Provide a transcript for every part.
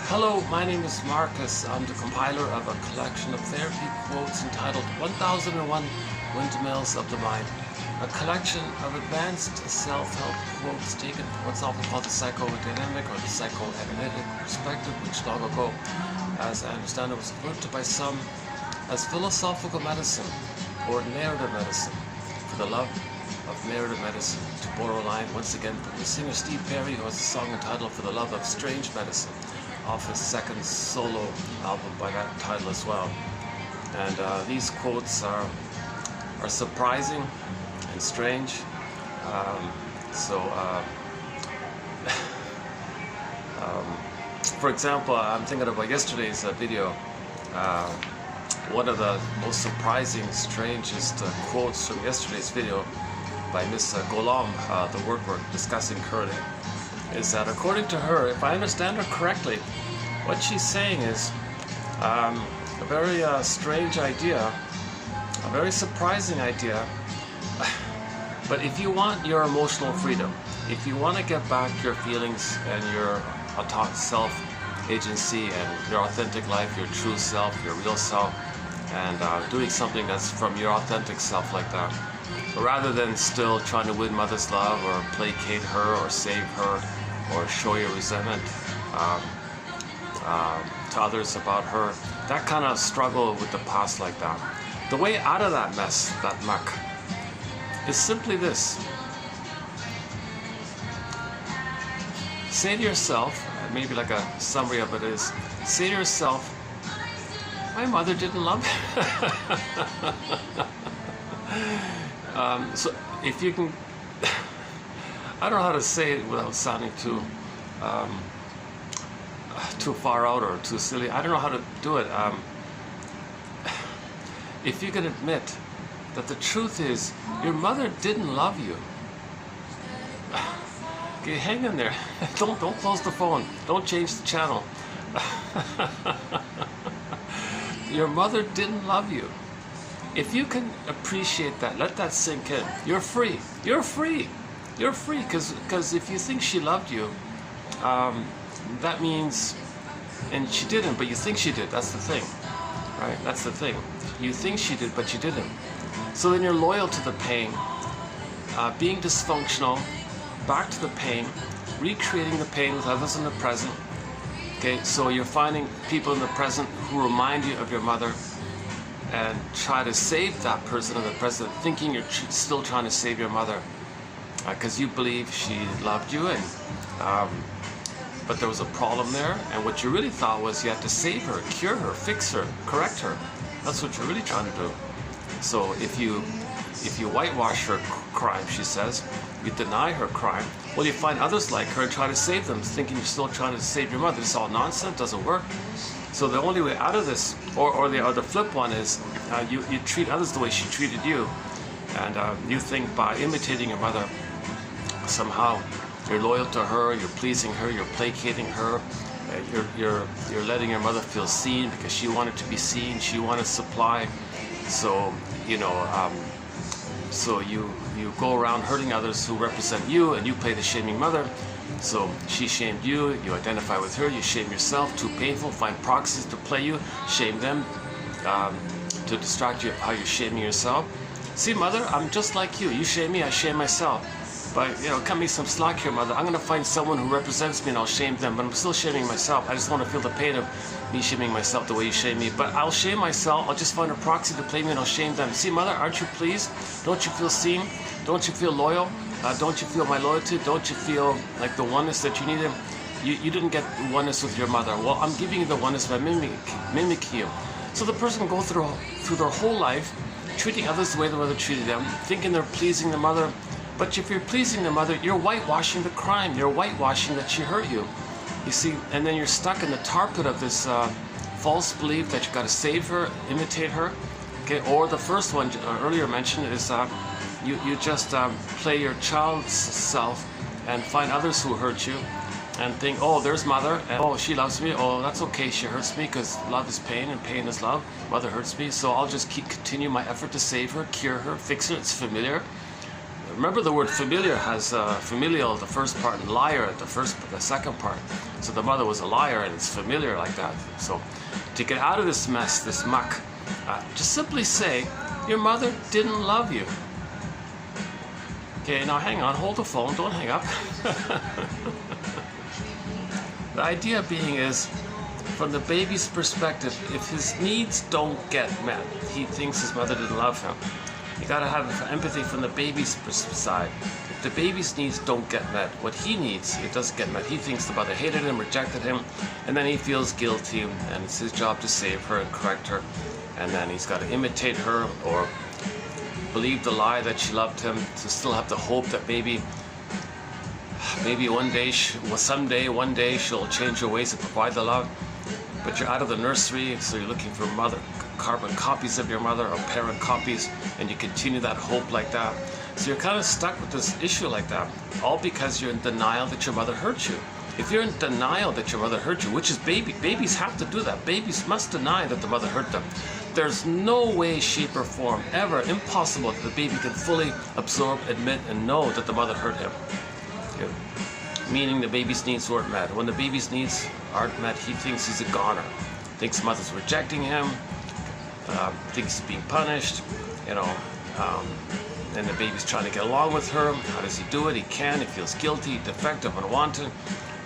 Hello, my name is Marcus. I'm the compiler of a collection of therapy quotes entitled 1001 Windmills of the Mind, a collection of advanced self-help quotes taken from what's often called the psychodynamic or the psychoanalytic perspective, which long ago, as I understand it, was referred to by some as philosophical medicine or narrative medicine, for the love of narrative medicine, to borrow a line once again from the singer Steve Perry, who has a song entitled For the Love of Strange Medicine, off his second solo album by that title as well. And these quotes are surprising and strange. For example, I'm thinking about yesterday's video. One of the most surprising, strangest quotes from yesterday's video by Miss Golam, the work we're discussing currently, is that according to her, if I understand her correctly, what she's saying is a very strange idea, a very surprising idea. But if you want your emotional freedom, if you want to get back your feelings and your self-agency and your authentic life, your true self, your real self, and doing something that's from your authentic self like that, rather than still trying to win mother's love or placate her or save her or show your resentment to others about her, that kind of struggle with the past like that. The way out of that mess, that muck, is simply this. Say to yourself, maybe like a summary of it is, say to yourself, my mother didn't love me. So if you can, I don't know how to say it without sounding too far out or too silly. I don't know how to do it. If you can admit that the truth is your mother didn't love you. Okay, hang in there. Don't close the phone. Don't change the channel. Your mother didn't love you. If you can appreciate that, let that sink in. You're free. You're free. You're free. Because if you think she loved you, that means, and she didn't, but you think she did. That's the thing, right? That's the thing. You think she did, but you didn't. So then you're loyal to the pain, being dysfunctional, back to the pain, recreating the pain with others in the present. Okay, so you're finding people in the present who remind you of your mother and try to save that person in the present, thinking you're still trying to save your mother because you believe she loved you, and but there was a problem there, and what you really thought was you had to save her, cure her, fix her, correct her. That's what you're really trying to do. So if you whitewash her crime, she says, you deny her crime, well, you find others like her and try to save them, thinking you're still trying to save your mother. This is all nonsense, doesn't work. So the only way out of this, or the flip one is, you treat others the way she treated you, and you think by imitating your mother, somehow you're loyal to her, you're pleasing her, you're placating her, you're letting your mother feel seen because she wanted to be seen, she wanted supply. So so you go around hurting others who represent you, and you play the shaming mother. So she shamed you, you identify with her, you shame yourself, too painful, find proxies to play you, shame them to distract you of how you're shaming yourself. See, mother, I'm just like you. You shame me, I shame myself. But, cut me some slack here, mother. I'm going to find someone who represents me and I'll shame them, but I'm still shaming myself. I just want to feel the pain of me shaming myself the way you shame me. But I'll shame myself, I'll just find a proxy to play me and I'll shame them. See, mother, aren't you pleased? Don't you feel seen? Don't you feel loyal? Don't you feel my loyalty? Don't you feel like the oneness that you needed? You didn't get oneness with your mother. Well, I'm giving you the oneness by mimicking you. So the person can go through their whole life, treating others the way the mother treated them, thinking they're pleasing the mother. But if you're pleasing the mother, you're whitewashing the crime. You're whitewashing that she hurt you. You see, and then you're stuck in the tar pit of this false belief that you've got to save her, imitate her. Okay, or the first one earlier mentioned is you just play your child's self and find others who hurt you and think, oh, there's mother, and oh, she loves me. Oh, that's okay, she hurts me, because love is pain and pain is love. Mother hurts me, so I'll just continue my effort to save her, cure her, fix her. It's familiar. remember the word familiar has familial the first part and liar at the second part. So the mother was a liar, and it's familiar like that. So to get out of this mess, this muck, just simply say, your mother didn't love you. Okay, now hang on, hold the phone, don't hang up. The idea being is, from the baby's perspective, if his needs don't get met, he thinks his mother didn't love him. You gotta have empathy from the baby's side. If the baby's needs don't get met, what he needs, it doesn't get met. He thinks the mother hated him, rejected him, and then he feels guilty, and it's his job to save her and correct her. And then he's got to imitate her or believe the lie that she loved him, to still have the hope that maybe one day, one day she'll change her ways and provide the love. But you're out of the nursery, so you're looking for carbon copies of your mother or parent copies, and you continue that hope like that. So you're kind of stuck with this issue like that, all because you're in denial that your mother hurt you. If you're in denial that your mother hurt you, which is babies have to do that. Babies must deny that the mother hurt them. There's no way, shape, or form, ever, impossible, that the baby can fully absorb, admit, and know that the mother hurt him. Okay. Meaning the baby's needs weren't met. When the baby's needs aren't met, he thinks he's a goner. Thinks mother's rejecting him, thinks he's being punished, and the baby's trying to get along with her. How does he do it? He can't. He feels guilty, defective, unwanted.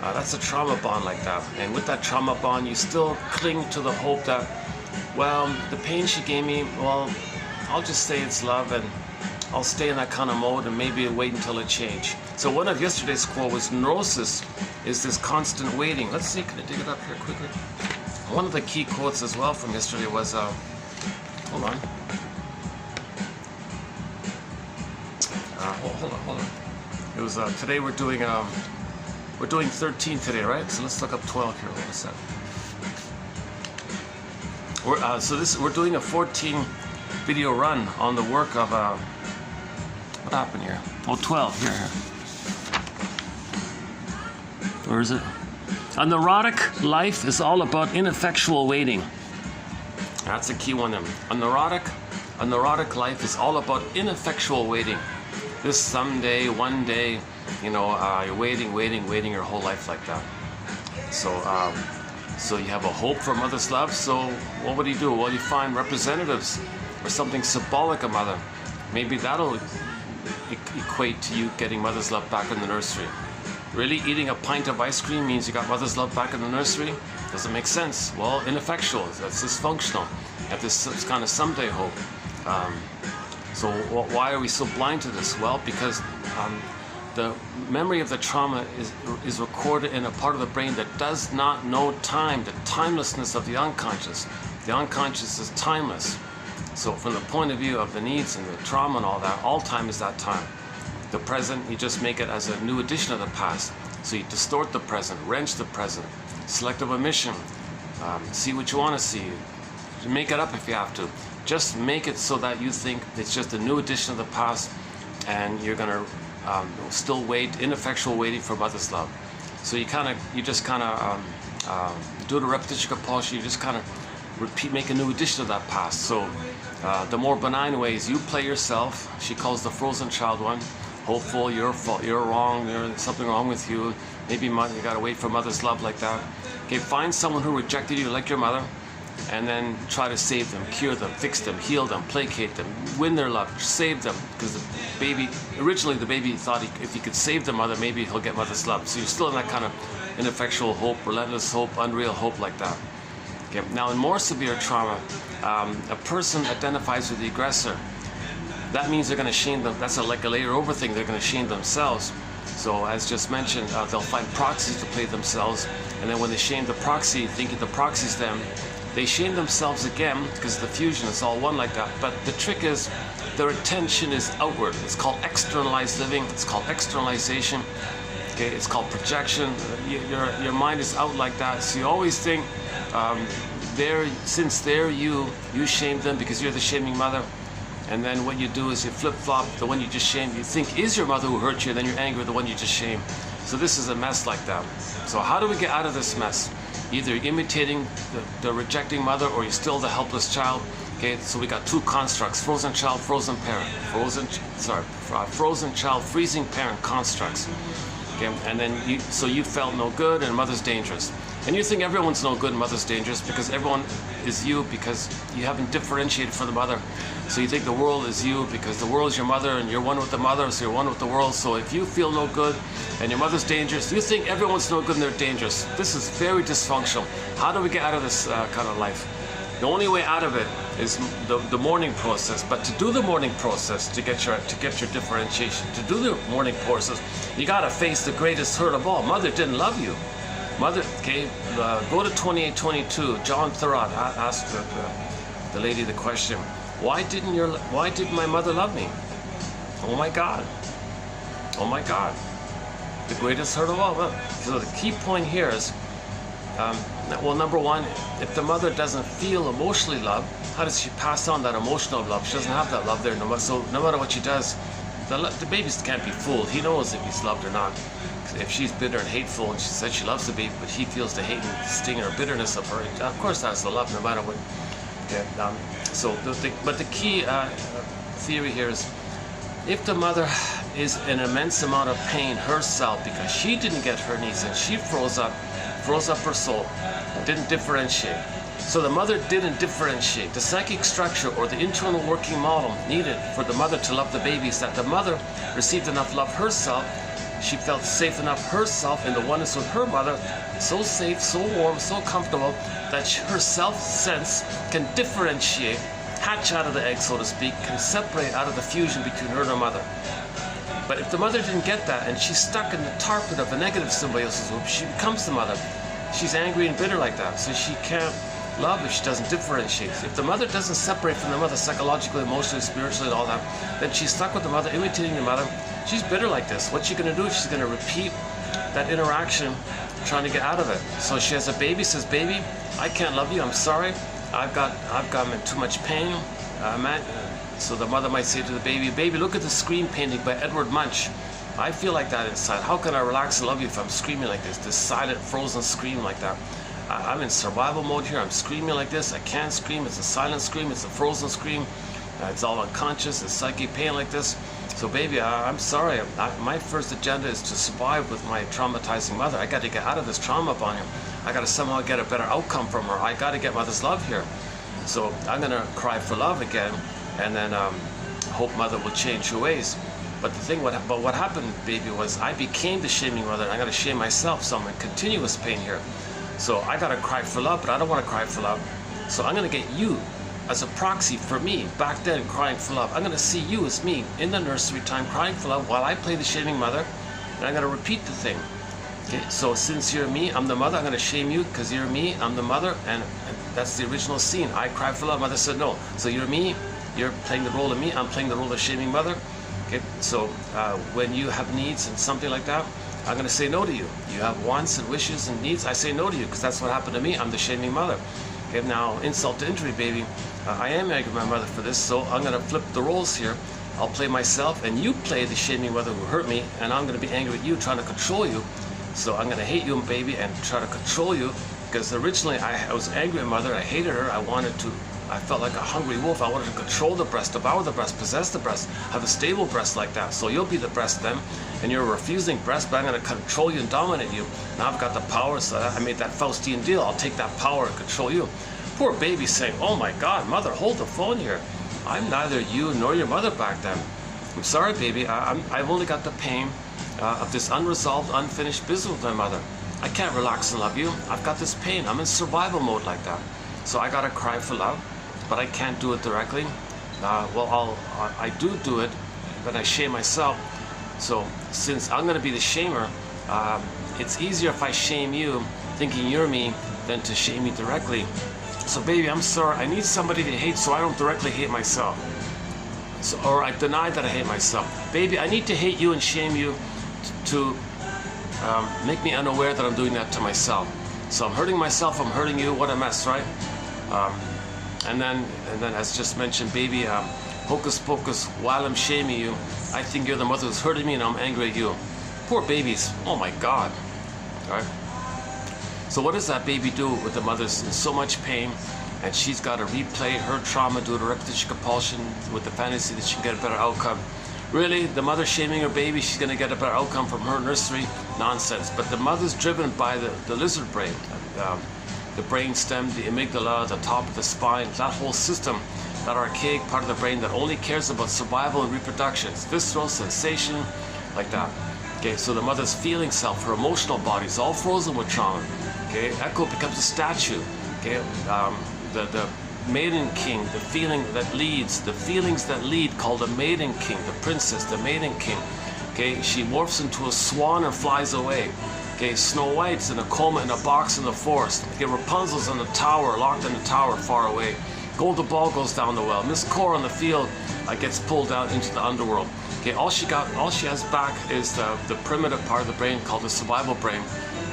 That's a trauma bond like that. And with that trauma bond, you still cling to the hope that, well, the pain she gave me, well, I'll just say it's love, and I'll stay in that kind of mode and maybe wait until it changes. So one of yesterday's quote was, neurosis is this constant waiting. Let's see, can I dig it up here quickly? One of the key quotes as well from yesterday was, hold on. Hold on. It was, today we're doing 13 today, right? So let's look up 12 here, hold a sec. We're doing a 14 video run on the work of, what happened here? Oh, 12, here. Where is it? A neurotic life is all about ineffectual waiting. That's a key one then. A neurotic life is all about ineffectual waiting. This someday, one day, you're waiting your whole life like that. So you have a hope for mother's love, so what would you do? Well, you find representatives or something symbolic of mother. Maybe that'll equate to you getting mother's love back in the nursery. Really, eating a pint of ice cream means you got mother's love back in the nursery? Doesn't make sense. Well, ineffectual, that's dysfunctional. You have this kind of someday hope. So why are we so blind to this? Well, because the memory of the trauma is recorded in a part of the brain that does not know time, the timelessness of the unconscious. The unconscious is timeless. So from the point of view of the needs and the trauma and all that, all time is that time. The present, you just make it as a new edition of the past. So you distort the present, wrench the present, selective omission, see what you want to see, make it up if you have to. Just make it so that you think it's just a new edition of the past, and you're going to still wait, ineffectual waiting for mother's love. So you just kind of do the repetition compulsion. You just kind of repeat, make a new edition of that past. So the more benign ways, you play yourself. She calls the frozen child one. Hopeful, you're wrong, there's something wrong with you. Maybe you gotta wait for mother's love like that. Okay, find someone who rejected you like your mother, and then try to save them, cure them, fix them, heal them, placate them, win their love, save them. Because originally the baby thought if he could save the mother, maybe he'll get mother's love. So you're still in that kind of ineffectual hope, relentless hope, unreal hope like that. Okay. Now in more severe trauma, a person identifies with the aggressor. That means they're going to shame them. That's like a layer over thing. They're going to shame themselves. So as just mentioned, they'll find proxies to play themselves. And then when they shame the proxy, thinking the proxy's them, they shame themselves again because the fusion is all one like that. But the trick is their attention is outward. It's called externalized living. It's called externalization. Okay, it's called projection. Your mind is out like that. So you always think, since they're you shame them because you're the shaming mother. And then what you do is you flip-flop the one you just shamed, you think is your mother who hurt you, and then you're angry with the one you just shamed. So this is a mess like that. So how do we get out of this mess? Either you're imitating the rejecting mother, or you're still the helpless child, Okay, so we got two constructs: frozen child, frozen parent. Frozen child, freezing parent constructs. Okay, and then you felt no good and mother's dangerous. And you think everyone's no good and mother's dangerous because everyone is you, because you haven't differentiated from the mother. So you think the world is you because the world is your mother and you're one with the mother, so you're one with the world. So if you feel no good and your mother's dangerous, you think everyone's no good and they're dangerous. This is very dysfunctional. How do we get out of this kind of life? The only way out of it is the mourning process. But to do the mourning process, to get your differentiation, to do the mourning process, you got to face the greatest hurt of all. Mother didn't love you. Mother, okay, go to 28:22. John Thurrott asked the lady the question, why didn't my mother love me? Oh my God. Oh my God. The greatest hurt of all. Well, so the key point here is, well, number one, if the mother doesn't feel emotionally loved, how does she pass on that emotional love? She doesn't have that love there. So no matter what she does, the baby can't be fooled. He knows if he's loved or not. If she's bitter and hateful and she says she loves the baby, but he feels the hate and sting or bitterness of her, of course that's the love, no matter what. Okay, but the key theory here is, if the mother is in an immense amount of pain herself because she didn't get her needs and she froze up her soul, didn't differentiate. So the mother didn't differentiate. The psychic structure or the internal working model needed for the mother to love the baby is that the mother received enough love herself. She felt safe enough herself in the oneness with her mother, so safe, so warm, so comfortable, that her self-sense can differentiate, hatch out of the egg, so to speak, can separate out of the fusion between her and her mother. But if the mother didn't get that, and she's stuck in the tar pit of a negative symbiosis loop, she becomes the mother. She's angry and bitter like that, so she can't love if she doesn't differentiate. If the mother doesn't separate from the mother psychologically, emotionally, spiritually, and all that, then she's stuck with the mother, imitating the mother. She's bitter like this. What's she going to do? She's going to repeat that interaction, trying to get out of it. So she has a baby, says, baby, I can't love you, I'm sorry. I've got too much pain. So the mother might say to the baby, baby, look at the scream painting by Edward Munch. I feel like that inside. How can I relax and love you if I'm screaming like this silent, frozen scream like that? I'm in survival mode here. I'm screaming like this. I can't scream. It's a silent scream. It's a frozen scream. It's all unconscious. It's psychic pain like this. So baby, I'm sorry. My first agenda is to survive with my traumatizing mother. I got to get out of this trauma upon him. I got to somehow get a better outcome from her. I got to get mother's love here. So I'm going to cry for love again, and then hope mother will change her ways. But the thing, what happened, baby, was I became the shaming mother, and I got to shame myself. So I'm in continuous pain here. So I got to cry for love, but I don't want to cry for love. So I'm going to get you as a proxy for me back then crying for love. I'm going to see you as me in the nursery time crying for love while I play the shaming mother, and I'm going to repeat the thing. Okay, so since you're me, I'm the mother, I'm going to shame you because you're me, I'm the mother, and that's the original scene. I cry for love, mother said no. So you're me, you're playing the role of me, I'm playing the role of shaming mother. Okay, so when you have needs and something like that, I'm going to say no to you. You have wants and wishes and needs, I say no to you because that's what happened to me. I'm the shaming mother. Okay, now insult to injury, baby. I am angry with my mother for this, so I'm going to flip the roles here. I'll play myself and you play the shaming mother who hurt me, and I'm going to be angry at you, trying to control you. So I'm going to hate you, baby, and try to control you because originally I was angry at mother. I hated her. I felt like a hungry wolf. I wanted to control the breast, devour the breast, possess the breast, have a stable breast like that. So you'll be the breast then, and you're a refusing breast, but I'm going to control you and dominate you. Now I've got the power, so I made that Faustian deal. I'll take that power and control you. Poor baby saying, oh my God, mother, hold the phone here. I'm neither you nor your mother back then. I'm sorry, baby. I've only got the pain of this unresolved, unfinished business with my mother. I can't relax and love you. I've got this pain. I'm in survival mode like that. So I got to cry for love. But I can't do it directly. I do it, but I shame myself. So since I'm going to be the shamer, it's easier if I shame you, thinking you're me, than to shame you directly. So baby, I'm sorry. I need somebody to hate so I don't directly hate myself. Or I deny that I hate myself. Baby, I need to hate you and shame you to make me unaware that I'm doing that to myself. So I'm hurting myself, I'm hurting you. What a mess, right? And then as just mentioned, baby, hocus pocus, while I'm shaming you, I think you're the mother who's hurting me and I'm angry at you. Poor babies, oh my God. All right? So what does that baby do with the mother's in so much pain and she's got to replay her trauma, do the repetition compulsion with the fantasy that she can get a better outcome. Really, the mother shaming her baby, she's going to get a better outcome from her nursery? Nonsense. But the mother's driven by the lizard brain, the brain stem, the amygdala, the top of the spine, that whole system, that archaic part of the brain that only cares about survival and reproduction. It's visceral, sensation, like that. Okay, so the mother's feeling self, her emotional body is all frozen with trauma. Okay, Echo becomes a statue. Okay, the maiden king, the feeling that leads, the feelings that lead, called the maiden king, the princess, the maiden king. Okay, she morphs into a swan and flies away. Okay, Snow White's in a coma in a box in the forest. Okay, Rapunzel's in the tower, locked in the tower far away. Golden Ball goes down the well. Miss Core on the field gets pulled out into the underworld. Okay, all she has back is the primitive part of the brain called the survival brain.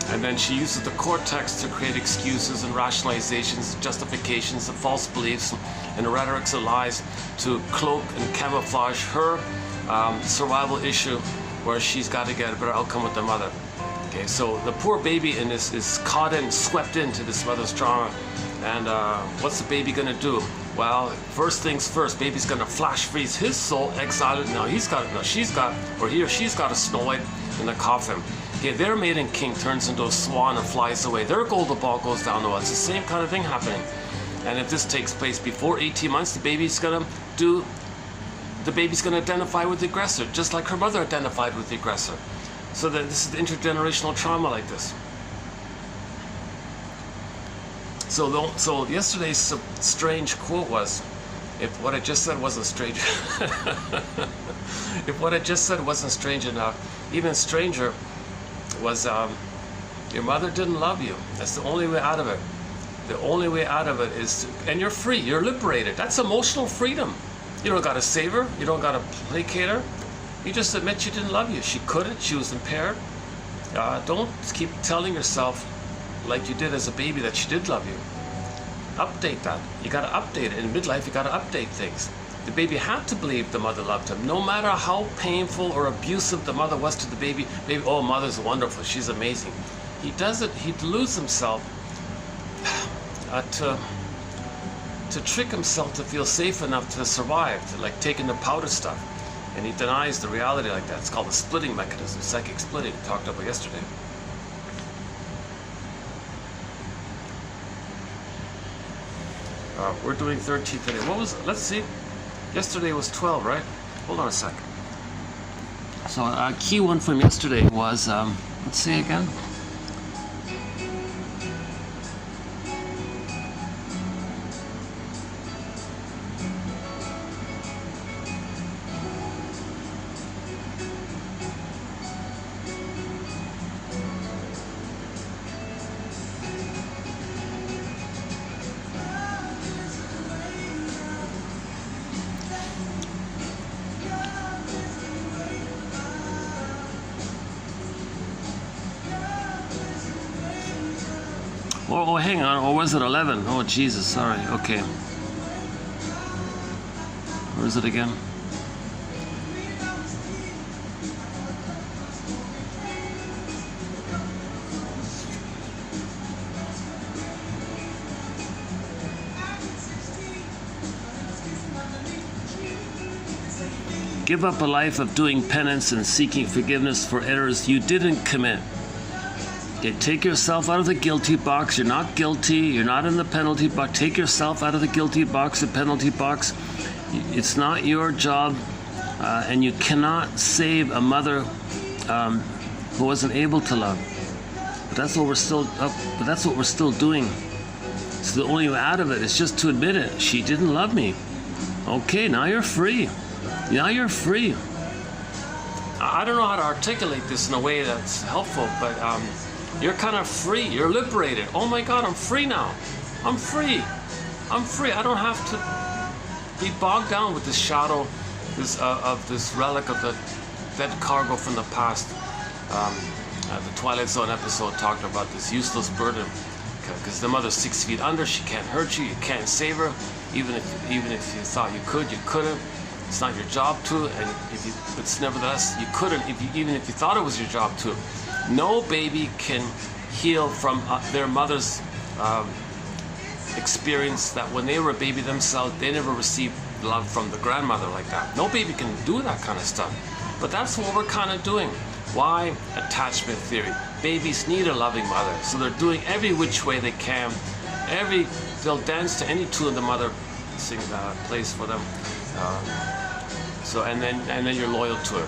And then she uses the cortex to create excuses and rationalizations, justifications, and false beliefs, and the rhetorics and lies to cloak and camouflage her survival issue, where she's got to get a better outcome with the mother. Okay, so the poor baby in this is caught in, swept into this mother's trauma. And what's the baby gonna do? Well, first things first, baby's gonna flash freeze his soul, exile it. Now he or she's got a Snow White in the coffin. Okay, their maiden king turns into a swan and flies away. Their golden ball goes down the well. It's the same kind of thing happening. And if this takes place before 18 months, the baby's gonna identify with the aggressor, just like her mother identified with the aggressor. So that this is the intergenerational trauma like this. So yesterday's strange quote was, if what I just said wasn't strange, if what I just said wasn't strange enough, even stranger was, your mother didn't love you. That's the only way out of it. The only way out of it is and you're free, you're liberated. That's emotional freedom. You don't gotta save her, you don't gotta placate her. You just admit she didn't love you. She couldn't, she was impaired. Don't keep telling yourself, like you did as a baby, that she did love you. Update that. You gotta update it. In midlife, you gotta update things. The baby had to believe the mother loved him, no matter how painful or abusive the mother was to the baby. Baby, oh, mother's wonderful, she's amazing. He deludes himself to trick himself to feel safe enough to survive, to like taking the powder stuff. And he denies the reality like that. It's called the splitting mechanism, psychic splitting, we talked about yesterday. We're doing 13 today. What was, let's see. Yesterday was 12, right? Hold on a sec. So a key one from yesterday was, let's see again. Oh, hang on. Or was it 11? Oh, Jesus. Sorry. Okay. Where is it again? Give up a life of doing penance and seeking forgiveness for errors you didn't commit. Okay, take yourself out of the guilty box. You're not guilty. You're not in the penalty box. Take yourself out of the guilty box, the penalty box. It's not your job, and you cannot save a mother who wasn't able to love. But that's what we're still doing. So the only way out of it is just to admit it. She didn't love me. Okay, now you're free. Now you're free. I don't know how to articulate this in a way that's helpful, but you're kind of free. You're liberated. Oh my God, I'm free now. I'm free. I'm free. I don't have to be bogged down with this shadow of this relic of the dead cargo from the past. The Twilight Zone episode talked about this useless burden. Because the mother's 6 feet under, she can't hurt you, you can't save her. Even if you thought you could, you couldn't. It's not your job to, and it's nevertheless you couldn't. Even if you thought it was your job to. No baby can heal from their mother's experienced that when they were a baby themselves, they never received love from the grandmother like that. No baby can do that kind of stuff. But that's what we're kind of doing. Why? Attachment theory. Babies need a loving mother, so they're doing every which way they can. They'll dance to any tune the mother plays for them. And then you're loyal to her.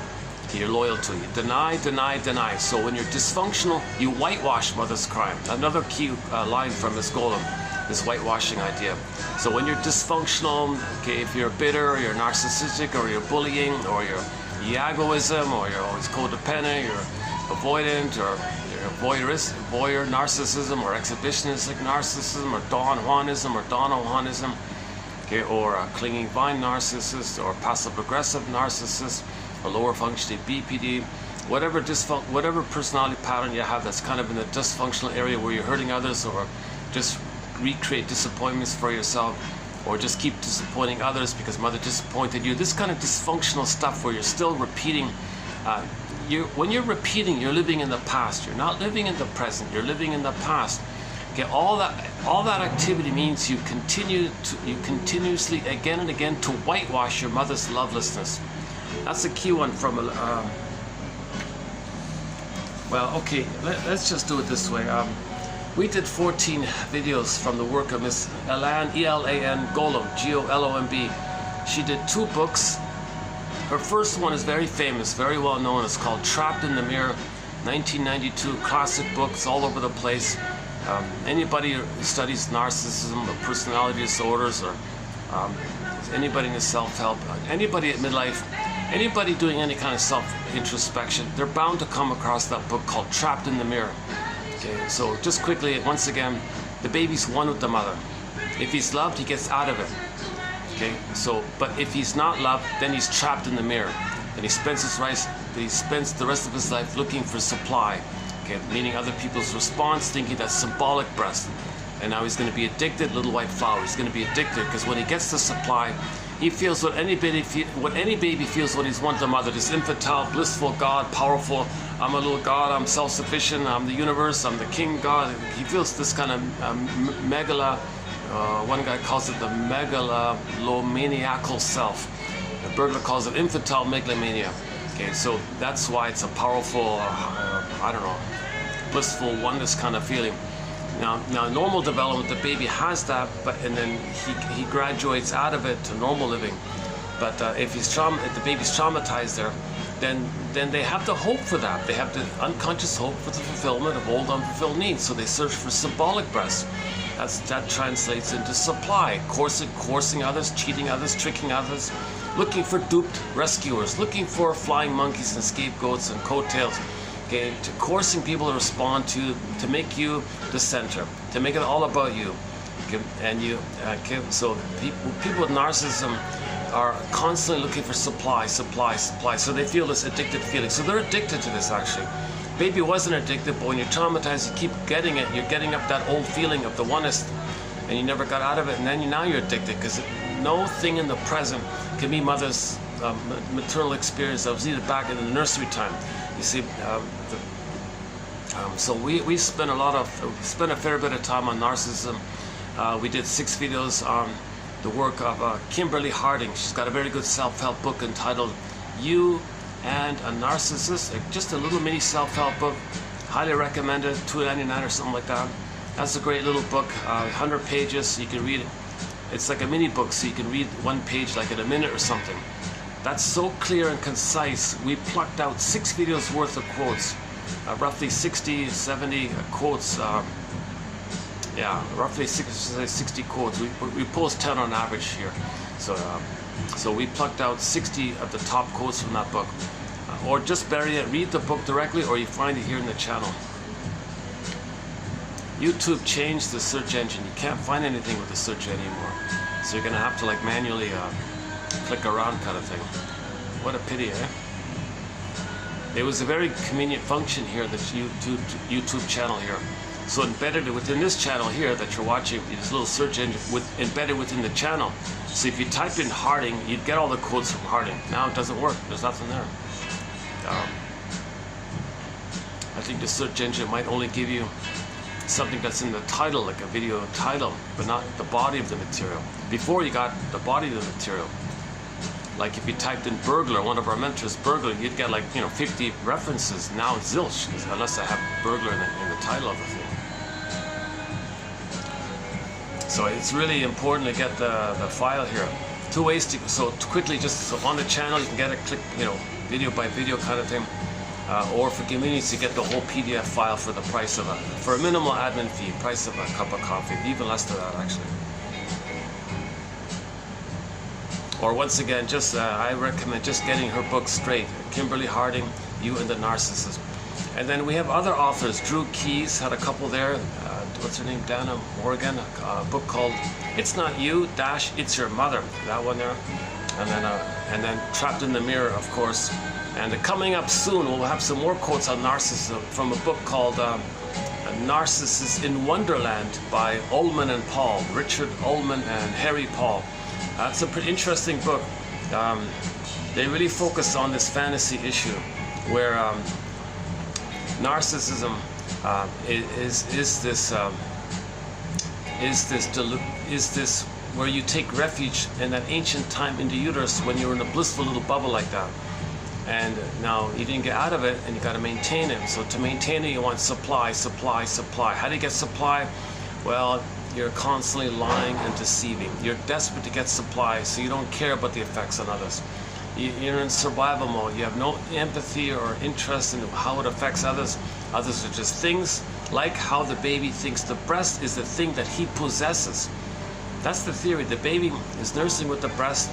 You're loyal to it. Deny, deny, deny. So when you're dysfunctional, you whitewash mother's crime. Another key line from Miss Golem, this whitewashing idea. So when you're dysfunctional, okay, if you're bitter, or you're narcissistic, or you're bullying, or you're egoism, or you're always codependent, you're avoidant, or you're voyeur narcissism, or exhibitionistic narcissism, or Don Juanism, or Donna Juanism, okay, or a clinging vine narcissist, or passive-aggressive narcissist, or lower functioning BPD, whatever personality pattern you have that's kind of in the dysfunctional area where you're hurting others, or just recreate disappointments for yourself, or just keep disappointing others because mother disappointed you. This kind of dysfunctional stuff where you're still repeating. When you're repeating, you're living in the past. You're not living in the present. You're living in the past. Okay, all that activity means you continuously again and again to whitewash your mother's lovelessness. That's a key one from. Well, okay, let's just do it this way. We did 14 videos from the work of Miss Elan, E-L-A-N, Golem, G-O-L-O-M-B. She did 2 books. Her first one is very famous, very well known. It's called Trapped in the Mirror, 1992, classic books all over the place. Anybody who studies narcissism or personality disorders, or anybody in the self-help, anybody at midlife, anybody doing any kind of self-introspection, they're bound to come across that book called Trapped in the Mirror. Okay, so just quickly, once again, the baby's one with the mother. If he's loved, he gets out of it. Okay, so, but if he's not loved, then he's trapped in the mirror. And he spends the rest of his life looking for supply. Okay, meaning other people's response, thinking that's symbolic breast. And now he's going to be addicted, little white flower. He's going to be addicted because when he gets the supply, he feels what any baby feels when he's one with the mother. This infantile, blissful God, powerful. I'm a little God. I'm self-sufficient. I'm the universe. I'm the king God. He feels this kind of megala. One guy calls it the megalomaniacal self. The Bergler calls it infantile megalomania. Okay, so that's why it's a powerful, I don't know, blissful oneness kind of feeling. Now, normal development, the baby has that, and then he graduates out of it to normal living. But if the baby's traumatized there, then they have the hope for that. They have the unconscious hope for the fulfillment of old unfulfilled needs. So they search for symbolic breast. That translates into supply, coercing others, cheating others, tricking others, looking for duped rescuers, looking for flying monkeys and scapegoats and coattails. Okay, to coercing people to respond to make you the center, to make it all about you. Okay, and so people with narcissism are constantly looking for supply. So they feel this addicted feeling. So they're addicted to this actually. Baby wasn't addicted, but when you're traumatized, you keep getting it. You're getting up that old feeling of the oneness, and you never got out of it. And then now you're addicted because no thing in the present can be mother's maternal experience that was needed back in the nursery time. You see, so we spent a fair bit of time on narcissism. We did 6 videos on the work of Kimberly Harding. She's got a very good self-help book entitled You and a Narcissist, just a little mini self-help book. Highly recommended, $2.99 or something like that. That's a great little book, 100 pages, so you can read it. It's like a mini book, so you can read one page like in a minute or something. That's so clear and concise. We plucked out 6 videos worth of quotes, roughly 60, 70 quotes. Roughly 60 quotes. We post 10 on average here. So we plucked out 60 of the top quotes from that book. Or just better yet, read the book directly, or you find it here in the channel. YouTube changed the search engine. You can't find anything with the search anymore. So you're going to have to like manually click around kind of thing. What a pity, eh? It was a very convenient function here, the YouTube channel here. So embedded within this channel here that you're watching, this little search engine embedded within the channel. So if you type in Harding, you'd get all the quotes from Harding. Now it doesn't work. There's nothing there. I think the search engine might only give you something that's in the title, like a video title, but not the body of the material. Before you got the body of the material. Like if you typed in burglar, one of our mentors, burglar, you'd get like, 50 references. Now it's zilch, unless I have burglar in the title of the thing. So it's really important to get the file here. Two ways to, so quickly, just on the channel, you can get a click, video by video kind of thing. Or for communities, you get the whole PDF file for the price of for a minimal admin fee, price of a cup of coffee, even less than that actually. Or once again, just I recommend just getting her book straight. Kimberly Harding, You and the Narcissist. And then we have other authors. Drew Keyes had a couple there. What's her name? Dana Morgan. A book called It's Not You, It's Your Mother. That one there. And then Trapped in the Mirror, of course. And coming up soon, we'll have some more quotes on narcissism from a book called Narcissus in Wonderland by Ullman and Paul. Richard Ullman and Harry Paul. It's a pretty interesting book. They really focus on this fantasy issue where narcissism is this where you take refuge in that ancient time in the uterus when you were in a blissful little bubble like that. And now you didn't get out of it and you got to maintain it. So to maintain it, you want supply, supply, supply. How do you get supply? Well, you're constantly lying and deceiving. You're desperate to get supply, so you don't care about the effects on others. You're in survival mode. You have no empathy or interest in how it affects others. Others are just things, like how the baby thinks the breast is the thing that he possesses. That's the theory. The baby is nursing with the breast,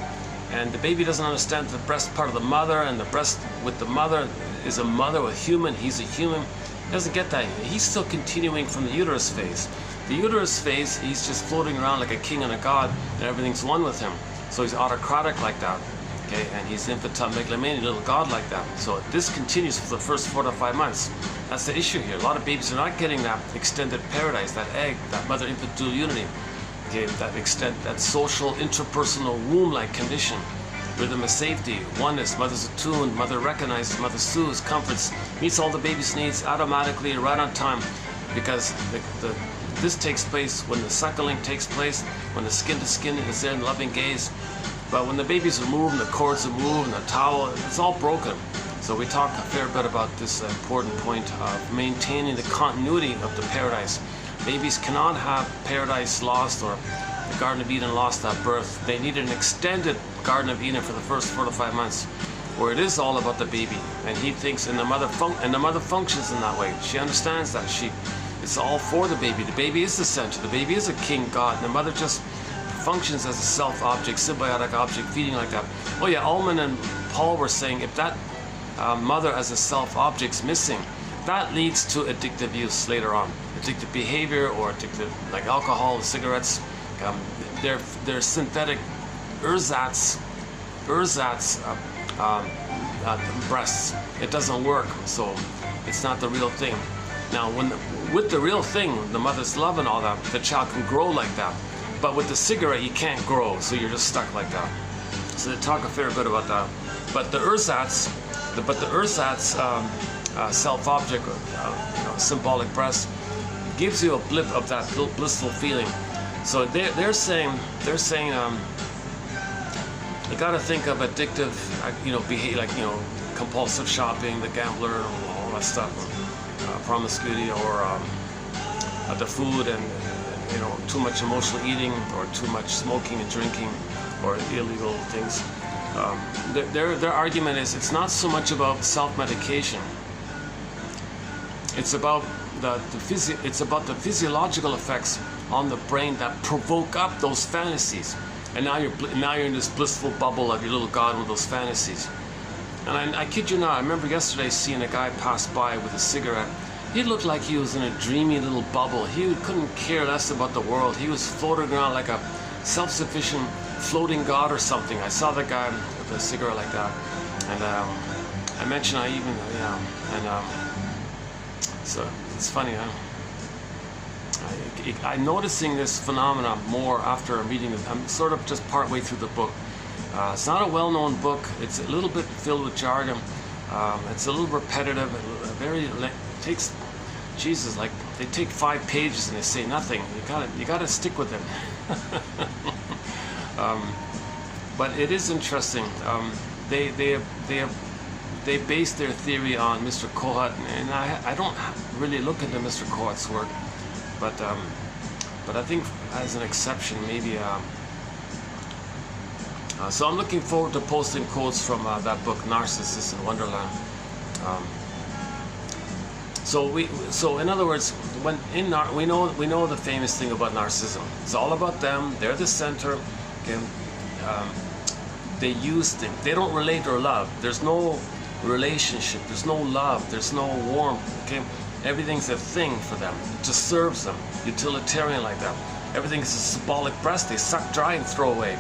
and the baby doesn't understand the breast part of the mother, and the breast with the mother is a mother, a human. He's a human. He doesn't get that. He's still continuing from the uterus phase. The uterus phase, he's just floating around like a king and a god, and everything's one with him. So he's autocratic like that, okay? And he's infantile megalomaniac, little god like that. So this continues for the first 4 to 5 months. That's the issue here. A lot of babies are not getting that extended paradise, that egg, that mother-infant dual unity, okay? That social, interpersonal, womb-like condition. Rhythm of safety, oneness, mother's attuned, mother recognizes, mother soothes, comforts, meets all the baby's needs automatically, right on time, because this takes place when the suckling takes place, when the skin to skin is there in loving gaze. But when the baby's removed and the cords are moved and the towel, it's all broken. So we talk a fair bit about this important point of maintaining the continuity of the paradise. Babies cannot have paradise lost or the Garden of Eden lost at birth. They need an extended Garden of Eden for the first 4 to 5 months, where it is all about the baby. And he thinks, and the mother functions in that way. She understands that. It's all for the baby. The baby is the center. The baby is a king god. And the mother just functions as a self-object, symbiotic object, feeding like that. Oh yeah, Ullman and Paul were saying if that mother as a self-object's missing, that leads to addictive use later on. Addictive behavior or addictive, like alcohol, cigarettes. They're synthetic ersatz breasts. It doesn't work, so it's not the real thing. Now, with the real thing, the mother's love and all that, the child can grow like that. But with the cigarette, you can't grow, so you're just stuck like that. So they talk a fair bit about that. But the ersatz, self-object, symbolic breast, gives you a blip of that blissful feeling. So they're saying you got to think of addictive, behavior, like compulsive shopping, the gambler, all that stuff. Promiscuity or the food and too much emotional eating or too much smoking and drinking or illegal things. Their argument is it's not so much about self-medication. It's about the physiological effects on the brain that provoke up those fantasies. And now you're in this blissful bubble of your little god with those fantasies. And I kid you not, I remember yesterday seeing a guy pass by with a cigarette. He looked like he was in a dreamy little bubble. He couldn't care less about the world. He was floating around like a self-sufficient floating god or something. I saw the guy with a cigarette like that. And I mentioned so it's funny, huh? I'm noticing this phenomenon more after reading it. I'm sort of just partway through the book. It's not a well-known book. It's a little bit filled with jargon. It's a little repetitive. Takes, Jesus, like they take 5 pages and they say nothing. You gotta stick with them. But it is interesting. They base their theory on Mr. Kohat, and I don't really look into Mr. Kohat's work, but I think as an exception, maybe. So I'm looking forward to posting quotes from that book, Narcissus in Wonderland. So in other words, when we know the famous thing about narcissism. It's all about them. They're the center. Okay, they use things. They don't relate or love. There's no relationship. There's no love. There's no warmth. Okay, everything's a thing for them. It just serves them. Utilitarian like that. Everything is a symbolic breast. They suck dry and throw away.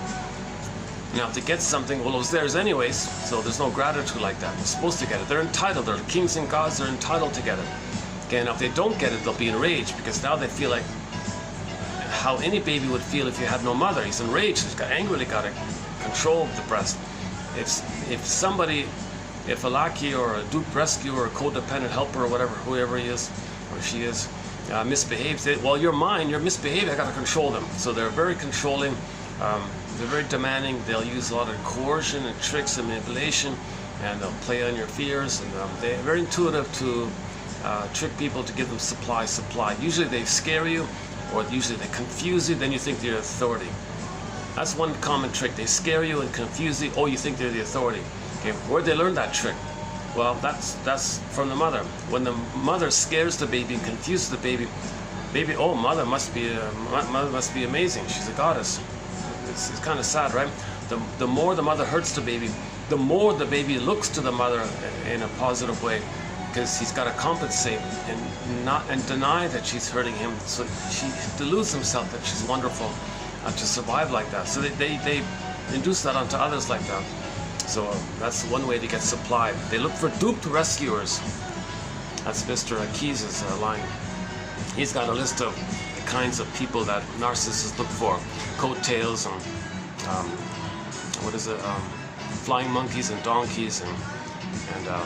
Now, if they get something, well, it was theirs anyways, so there's no gratitude like that. They're supposed to get it. They're entitled. They're kings and gods. They're entitled to get it. Okay, now if they don't get it, they'll be enraged, because now they feel like how any baby would feel if you had no mother. He's enraged. He's angrily got to control the breast. If a lackey or a dupe rescue or a codependent helper or whatever, whoever he is or she is, misbehaves, well, you're mine. You're misbehaving. I got to control them. So they're very controlling. They're very demanding. They'll use a lot of coercion and tricks and manipulation, and they'll play on your fears. And they're very intuitive to trick people to give them supply. Usually they scare you, or usually they confuse you. Then you think they're authority. That's one common trick. They scare you and confuse you. Oh, you think they're the authority. Okay, where'd they learn that trick? Well, that's from the mother. When the mother scares the baby and confuses the baby, oh, mother must be amazing. She's a goddess. It's kind of sad, right? The more the mother hurts the baby, the more the baby looks to the mother in a positive way, because he's got to compensate and deny that she's hurting him. So he deludes himself that she's wonderful to survive like that. So they induce that onto others like that. So that's one way to get supply. They look for duped rescuers. That's Mr. Keyes' line. He's got a list of the kinds of people that narcissists look for. Coattails and flying monkeys and donkeys and a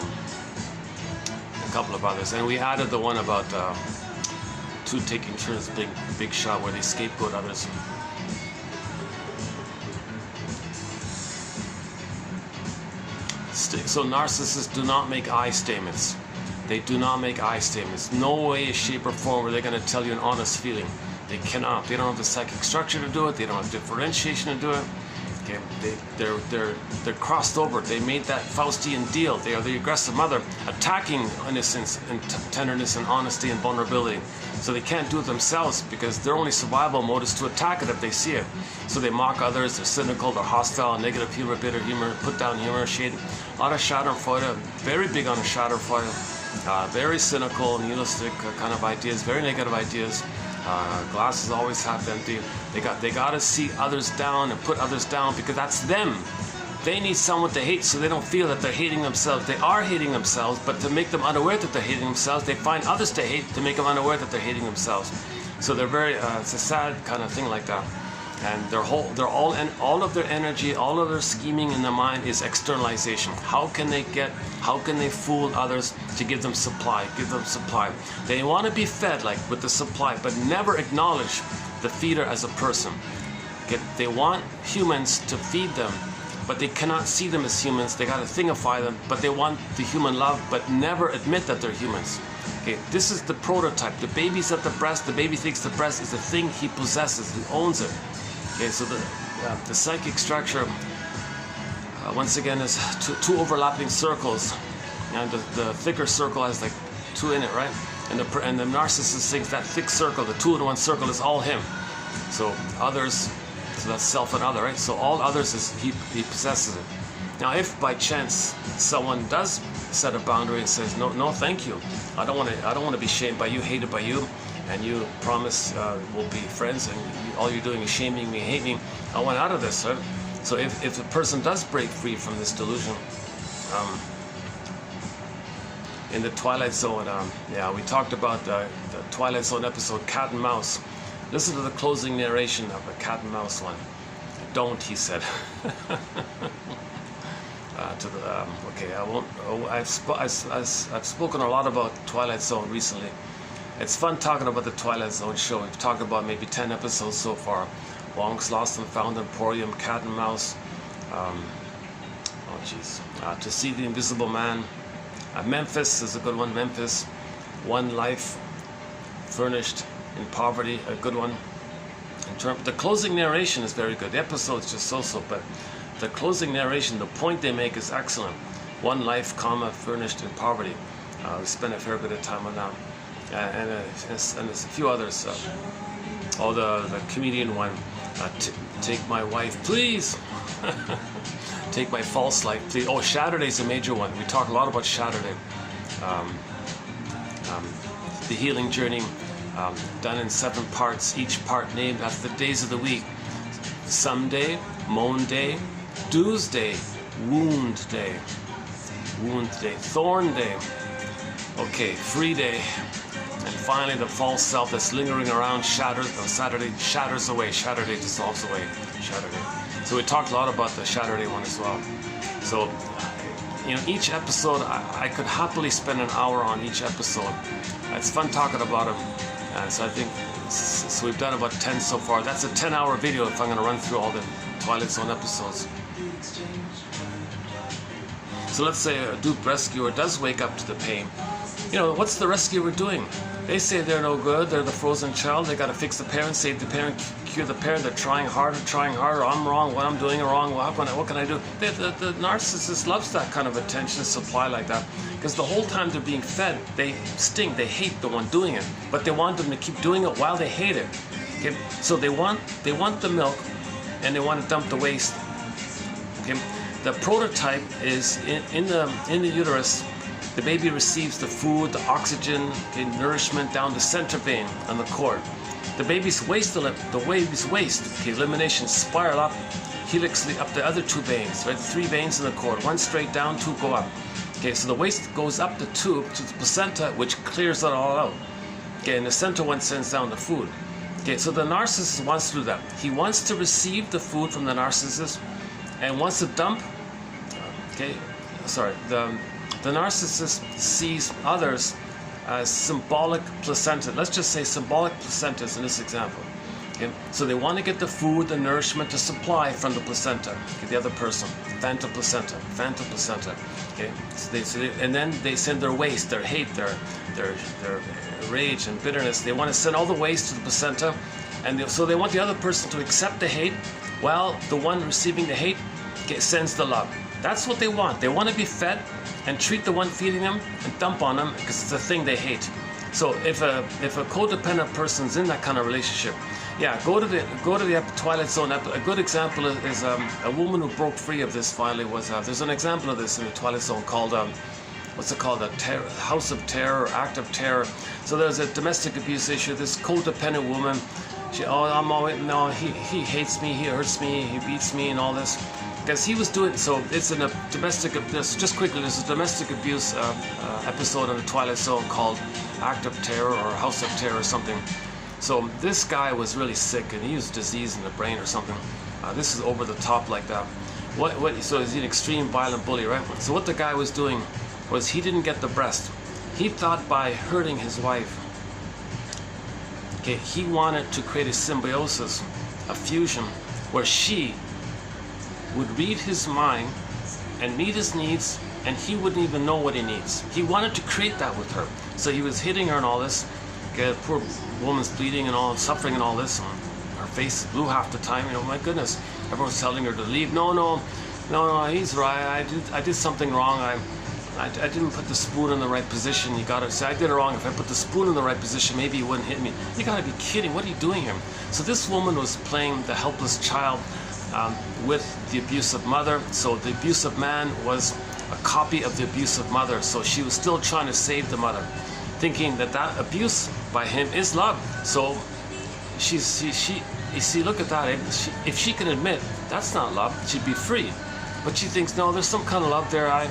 couple of others. And we added the one about two taking turns big shot, where they scapegoat others. So narcissists do not make I statements. They do not make I statements. No way, shape, or form are they going to tell you an honest feeling. They cannot. They don't have the psychic structure to do it. They don't have differentiation to do it. Okay, they're crossed over. They made that Faustian deal. They are the aggressive mother, attacking innocence and tenderness and honesty and vulnerability. So they can't do it themselves, because their only survival mode is to attack it if they see it. So they mock others. They're cynical. They're hostile. Negative humor, bitter humor, put down humor, shade. A lot of Schadenfreude. Very big on the Schadenfreude. Very cynical, nihilistic kind of ideas. Very negative ideas. Glasses always half empty. They got to see others down and put others down, because that's them. They need someone to hate, so they don't feel that they're hating themselves. They are hating themselves, but to make them unaware that they're hating themselves, they find others to hate to make them unaware that they're hating themselves. So they're very. It's a sad kind of thing like that. And all of their energy, all of their scheming in their mind is externalization. How can they fool others to give them supply? They want to be fed, like with the supply, but never acknowledge the feeder as a person. Okay? They want humans to feed them, but they cannot see them as humans. They got to thingify them, but they want the human love, but never admit that they're humans. Okay, this is the prototype. The baby's at the breast. The baby thinks the breast is a thing he possesses. He owns it. Okay, so the psychic structure, once again, is two overlapping circles, and the thicker circle has like two in it, right? And the narcissist thinks that thick circle, the two in one circle, is all him. So others, so that's self and other, right? So all others is he possesses it. Now, if by chance someone does set a boundary and says, no, thank you, I don't want to be shamed by you, hated by you, and you promise we'll be friends, and all you're doing is shaming me, hate me, I want out of this, right? So if the person does break free from this delusion, in the Twilight Zone, we talked about the Twilight Zone episode, Cat and Mouse. Listen to the closing narration of the Cat and Mouse one. Don't, he said. Okay, I won't. I've spoken a lot about Twilight Zone recently, It's fun talking about the Twilight Zone show. We've talked about maybe 10 episodes so far. Wong's Lost and Found, Emporium, Cat and Mouse. To See the Invisible Man. Memphis is a good one. Memphis. One Life. Furnished in Poverty, a good one. The closing narration is very good. The episode's just so-so, but the closing narration, the point they make is excellent. One Life, comma, Furnished in Poverty. We spent a fair bit of time on that. And there's a few others. The comedian one. Take My Wife, Please. Take My False Life, Please. Oh, Saturday a major one. We talk a lot about Saturday. The Healing Journey, done in 7 parts, each part named after the days of the week. Someday, Moan Day, Doomsday, Wound Day, Thorn Day, okay, Free Day, and finally the false self that's lingering around Saturday shatters away, Saturday dissolves away, Saturday. So we talked a lot about the Saturday one as well. So, each episode, I could happily spend an hour on each episode. It's fun talking about them. And so I think, so we've done about 10 so far. That's a 10-hour video if I'm going to run through all the Twilight Zone episodes. So let's say a dupe rescuer does wake up to the pain. What's the rescuer doing? They say they're no good, they're the frozen child, they got to fix the parent, save the parent, cure the parent, they're trying harder, I'm wrong, what I'm doing is wrong, what can I do? The narcissist loves that kind of attention supply like that, because the whole time they're being fed, they hate the one doing it, but they want them to keep doing it while they hate it. Okay? So they want the milk, and they want to dump the waste. Okay? The prototype is in the uterus. The baby receives the food, the oxygen, the nourishment down the center vein on the cord. The baby's waste, elimination spiral up helixly up the other 2 veins, right? The 3 veins in the cord, 1 straight down, 2 go up. Okay, so the waste goes up the tube to the placenta, which clears it all out. Okay, and the center one sends down the food. Okay, so the narcissist wants to do that. He wants to receive the food from the narcissist and wants to dump. The narcissist sees others as symbolic placenta. Let's just say symbolic placentas in this example. Okay? So they want to get the food, the nourishment, the supply from the placenta. Okay? The other person, phantom placenta. Okay? And then they send their waste, their hate, their rage and bitterness. They want to send all the waste to the placenta, and so they want the other person to accept the hate, while the one receiving the hate sends the love. That's what they want. They want to be fed and treat the one feeding them and dump on them because it's a thing they hate. So if a codependent person's in that kind of relationship, go to the Twilight Zone. A good example is a woman who broke free of this finally was there's an example of this in the Twilight Zone called what's it called, House of Terror, Act of Terror. So there's a domestic abuse issue. This codependent woman, he hates me, he hurts me, he beats me, and all this. Because he was doing, so it's in a domestic, just quickly, there's a domestic abuse episode on the Twilight Zone called Act of Terror or House of Terror or something. So this guy was really sick and he was diseased in the brain or something. This is over the top like that. So he's an extreme violent bully, right? So what the guy was doing was he didn't get the breast. He thought by hurting his wife, he wanted to create a symbiosis, a fusion, where she would read his mind and meet his needs, and he wouldn't even know what he needs. He wanted to create that with her. So he was hitting her and all this. Okay, poor woman's bleeding and all, suffering and all this. And her face blue half the time. My goodness. Everyone's telling her to leave. No, he's right. I did something wrong. I didn't put the spoon in the right position. You gotta say, I did it wrong. If I put the spoon in the right position, maybe he wouldn't hit me. You gotta be kidding. What are you doing here? So this woman was playing the helpless child with the abusive mother. So the abusive man was a copy of the abusive mother. So she was still trying to save the mother, thinking that abuse by him is love. So you see, look at that. If she can admit that's not love, she'd be free. But she thinks, no, there's some kind of love there. I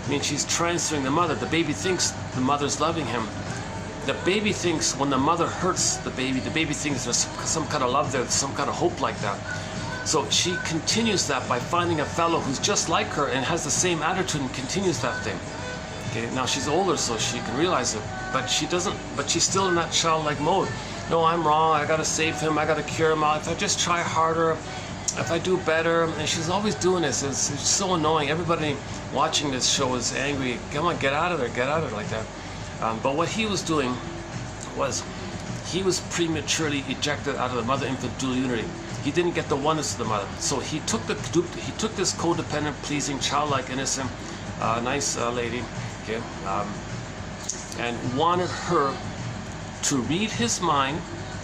mean, she's transferring the mother. The baby thinks the mother's loving him. The baby thinks when the mother hurts the baby thinks there's some kind of love there, some kind of hope like that. So she continues that by finding a fellow who's just like her and has the same attitude and continues that thing. Okay, now she's older, so she can realize it, but she doesn't. But she's still in that childlike mode. No, I'm wrong. I gotta save him. I gotta cure him out. If I just try harder, if I do better, and she's always doing this. It's so annoying. Everybody watching this show is angry. Come on, get out of there, get out of there, like that. But what he was doing was he was prematurely ejected out of the mother-infant dual unity. He didn't get the oneness of the mother, so he took this codependent, pleasing, childlike, innocent, nice lady, okay, and wanted her to read his mind,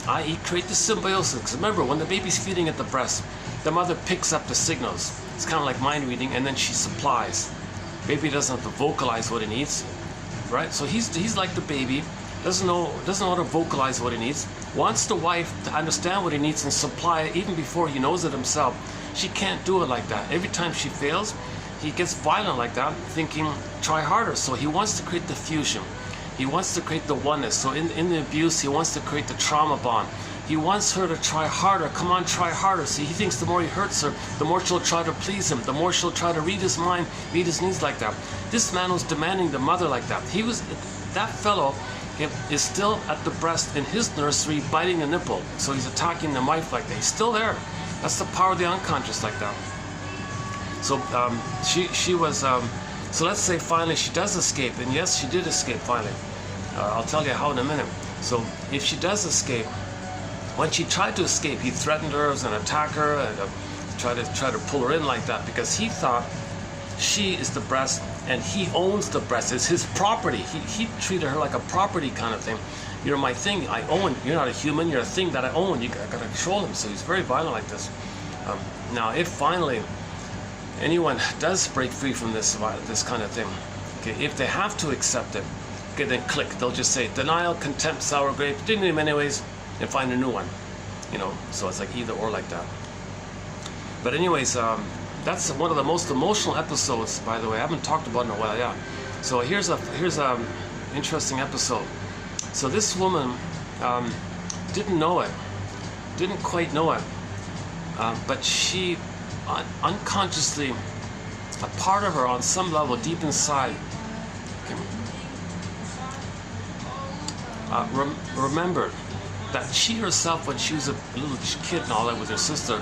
i.e., create the symbiosis. Because remember, when the baby's feeding at the breast, the mother picks up the signals. It's kind of like mind reading, and then she supplies. Baby doesn't have to vocalize what he needs, right? So he's like the baby, doesn't know how to vocalize what he needs. Wants the wife to understand what he needs and supply it even before he knows it himself. She can't do it like that. Every time she fails, he gets violent like that, thinking, try harder. So he wants to create the fusion. He wants to create the oneness. So in the abuse, he wants to create the trauma bond. He wants her to try harder. Come on, try harder. See, he thinks the more he hurts her, the more she'll try to please him, the more she'll try to read his mind, read his needs like that. This man was demanding the mother like that. That fellow is still at the breast in his nursery, biting the nipple. So he's attacking the wife like that. He's still there. That's the power of the unconscious like that. So she was, so let's say finally she does escape, and yes, she did escape finally. I'll tell you how in a minute. So if she does escape, when she tried to escape, he threatened her as an attacker and try to pull her in like that, because he thought she is the breast and he owns the breast. It's his property. He treated her like a property kind of thing. You're my thing. I own. You're not a human. You're a thing that I own. You gotta control him. So he's very violent like this. Now, if finally anyone does break free from this kind of thing, okay, if they have to accept it, okay, then click. They'll just say denial, contempt, sour grapes, didn't need him anyways, and find a new one. You know, so it's like either or like that. But anyways, that's one of the most emotional episodes, by the way. I haven't talked about it in a while, yeah. So here's a interesting episode. So this woman didn't know it, didn't quite know it, but she unconsciously, a part of her on some level deep inside, remembered that she herself, when she was a little kid and all that with her sister,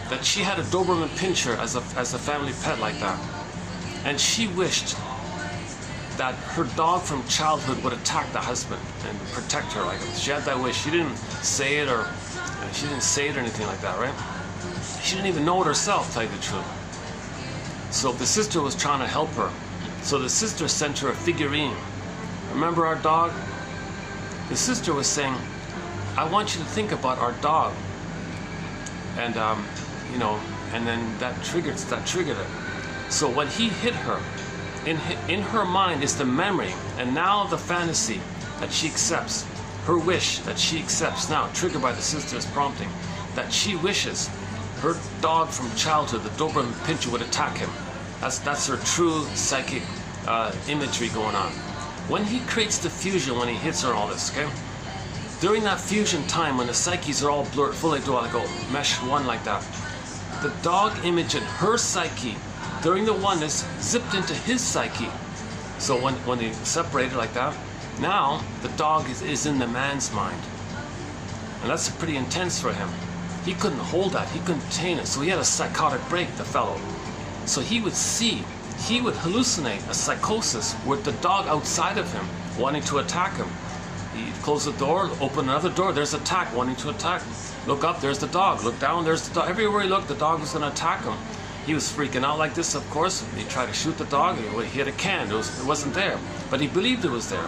that she had a Doberman Pinscher as a family pet like that, and she wished that her dog from childhood would attack the husband and protect her. Like, she had that wish. She didn't say it or anything like that, right? She didn't even know it herself, to tell you the truth. So the sister was trying to help her. So the sister sent her a figurine. Remember our dog? The sister was saying, I want you to think about our dog. And you know, and then that triggered it. So when he hit her, in her mind is the memory, and now the fantasy that she accepts, her wish that she accepts now, triggered by the sister's prompting, that she wishes her dog from childhood, the Doberman Pinscher, would attack him. That's her true psychic imagery going on. When he creates the fusion, when he hits her and all this, okay? During that fusion time, when the psyches are all blurred, fully do I go mesh one like that, the dog image in her psyche during the oneness zipped into his psyche. So when they separated like that, now the dog is in the man's mind. And that's pretty intense for him. He couldn't hold that, he couldn't contain it, so he had a psychotic break, the fellow. So he would hallucinate a psychosis with the dog outside of him, wanting to attack him. He'd close the door, open another door, there's attack, wanting to attack him. Look up, there's the dog. Look down, there's the dog. Everywhere he looked, the dog was going to attack him. He was freaking out like this, of course. He tried to shoot the dog. He had a can. It wasn't there. But he believed it was there.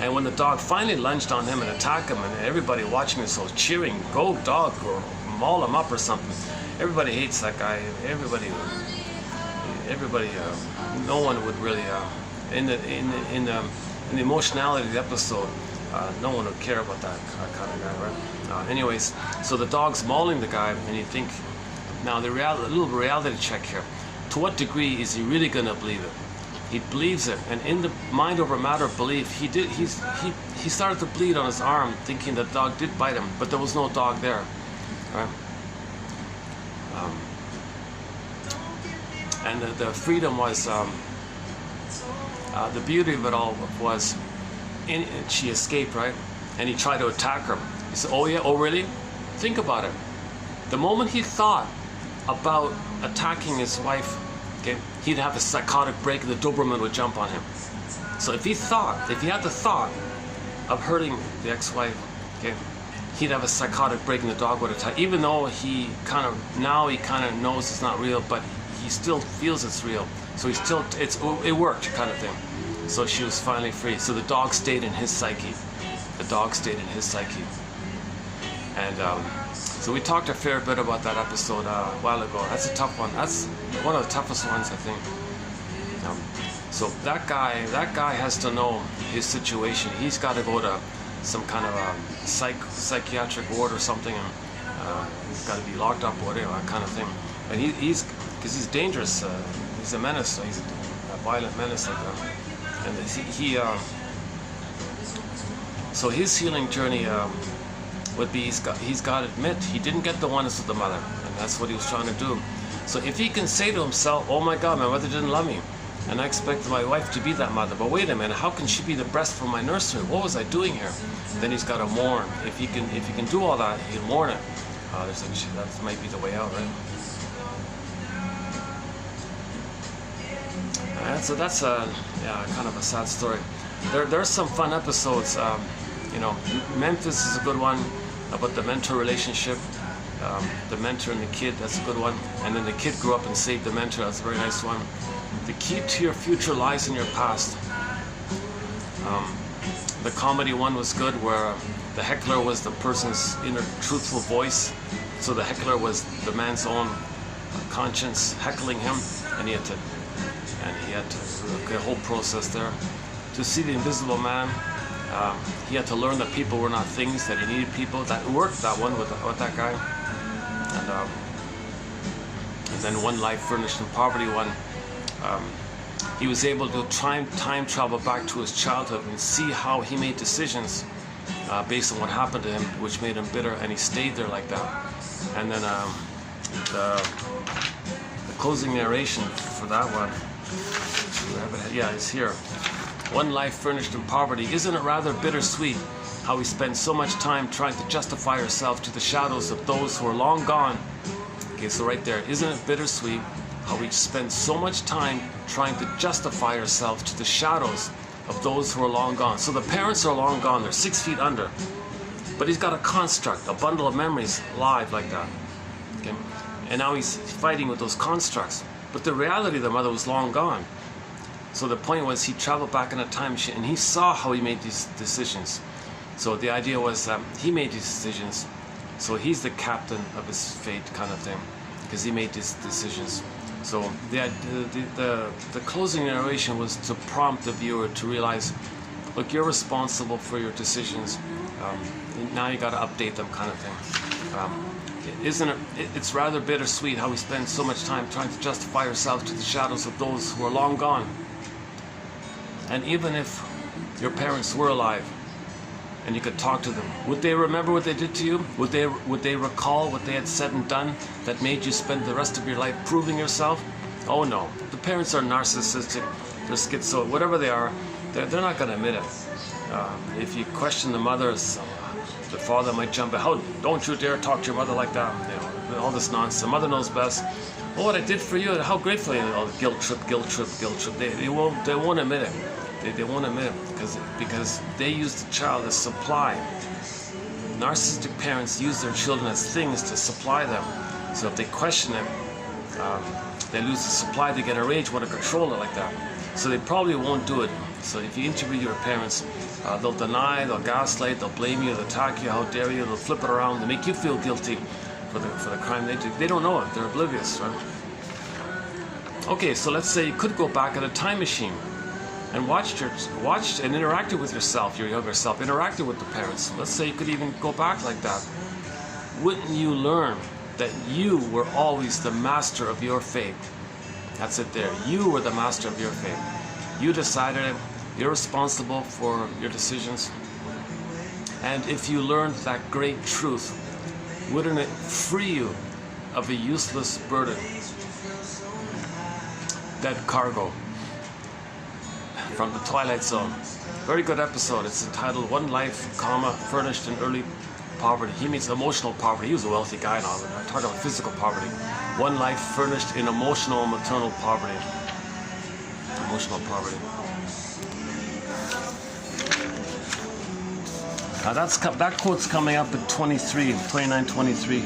And when the dog finally lunged on him and attacked him, and everybody watching this was cheering, go dog, or maul him up or something. Everybody hates that guy. Everybody, no one would really, in the emotionality of the episode, no one would care about that kind of guy, right? Anyways, so the dog's mauling the guy, and you think, now a little reality check here. To what degree is he really going to believe it? He believes it, and in the mind over matter belief, he started to bleed on his arm, thinking the dog did bite him, but there was no dog there, right? And the freedom was the beauty of it all was, she escaped, right? And he tried to attack her. He said, oh yeah, oh really? Think about it. The moment he thought about attacking his wife, okay, he'd have a psychotic break and the Doberman would jump on him. So if he had the thought of hurting the ex-wife, okay, he'd have a psychotic break and the dog would attack. Even though he kind of knows it's not real, but he still feels it's real. So it worked, kind of thing. So she was finally free. So the dog stayed in his psyche. The dog stayed in his psyche. And so we talked a fair bit about that episode a while ago. That's a tough one. That's one of the toughest ones, I think. So that guy has to know his situation. He's got to go to some kind of a psychiatric ward or something, and he's got to be locked up or whatever, that kind of thing. And because he's dangerous. He's a menace. He's a violent menace like that. And so his healing journey would be he's got to admit he didn't get the oneness with the mother, and that's what he was trying to do. So if he can say to himself, oh my God, my mother didn't love me, and I expected my wife to be that mother, but wait a minute, how can she be the breast from my nursery? What was I doing here? Then he's got to mourn. If he can do all that, he'll mourn it. That might be the way out, right? So that's kind of a sad story. There's some fun episodes. Memphis is a good one about the mentor relationship. The mentor and the kid, that's a good one. And then the kid grew up and saved the mentor, that's a very nice one. The key to your future lies in your past. The comedy one was good, where the heckler was the person's inner truthful voice. So the heckler was the man's own conscience heckling him, and he had to the whole process there. To see the invisible man, he had to learn that people were not things, that he needed people. That worked, that one with that guy. And then One Life Furnished in Poverty one, he was able to time travel back to his childhood and see how he made decisions based on what happened to him, which made him bitter, and he stayed there like that. And then the closing narration for that one, it's here. One Life Furnished in Poverty. Isn't it rather bittersweet how we spend so much time trying to justify ourselves to the shadows of those who are long gone? Okay, so right there, isn't it bittersweet how we spend so much time trying to justify ourselves to the shadows of those who are long gone? So the parents are long gone, they're 6 feet under. But he's got a construct, a bundle of memories live like that. Okay? And now he's fighting with those constructs. But the reality of the mother was long gone. So the point was, he traveled back in a time machine and he saw how he made these decisions. So the idea was he made these decisions. So he's the captain of his fate, kind of thing, because he made these decisions. So the closing narration was to prompt the viewer to realize, look, you're responsible for your decisions. Now you got to update them, kind of thing. Isn't it? It's rather bittersweet how we spend so much time trying to justify ourselves to the shadows of those who are long gone. And even if your parents were alive and you could talk to them, would they remember what they did to you? Would they recall what they had said and done that made you spend the rest of your life proving yourself? Oh no. The parents are narcissistic, they're schizo, whatever they are, they're not going to admit it. If you question the mothers, the father might jump in. How don't you dare talk to your mother like that? All this nonsense. Mother knows best. Oh, what I did for you, how grateful I am. Oh, guilt trip. They won't admit it. They won't admit it because they use the child as supply. Narcissistic parents use their children as things to supply them. So if they question them, they lose the supply. They get enraged, want to control it like that. So they probably won't do it. So if you interview your parents, they'll deny, they'll gaslight, they'll blame you, they'll attack you, how dare you, they'll flip it around, they make you feel guilty for the crime they did. They don't know it, they're oblivious, right? Okay, so let's say you could go back in a time machine and watched and interacted with yourself, your younger self, interacted with the parents. Let's say you could even go back like that. Wouldn't you learn that you were always the master of your fate? That's it there. You were the master of your fate. You decided it. You're responsible for your decisions. And if you learned that great truth, wouldn't it free you of a useless burden? That cargo. from the Twilight Zone. Very good episode. It's entitled One Life, comma, Furnished in Early Poverty. He means emotional poverty. He was a wealthy guy now. I'm talking about physical poverty. One life furnished in emotional and maternal poverty. Emotional poverty. Now that quote's coming up at 29:23.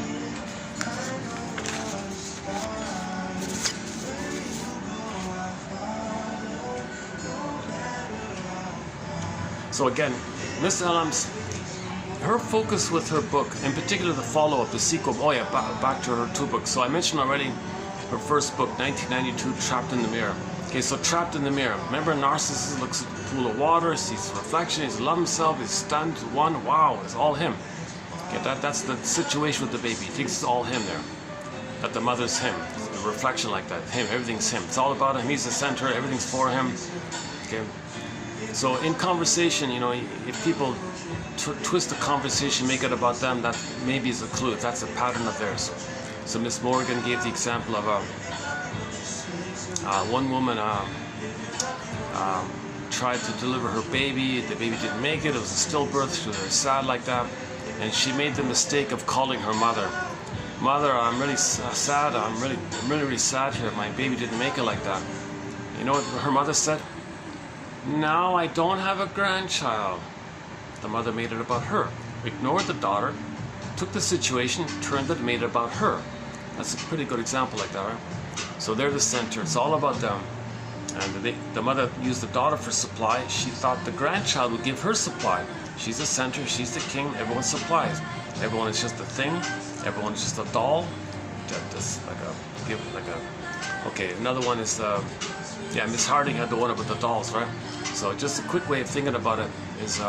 So again, Miss Ellam's, her focus with her book, in particular the follow-up, the sequel, back to her 2 books. So I mentioned already her first book, 1992, Trapped in the Mirror. Okay, so Trapped in the Mirror. Remember, Narcissus looks at the pool of water, sees the reflection, he's loved himself, he's stunned, one, wow, it's all him. Okay, that's the situation with the baby. He thinks it's all him there. That the mother's him. A reflection like that. Him, everything's him. It's all about him, he's the center, everything's for him. Okay. So in conversation, if people twist the conversation, make it about them, that maybe is a clue, if that's a pattern of theirs. So Miss Morgan gave the example of one woman tried to deliver her baby, the baby didn't make it, it was a stillbirth, she was very sad like that, and she made the mistake of calling her mother. Mother, I'm really sad, I'm really sad here, my baby didn't make it like that. You know what her mother said? Now I don't have a grandchild. The mother made it about her. Ignored the daughter, took the situation, turned it, made it about her. That's a pretty good example like that, right? So they're the center. It's all about them. And the mother used the daughter for supply. She thought the grandchild would give her supply. She's the center, she's the king, everyone supplies. Everyone is just a thing, everyone is just a doll. Okay, another one is, Miss Harding had the one about the dolls, right? So just a quick way of thinking about it is,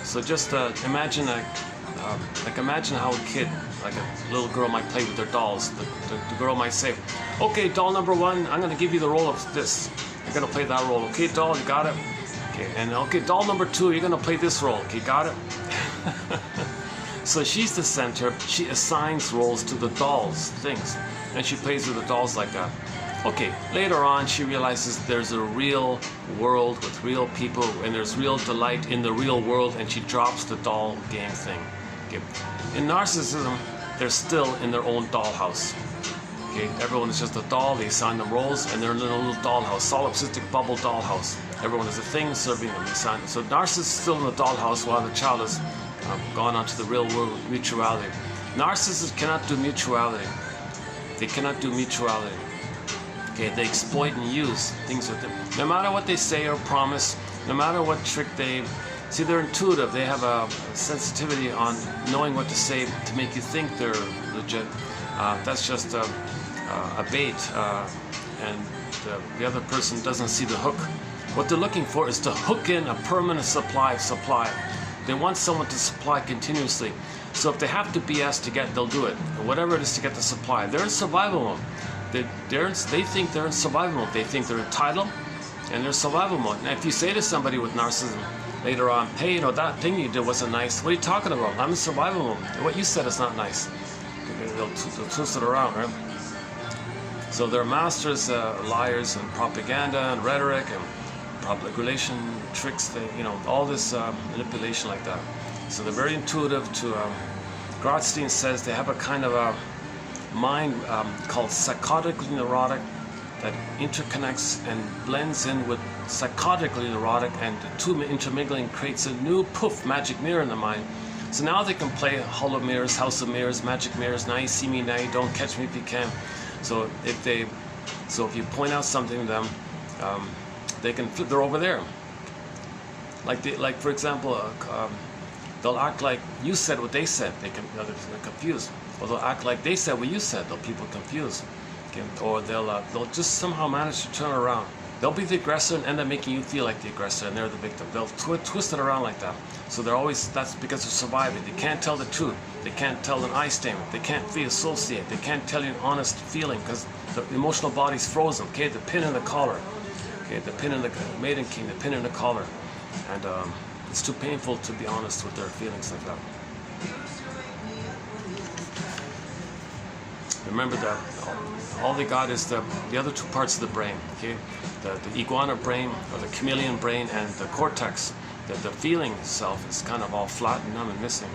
so just imagine imagine how a kid, like a little girl, might play with their dolls. The girl might say, okay, doll number 1, I'm going to give you the role of this. You're going to play that role. Okay, doll, you got it? Okay, and okay, doll number 2, you're going to play this role. Okay, got it? So she's the center. She assigns roles to the dolls, things. And she plays with the dolls like that. Okay, later on she realizes there's a real world with real people and there's real delight in the real world, and she drops the doll game thing. Okay. In narcissism, they're still in their own dollhouse. Okay, everyone is just a doll, they assign them roles, and they're in a little dollhouse, solipsistic bubble dollhouse. Everyone is a thing serving them. So narcissist is still in the dollhouse while the child has gone on to the real world with mutuality. Narcissists cannot do mutuality. They cannot do mutuality. Okay, they exploit and use things with them. No matter what they say or promise, no matter what trick they... See, they're intuitive. They have a sensitivity on knowing what to say to make you think they're legit. That's just a bait, and the other person doesn't see the hook. What they're looking for is to hook in a permanent supply. They want someone to supply continuously. So if they have to BS to get, they'll do it. Or whatever it is to get the supply. They're in survival mode. They think they're in survival mode. They think they're entitled, and they're survival mode. Now, if you say to somebody with narcissism later on, hey, that thing you did wasn't nice. What are you talking about? I'm in survival mode. What you said is not nice. They'll twist it around, right? So they're masters, liars, and propaganda, and rhetoric, and public relation tricks. All this manipulation like that. So they're very intuitive. Grotstein says they have a kind of a mind called psychotically neurotic that interconnects and blends in with psychotically neurotic, and the two intermingling creates a new magic mirror in the mind. So now they can play hollow mirrors, house of mirrors, magic mirrors. Now you see me, now you don't, catch me if you can. So if you point out something to them, they can flip. They're over there. Like for example, they'll act like you said what they said. They're confused. Or they'll act like they said what you said. They'll people confused. Okay? Or they'll just somehow manage to turn it around. They'll be the aggressor and end up making you feel like the aggressor, and they're the victim. They'll twist it around like that. So that's because they're surviving. They can't tell the truth. They can't tell an I statement. They can't associate. They can't tell you an honest feeling because the emotional body's frozen. Okay, the pin in the collar. Okay, the pin in the Maiden King, the pin in the collar, and it's too painful to be honest with their feelings like that. Remember that all they got is the other two parts of the brain. Okay, the iguana brain or the chameleon brain and the cortex, the feeling self is kind of all flat and numb and missing.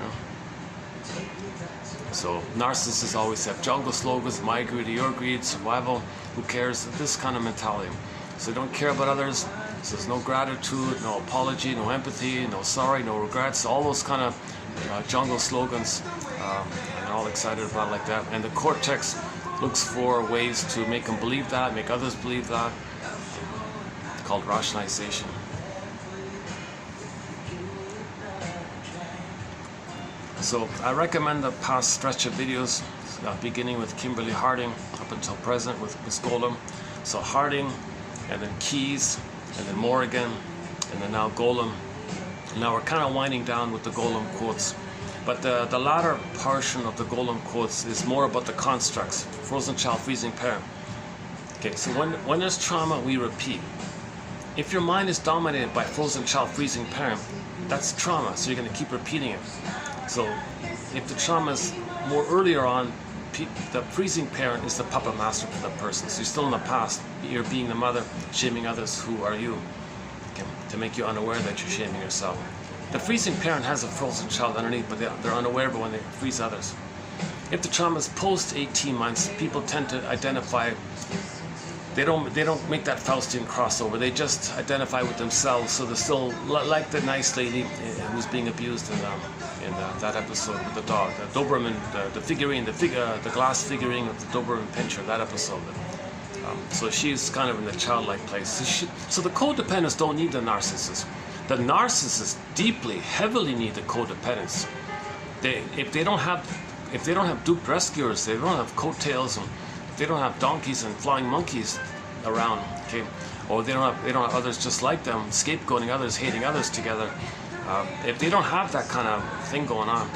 So narcissists always have jungle slogans, my greed, your greed, survival, who cares, this kind of mentality. So they don't care about others, so there's no gratitude, no apology, no empathy, no sorry, no regrets, all those kind of jungle slogans, and they're all excited about it like that. And the cortex looks for ways to make them believe that, make others believe that. It's called rationalization. So I recommend the past stretch of videos, beginning with Kimberly Harding up until present with Miss Golem. So Harding, and then Keys, and then Morrigan, and then now Golem. Now we're kind of winding down with the Golem quotes. But the latter portion of the Golem quotes is more about the constructs, frozen child, freezing parent. Okay, so when there's trauma, we repeat. If your mind is dominated by frozen child, freezing parent, that's trauma, so you're going to keep repeating it. So if the trauma is more earlier on, the freezing parent is the puppet master for the person. So you're still in the past. You're being the mother, shaming others. Who are you? Okay, to make you unaware that you're shaming yourself. The freezing parent has a frozen child underneath, but they're unaware of it when they freeze others. If the trauma is post 18 months, people tend to identify. They don't make that Faustian crossover. They just identify with themselves. So they're still like the nice lady who's being abused in that episode with the dog, the Doberman, the figurine, the glass figurine of the Doberman Pinscher. That episode. So she's kind of in the childlike place. So the codependents don't need the narcissists. The narcissists deeply, heavily need the codependents. If they don't have duped rescuers, they don't have coattails, and they don't have donkeys and flying monkeys around, okay, or they don't have others just like them, scapegoating others, hating others together. If they don't have that kind of thing going on,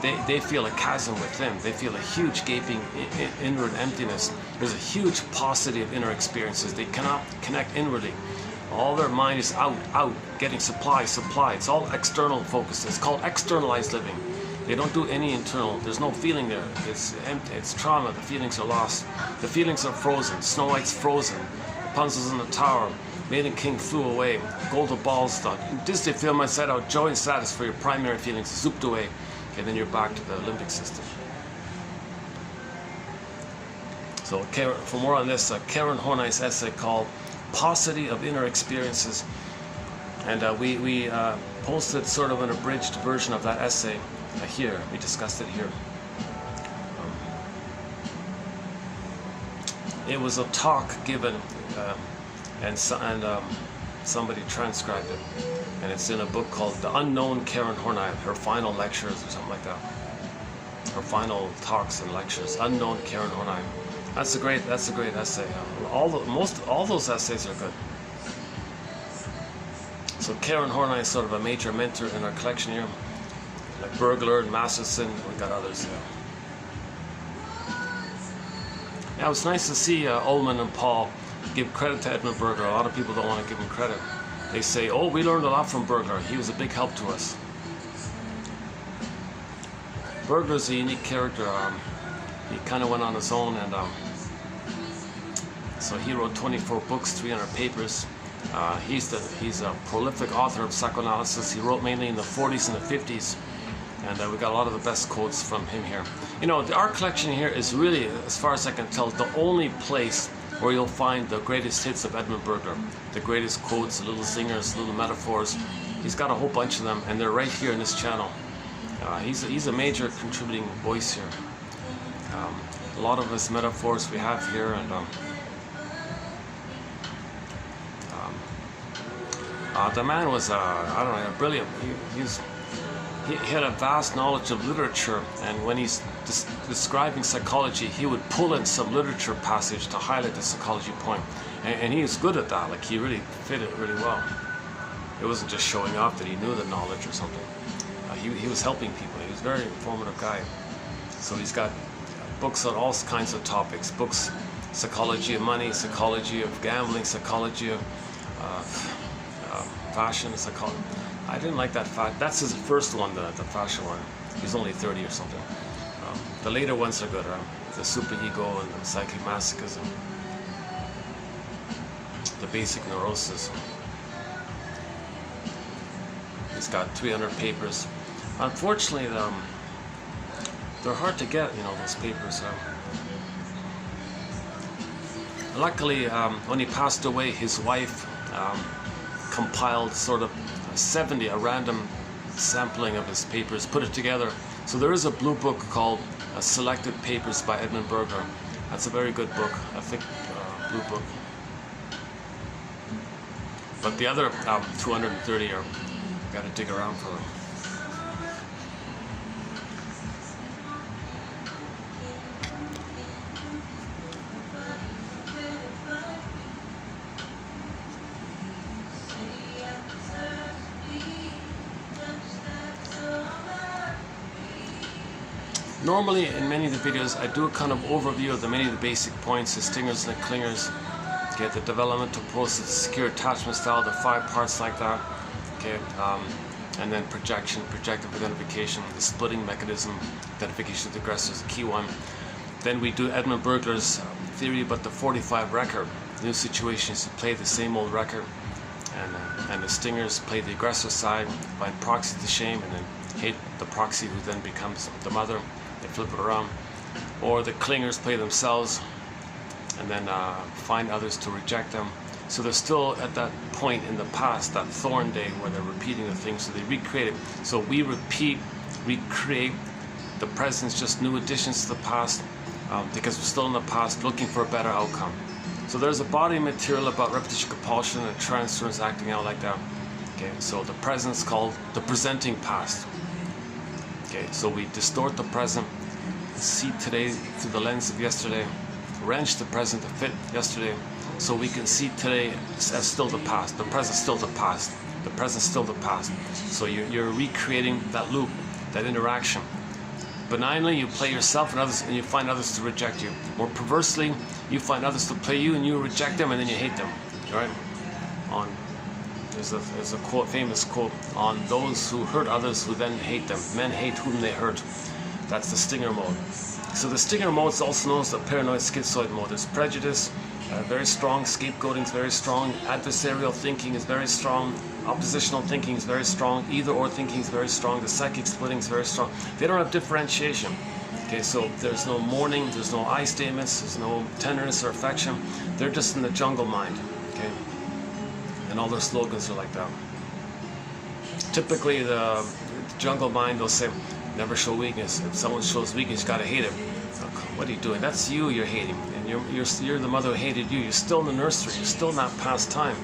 they feel a chasm within. They feel a huge gaping inward emptiness. There's a huge paucity of inner experiences. They cannot connect inwardly. All their mind is out, getting supply. It's all external focused. It's called externalized living. They don't do any internal. There's no feeling there. It's empty. It's trauma. The feelings are lost. The feelings are frozen. Snow White's frozen. Rapunzel's in the tower. Maiden King flew away. Golden balls thought. Disney film, I set out joy and sadness for your primary feelings, zooped away. And then you're back to the limbic system. So for more on this, Karen Horney's essay called Paucity of Inner Experiences. And we posted sort of an abridged version of that essay here. We discussed it here. It was a talk given, and somebody transcribed it, and it's in a book called The Unknown Karen Horney, her final lectures or something like that. Her final talks and lectures, Unknown Karen Horney. That's a great essay. All those essays are good. So Karen Horney is sort of a major mentor in our collection here, like Burglar and Masterson. We got others. Yeah, it was nice to see Ullman and Paul give credit to Edmund Burglar. A lot of people don't want to give him credit. They say, "Oh, we learned a lot from Burglar. He was a big help to us." Burglar's a unique character. He kind of went on his own, and so he wrote 24 books, 300 papers. He's a prolific author of psychoanalysis. He wrote mainly in the 40s and the 50s, and we got a lot of the best quotes from him here. You know, our collection here is really, as far as I can tell, the only place where you'll find the greatest hits of Edmund Burglar, the greatest quotes, little zingers, little metaphors. He's got a whole bunch of them, and they're right here in this channel. He's a major contributing voice here. A lot of his metaphors we have here, and the man was, I don't know, brilliant. He had a vast knowledge of literature, and when he's describing psychology, he would pull in some literature passage to highlight the psychology point. And he was good at that. Like, he really fit it really well. It wasn't just showing off that he knew the knowledge or something. He was helping people. He was a very informative guy. So he's got books on all kinds of topics. Books, psychology of money, psychology of gambling, psychology of fashion, psychology. I didn't like that fact. That's his first one, the fashion one. He's only 30 or something. The later ones are good. The superego and the psychic masochism. the basic neurosis. He's got 300 papers. Unfortunately, they're hard to get, those papers. Luckily, when he passed away, his wife compiled sort of 70, a random sampling of his papers, put it together. So there is a blue book called Selected Papers by Edmund Burger. That's a very good book, a thick blue book. But the other 230 are, got to dig around for them. Normally, in many of the videos, I do a kind of overview of many of the basic points, the stingers and the clingers, okay, the developmental process, the secure attachment style, the 5 parts like that, okay, and then projection, projective identification, the splitting mechanism, identification of the aggressor is the key one. Then we do Edmund Burger's theory about the 45 record. New situations, you play the same old record, and the stingers play the aggressor side, find proxy to shame, and then hate the proxy who then becomes the mother. They flip it around. Or the clingers play themselves and then find others to reject them. So they're still at that point in the past, that thorn day, where they're repeating the things, so they recreate it. So we recreate the present's just new additions to the past, because we're still in the past looking for a better outcome. So there's a body material about repetition, compulsion, and transference acting out like that. Okay, so the present's called the presenting past. Okay, so we distort the present, see today through the lens of yesterday, wrench the present to fit yesterday, so we can see today as still the past, the present still the past, the present still the past. So you're recreating that loop, that interaction. Benignly, you play yourself and others, and you find others to reject you. More perversely, you find others to play you, and you reject them, and then you hate them. All right? There's a quote, famous quote, on those who hurt others who then hate them. Men hate whom they hurt. That's the stinger mode. So the stinger mode is also known as the paranoid schizoid mode. There's prejudice, very strong, scapegoating is very strong, adversarial thinking is very strong, oppositional thinking is very strong, either-or thinking is very strong, the psychic splitting is very strong. They don't have differentiation. Okay, so there's no mourning, there's no I statements, there's no tenderness or affection. They're just in the jungle mind. Okay, and all their slogans are like that. Typically, the jungle mind, they'll say, never show weakness. If someone shows weakness, you gotta hate him. What are you doing? That's you're hating. And you're the mother who hated you. You're still in the nursery. You're still in that past time.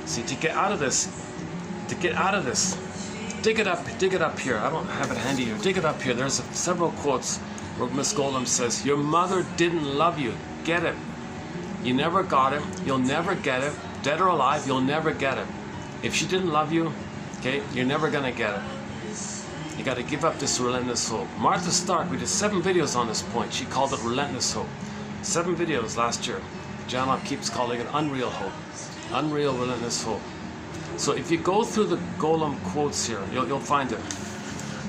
See, to get out of this, dig it up here. I don't have it handy here. Dig it up here. There's several quotes where Miss Golem says, your mother didn't love you. Get it. You never got it. You'll never get it. Dead or alive, you'll never get it. If she didn't love you, okay, you're never gonna get it. You got to give up this relentless hope. Martha Stark, we did 7 videos on this point. She called it relentless hope. 7 videos last year. John Locke keeps calling it unreal hope. Unreal, relentless hope. So if you go through the Golem quotes here, you'll find it.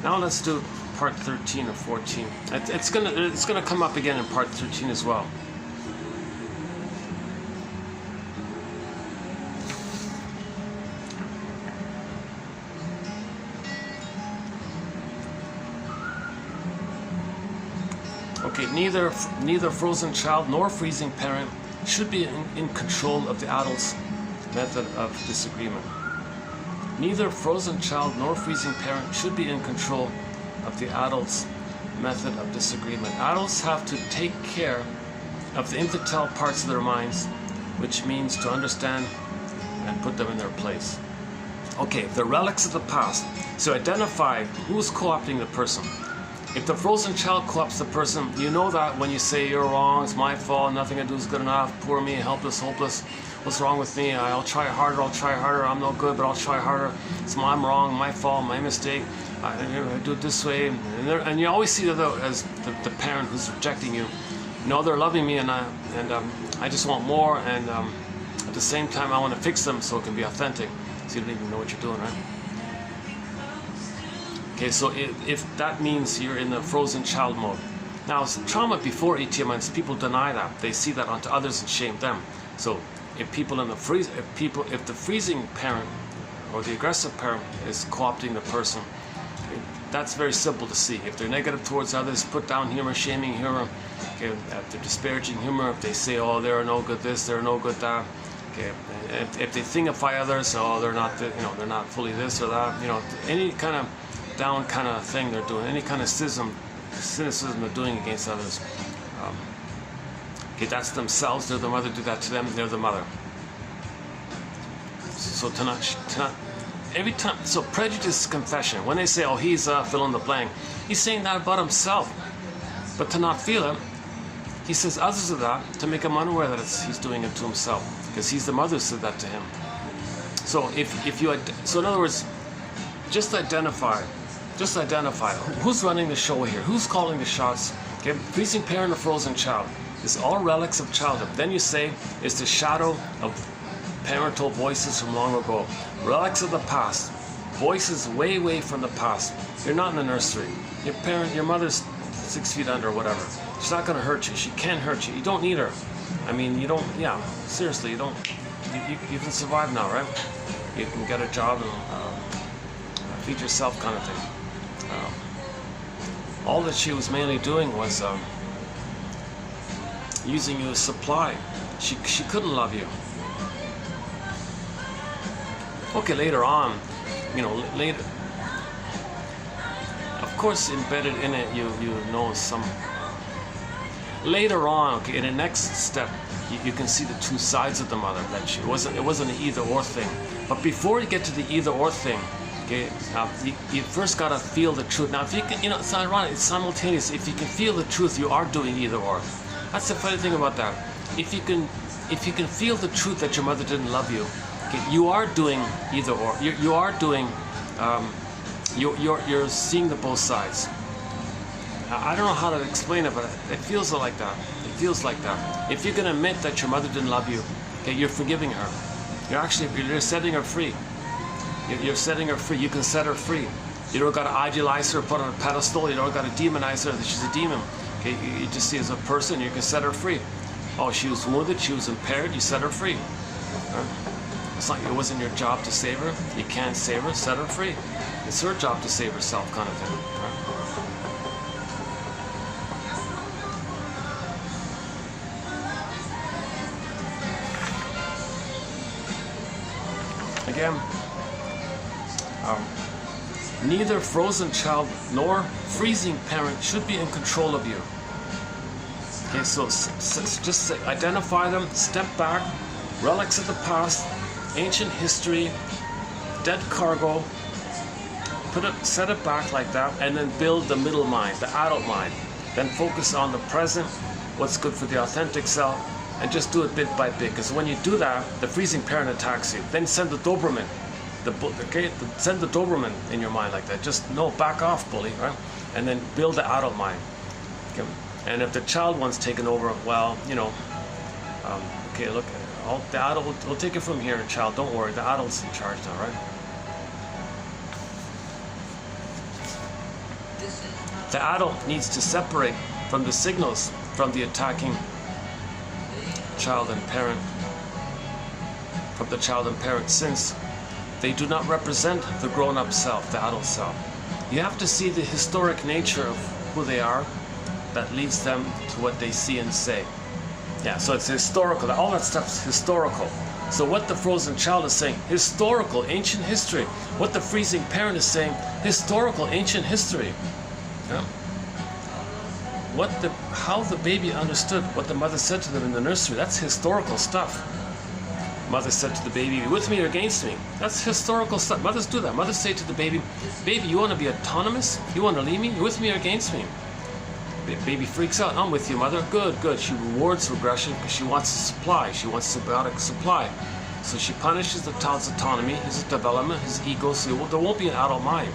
Now let's do part 13 or 14. It's gonna come up again in part 13 as well. Okay, neither frozen child nor freezing parent should be in control of the adult's method of disagreement. Neither frozen child nor freezing parent should be in control of the adult's method of disagreement. Adults have to take care of the infantile parts of their minds, which means to understand and put them in their place. Okay, the relics of the past. So identify who's co-opting the person. If the frozen child co-opts the person, you know that when you say you're wrong, it's my fault, nothing I do is good enough, poor me, helpless, hopeless, what's wrong with me, I'll try harder, I'm no good, but I'll try harder, I'm wrong, my fault, my mistake, I do it this way, and you always see that as the parent who's rejecting you. No, they're loving me, and I just want more, and at the same time I want to fix them so it can be authentic, so you don't even know what you're doing, right? Okay, so if that means you're in the frozen child mode. Now, trauma before ATMs, people deny that. They see that onto others and shame them. So if the freezing parent or the aggressive parent is co-opting the person, that's very simple to see. If they're negative towards others, put down humor, shaming humor, okay, if they're disparaging humor, if they say, oh, they're no good this, they're no good that, okay, if they thingify others, oh, they're not, they're not fully this or that, any kind of down kind of thing they're doing, any kind of cynicism they're doing against others. Okay, that's themselves. They're the mother. Do that to them. They're the mother. So to not every time. So prejudice confession. When they say, "Oh, he's fill in the blank," he's saying that about himself. But to not feel it, he says others of that to make him unaware that he's doing it to himself, because he's the mother who said that to him. So so in other words, just identify who's running the show here, who's calling the shots. Okay, freezing parent or frozen child. It's all relics of childhood. Then you say it's the shadow of parental voices from long ago. Relics of the past. Voices way, way from the past. You're not in the nursery. Your mother's 6 feet under or whatever. She's not going to hurt you. She can't hurt you. You don't need her. I mean, you don't, seriously, you don't, you can survive now, right? You can get a job and feed yourself kind of thing. All that she was mainly doing was using you as supply. She couldn't love you. Okay, later on, later, of course, embedded in it, you know some. Later on, okay, in the next step, you can see the two sides of the mother. That it wasn't an either or thing. But before you get to the either or thing, okay, you first gotta feel the truth. Now, if you can, it's ironic. It's simultaneous. If you can feel the truth, you are doing either or. That's the funny thing about that. If you can feel the truth that your mother didn't love you, okay, you are doing either or. You are doing. You're seeing the both sides. I don't know how to explain it, but it feels like that. It feels like that. If you can admit that your mother didn't love you, okay, you're forgiving her. You're setting her free. You're setting her free. You can set her free. You don't got to idealize her, put her on a pedestal. You don't got to demonize her that she's a demon. Okay, you just see as a person. You can set her free. Oh, she was wounded. She was impaired. You set her free. It wasn't your job to save her. You can't save her. Set her free. It's her job to save herself, kind of thing. Right? Again. Neither frozen child nor freezing parent should be in control of you. Okay, so just identify them, step back, relics of the past, ancient history, dead cargo, set it back like that, and then build the middle mind, the adult mind. Then focus on the present, what's good for the authentic self, and just do it bit by bit. Because when you do that, the freezing parent attacks you. Then send the Doberman. Send the Doberman in your mind like that. Just back off, bully, right? And then build the adult mind. Okay? And if the child one's taken over, well, okay, look, the adult will take it from here, child. Don't worry, the adult's in charge now, right? The adult needs to separate from the signals from the attacking child and parent, from the child and parent, since they do not represent the grown-up self, the adult self. You have to see the historic nature of who they are that leads them to what they see and say. Yeah, so it's historical. All that stuff's historical. So what the frozen child is saying, historical, ancient history. What the freezing parent is saying, historical, ancient history. Yeah? How the baby understood what the mother said to them in the nursery, that's historical stuff. Mother said to the baby, with me or against me? That's historical stuff. Mothers do that. Mothers say to the baby, baby, you want to be autonomous? You want to leave me? You with me or against me? Baby freaks out. I'm with you, mother. Good, good. She rewards regression because she wants supply. She wants symbiotic supply. So she punishes the child's autonomy, his development, his ego, so there won't be an adult mind.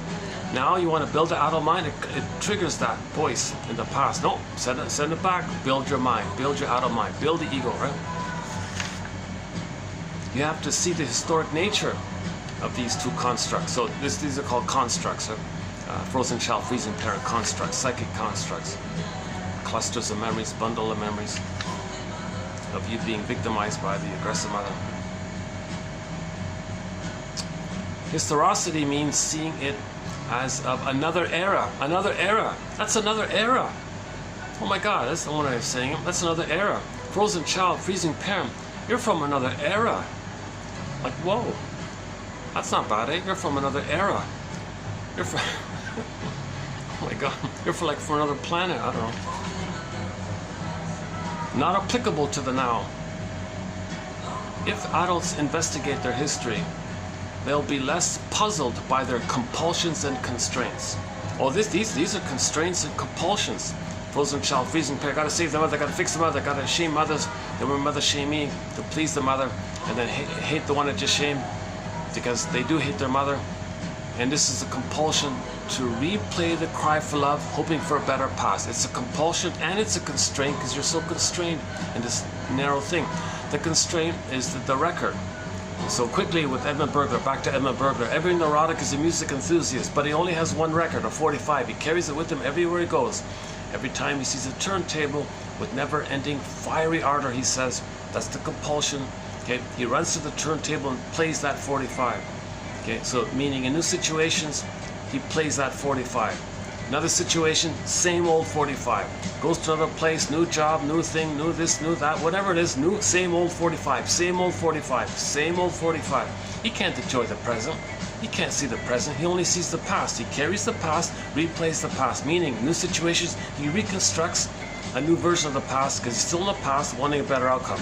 Now you want to build an adult mind, it triggers that voice in the past. No, send it back. Build your mind. Build your adult mind. Build the ego, right? You have to see the historic nature of these two constructs. So these are called constructs. Frozen child, freezing parent constructs, psychic constructs. Clusters of memories, bundle of memories. of you being victimized by the aggressive mother. Historicity means seeing it as of another era. Another era. That's another era. Oh my God, that's not what I was saying. That's another era. Frozen child, freezing parent. You're from another era. Like, whoa. That's not bad, eh? You're from another era. You're from... oh my God. You're from another planet. I don't know. Not applicable to the now. If adults investigate their history, they'll be less puzzled by their compulsions and constraints. Oh, these are constraints and compulsions. Frozen child, freezing parent, gotta save the mother, gotta fix the mother, gotta shame mothers, then when mother shame me to please the mother, and then hate the one that just shamed because they do hate their mother. And this is a compulsion to replay the cry for love, hoping for a better past. It's a compulsion and it's a constraint because you're so constrained in this narrow thing. The constraint is the record. So quickly with Edmund Berger, back to Edmund Berger. Every neurotic is a music enthusiast, but he only has one record, a 45. He carries it with him everywhere he goes. Every time he sees a turntable with never-ending fiery ardor, he says, that's the compulsion. Okay, he runs to the turntable and plays that 45. Okay, so meaning in new situations, he plays that 45. Another situation, same old 45. Goes to another place, new job, new thing, new this, new that, whatever it is, new, same old 45, same old 45, same old 45. He can't enjoy the present. He can't see the present. He only sees the past. He carries the past, replays the past. Meaning, new situations, he reconstructs a new version of the past because he's still in the past, wanting a better outcome.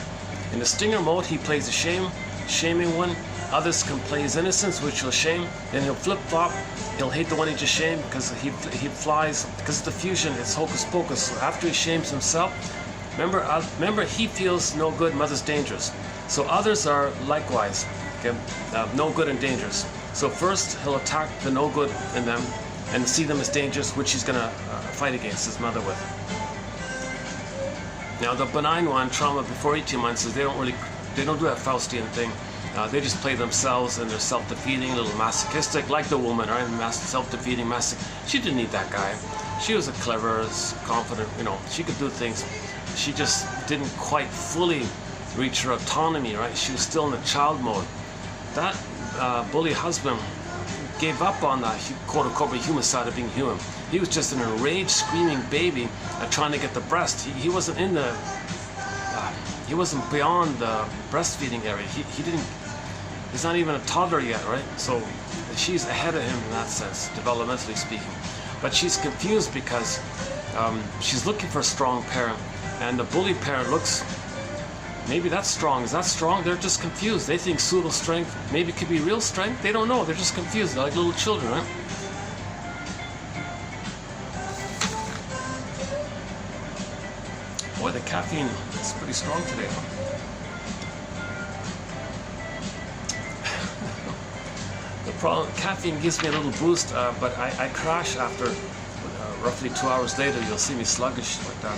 In the stinger mode, he plays the shaming one. Others can play his innocence, which will shame. Then he'll flip-flop. He'll hate the one he just shamed because he flies. Because of the fusion, it's hocus pocus. So after he shames himself, remember he feels no good, mother's dangerous. So others are likewise, okay, no good and dangerous. So first he'll attack the no good in them and see them as dangerous, which he's going to fight against his mother with. Now the benign one, trauma before 18 months, is they don't do that Faustian thing. They just play themselves and they're self-defeating, a little masochistic, like the woman, right? Self-defeating, She didn't need that guy. She was a clever, confident, she could do things. She just didn't quite fully reach her autonomy, right? She was still in the child mode. That bully husband gave up on that quote-unquote human side of being human. He was just an enraged, screaming baby trying to get the breast. He wasn't in the... he wasn't beyond the breastfeeding area. He's not even a toddler yet, right? So she's ahead of him in that sense, developmentally speaking. But she's confused because she's looking for a strong parent, and the bully parent looks, maybe that's strong. Is that strong? They're just confused. They think pseudo strength maybe could be real strength. They don't know. They're just confused. They're like little children, right? Boy, the caffeine is pretty strong today. The problem, caffeine gives me a little boost, but I crash after roughly 2 hours later. You'll see me sluggish like that.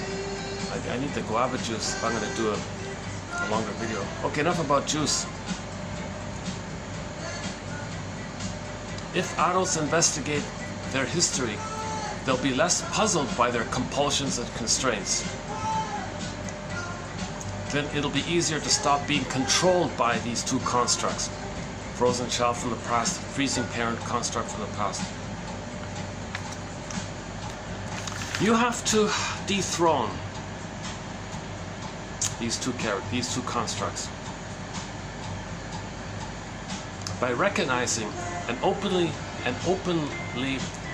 I need the guava juice if I'm going to do a longer video. Okay, enough about juice. If adults investigate their history, they'll be less puzzled by their compulsions and constraints. Then it'll be easier to stop being controlled by these two constructs. Frozen child from the past, freezing parent construct from the past. You have to dethrone these two constructs by recognizing and openly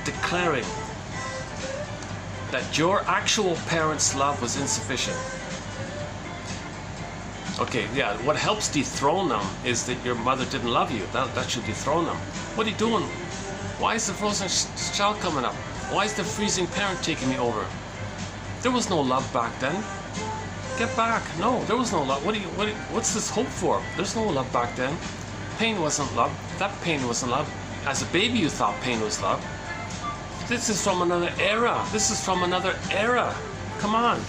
declaring that your actual parent's love was insufficient. Okay, yeah, what helps dethrone them is that your mother didn't love you. That should dethrone them. What are you doing? Why is the frozen child coming up? Why is the freezing parent taking me over? There was no love back then. Get back. No, there was no love. What's this hope for? There's no love back then. Pain wasn't love. That pain wasn't love. As a baby, you thought pain was love. This is from another era. This is from another era. Come on.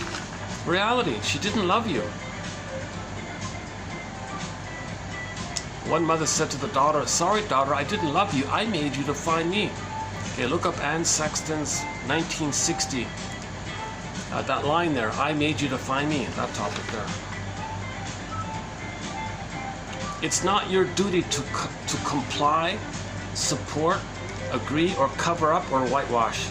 Reality. She didn't love you. One mother said to the daughter, "Sorry, daughter, I didn't love you. I made you to find me." Okay, look up Anne Sexton's 1960. That line there, "I made you to find me," that topic there. It's not your duty to comply, support, agree, or cover up or whitewash.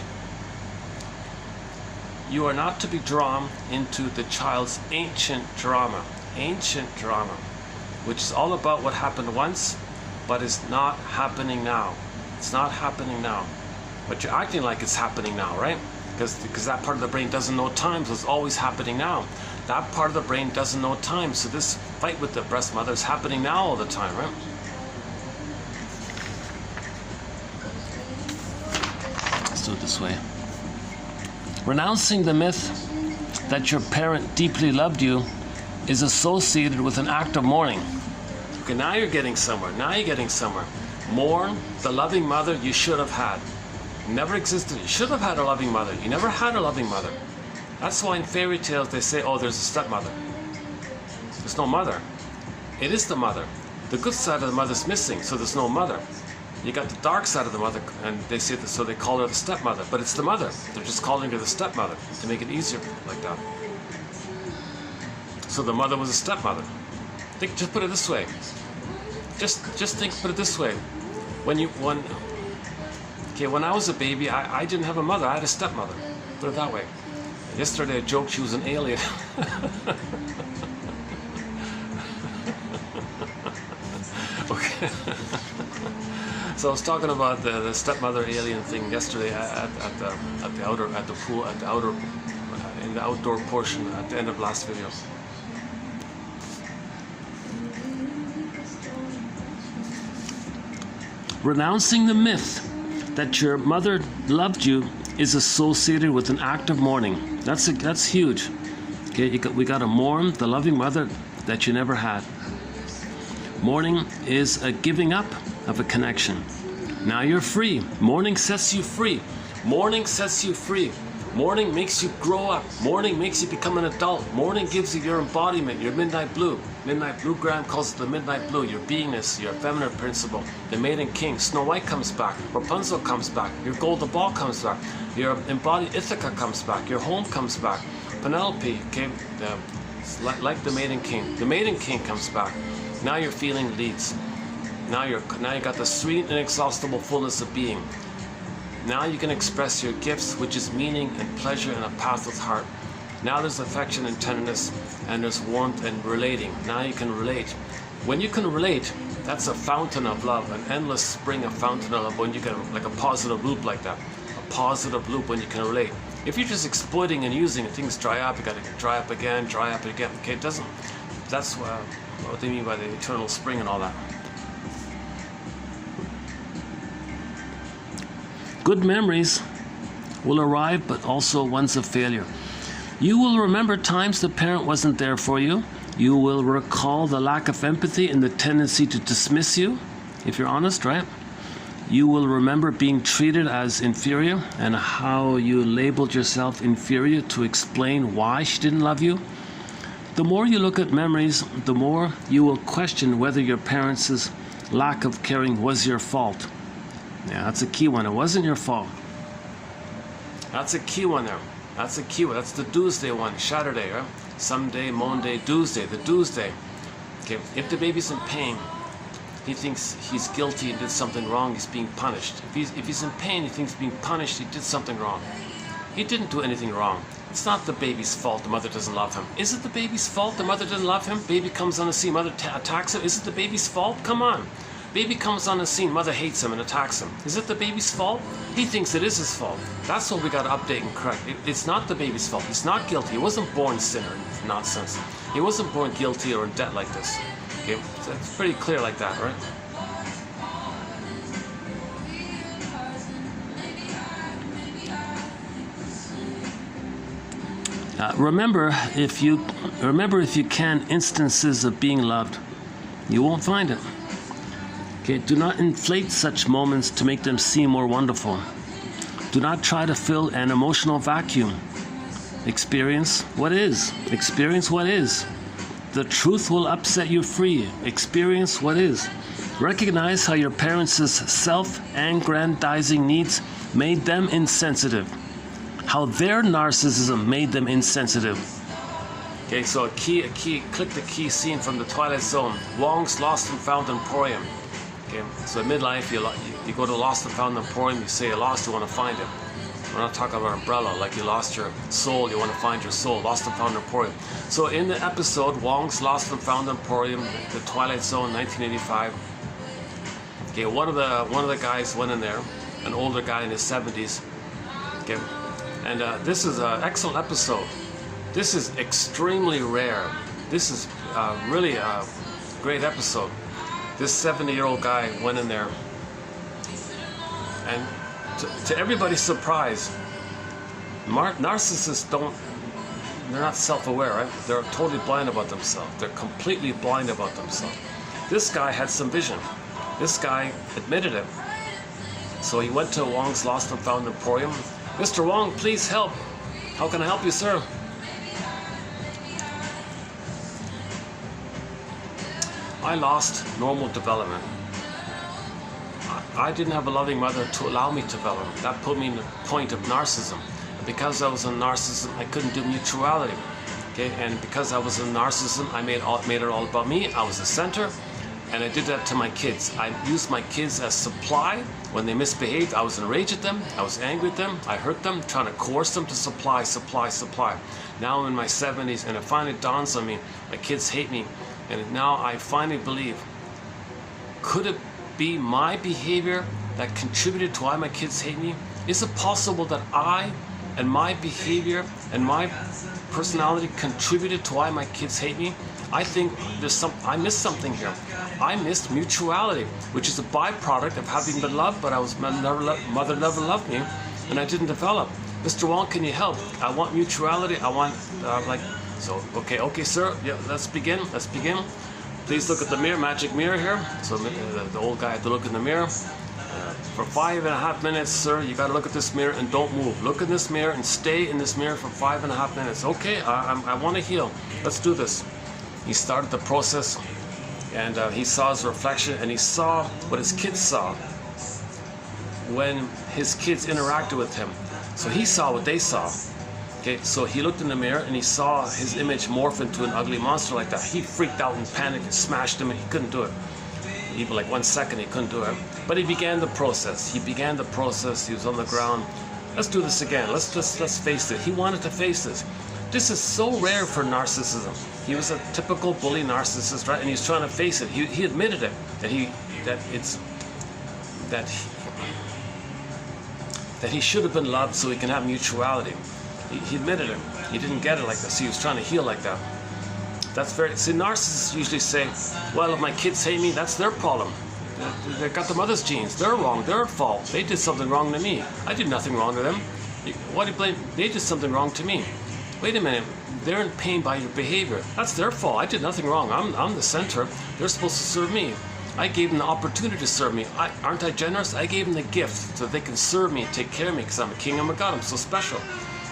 You are not to be drawn into the child's ancient drama, which is all about what happened once, but is not happening now. It's not happening now. But you're acting like it's happening now, right? Because that part of the brain doesn't know time, so it's always happening now. That part of the brain doesn't know time, so this fight with the breast mother is happening now all the time, right? Let's do it this way. Renouncing the myth that your parent deeply loved you is associated with an act of mourning. Okay, now you're getting somewhere. Mourn the loving mother you should have had. Never existed. You should have had a loving mother. You never had a loving mother. That's why in fairy tales they say, oh, there's a stepmother. There's no mother. It is the mother. The good side of the mother's missing, so there's no mother. You got the dark side of the mother, and they say that, so they call her the stepmother. But it's the mother. They're just calling her the stepmother to make it easier like that. So the mother was a stepmother. Just put it this way. Put it this way. When I was a baby, I didn't have a mother. I had a stepmother. Put it that way. Yesterday I joked she was an alien. Okay. So I was talking about the stepmother alien thing yesterday in the outdoor portion at the end of last video. Renouncing the myth that your mother loved you is associated with an act of mourning. That's huge. Okay, we got to mourn the loving mother that you never had. Mourning is a giving up of a connection. Now you're free. Mourning sets you free. Mourning sets you free. Mourning makes you grow up. Mourning makes you become an adult. Mourning gives you your embodiment, your midnight blue. Midnight blue, Graham calls it the midnight blue, your beingness, your feminine principle. The maiden king, Snow White comes back. Rapunzel comes back. Your golden ball comes back. Your embodied Ithaca comes back. Your home comes back. Penelope came, like the maiden king. The maiden king comes back. Now your feeling leads. Now you got the sweet, inexhaustible fullness of being. Now you can express your gifts, which is meaning and pleasure in a pathless heart. Now there's affection and tenderness, and there's warmth and relating. Now you can relate. When you can relate, that's a fountain of love, an endless spring of fountain of love, when you get like a positive loop like that. A positive loop when you can relate. If you're just exploiting and using, things dry up, you gotta dry up again. Okay, it doesn't. That's what they mean by the eternal spring and all that. Good memories will arrive, but also ones of failure. You will remember times the parent wasn't there for you. You will recall the lack of empathy and the tendency to dismiss you, if you're honest, right? You will remember being treated as inferior and how you labeled yourself inferior to explain why she didn't love you. The more you look at memories, the more you will question whether your parents' lack of caring was your fault. Yeah, that's a key one. It wasn't your fault. That's a key one there. That's a key one. That's the Tuesday one. Saturday, right? Someday, Monday, Tuesday. The Tuesday. Okay. If the baby's in pain, he thinks he's guilty and did something wrong. He's being punished. If he's in pain, he thinks he's being punished. He did something wrong. He didn't do anything wrong. It's not the baby's fault the mother doesn't love him. Is it the baby's fault the mother doesn't love him? Baby comes on the scene, mother attacks him. Is it the baby's fault? Come on. Baby comes on the scene, mother hates him and attacks him. Is it the baby's fault? He thinks it is his fault. That's what we got to update and correct. It's not the baby's fault. He's not guilty. He wasn't born sinner. Nonsense. He wasn't born guilty or in debt like this. Okay, so it's pretty clear like that, right? Remember if you can instances of being loved. You won't find it. Okay, do not inflate such moments to make them seem more wonderful. Do not try to fill an emotional vacuum. Experience what is. Experience what is. The truth will upset you free. Experience what is. Recognize how your parents' self-aggrandizing needs made them insensitive. How their narcissism made them insensitive. Okay, so a key, click the key scene from the Twilight Zone. Wong's Lost and Found Emporium. Okay, so at midlife, you go to Lost and Found Emporium, you say you're lost, you want to find it. We're not talking about umbrella, like you lost your soul, you want to find your soul. Lost and Found Emporium. So in the episode, Wong's Lost and Found Emporium, the Twilight Zone, 1985. Okay, one of the guys went in there, an older guy in his 70s. Okay, and this is an excellent episode. This is extremely rare. This is really a great episode. This 70-year-old guy went in there, and to everybody's surprise, narcissists they're not self-aware, right? They're totally blind about themselves. They're completely blind about themselves. This guy had some vision. This guy admitted it. So he went to Wong's Lost and Found Emporium. Mr. Wong, please help. How can I help you, sir? I lost normal development. I didn't have a loving mother to allow me to develop. That put me in the point of narcissism. And because I was in narcissism, I couldn't do mutuality. Okay, and because I was in narcissism, I made it all about me. I was the center, and I did that to my kids. I used my kids as supply. When they misbehaved, I was enraged at them. I was angry at them. I hurt them, trying to coerce them to supply. Now I'm in my 70s, and it finally dawns on me, my kids hate me. And now I finally believe, could it be my behavior that contributed to why my kids hate me? Is it possible that I and my behavior and my personality contributed to why my kids hate me? I think I missed something here. I missed mutuality, which is a byproduct of having been loved, but mother never loved me, and I didn't develop. Mr. Wong, can you help? I want mutuality. I want okay, sir. Yeah, let's begin. Please look at the mirror, magic mirror here. So the old guy had to look in the mirror. For 5.5 minutes, sir, you got to look at this mirror and don't move. Look in this mirror and stay in this mirror for 5.5 minutes. Okay, I want to heal. Let's do this. He started the process, and he saw his reflection, and he saw what his kids saw when his kids interacted with him. So he saw what they saw. Okay, so he looked in the mirror and he saw his image morph into an ugly monster like that. He freaked out and panicked and smashed him, and he couldn't do it. Even like 1 second he couldn't do it. But he began the process. He was on the ground. Let's do this again. Let's face it. He wanted to face this. This is so rare for narcissism. He was a typical bully narcissist, right? And he's trying to face it. He admitted it, that he should have been loved so he can have mutuality. He admitted it. He didn't get it like this. He was trying to heal like that. See, narcissists usually say, well, if my kids hate me, that's their problem. They got the mother's genes. They're wrong. They're at fault. They did something wrong to me. I did nothing wrong to them. Why do you blame? They did something wrong to me. Wait a minute. They're in pain by your behavior. That's their fault. I did nothing wrong. I'm the center. They're supposed to serve me. I gave them the opportunity to serve me. Aren't I generous? I gave them the gift so they can serve me and take care of me because I'm a king, I'm a god. I'm so special.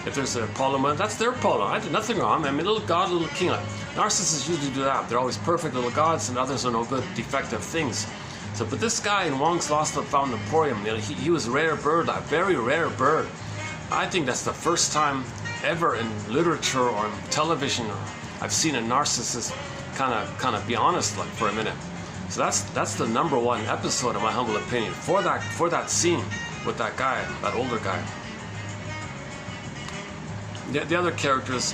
If there's a problem, that's their problem. I did nothing wrong. I'm a little god, a little king. Narcissists usually do that. They're always perfect little gods, and others are no good, defective things. So, but this guy in Wong's Lost and Found Emporium, he was a rare bird, a very rare bird. I think that's the first time ever in literature or in television I've seen a narcissist kind of be honest like for a minute. So that's the #1 episode, in my humble opinion, for that scene with that guy, that older guy. The other characters,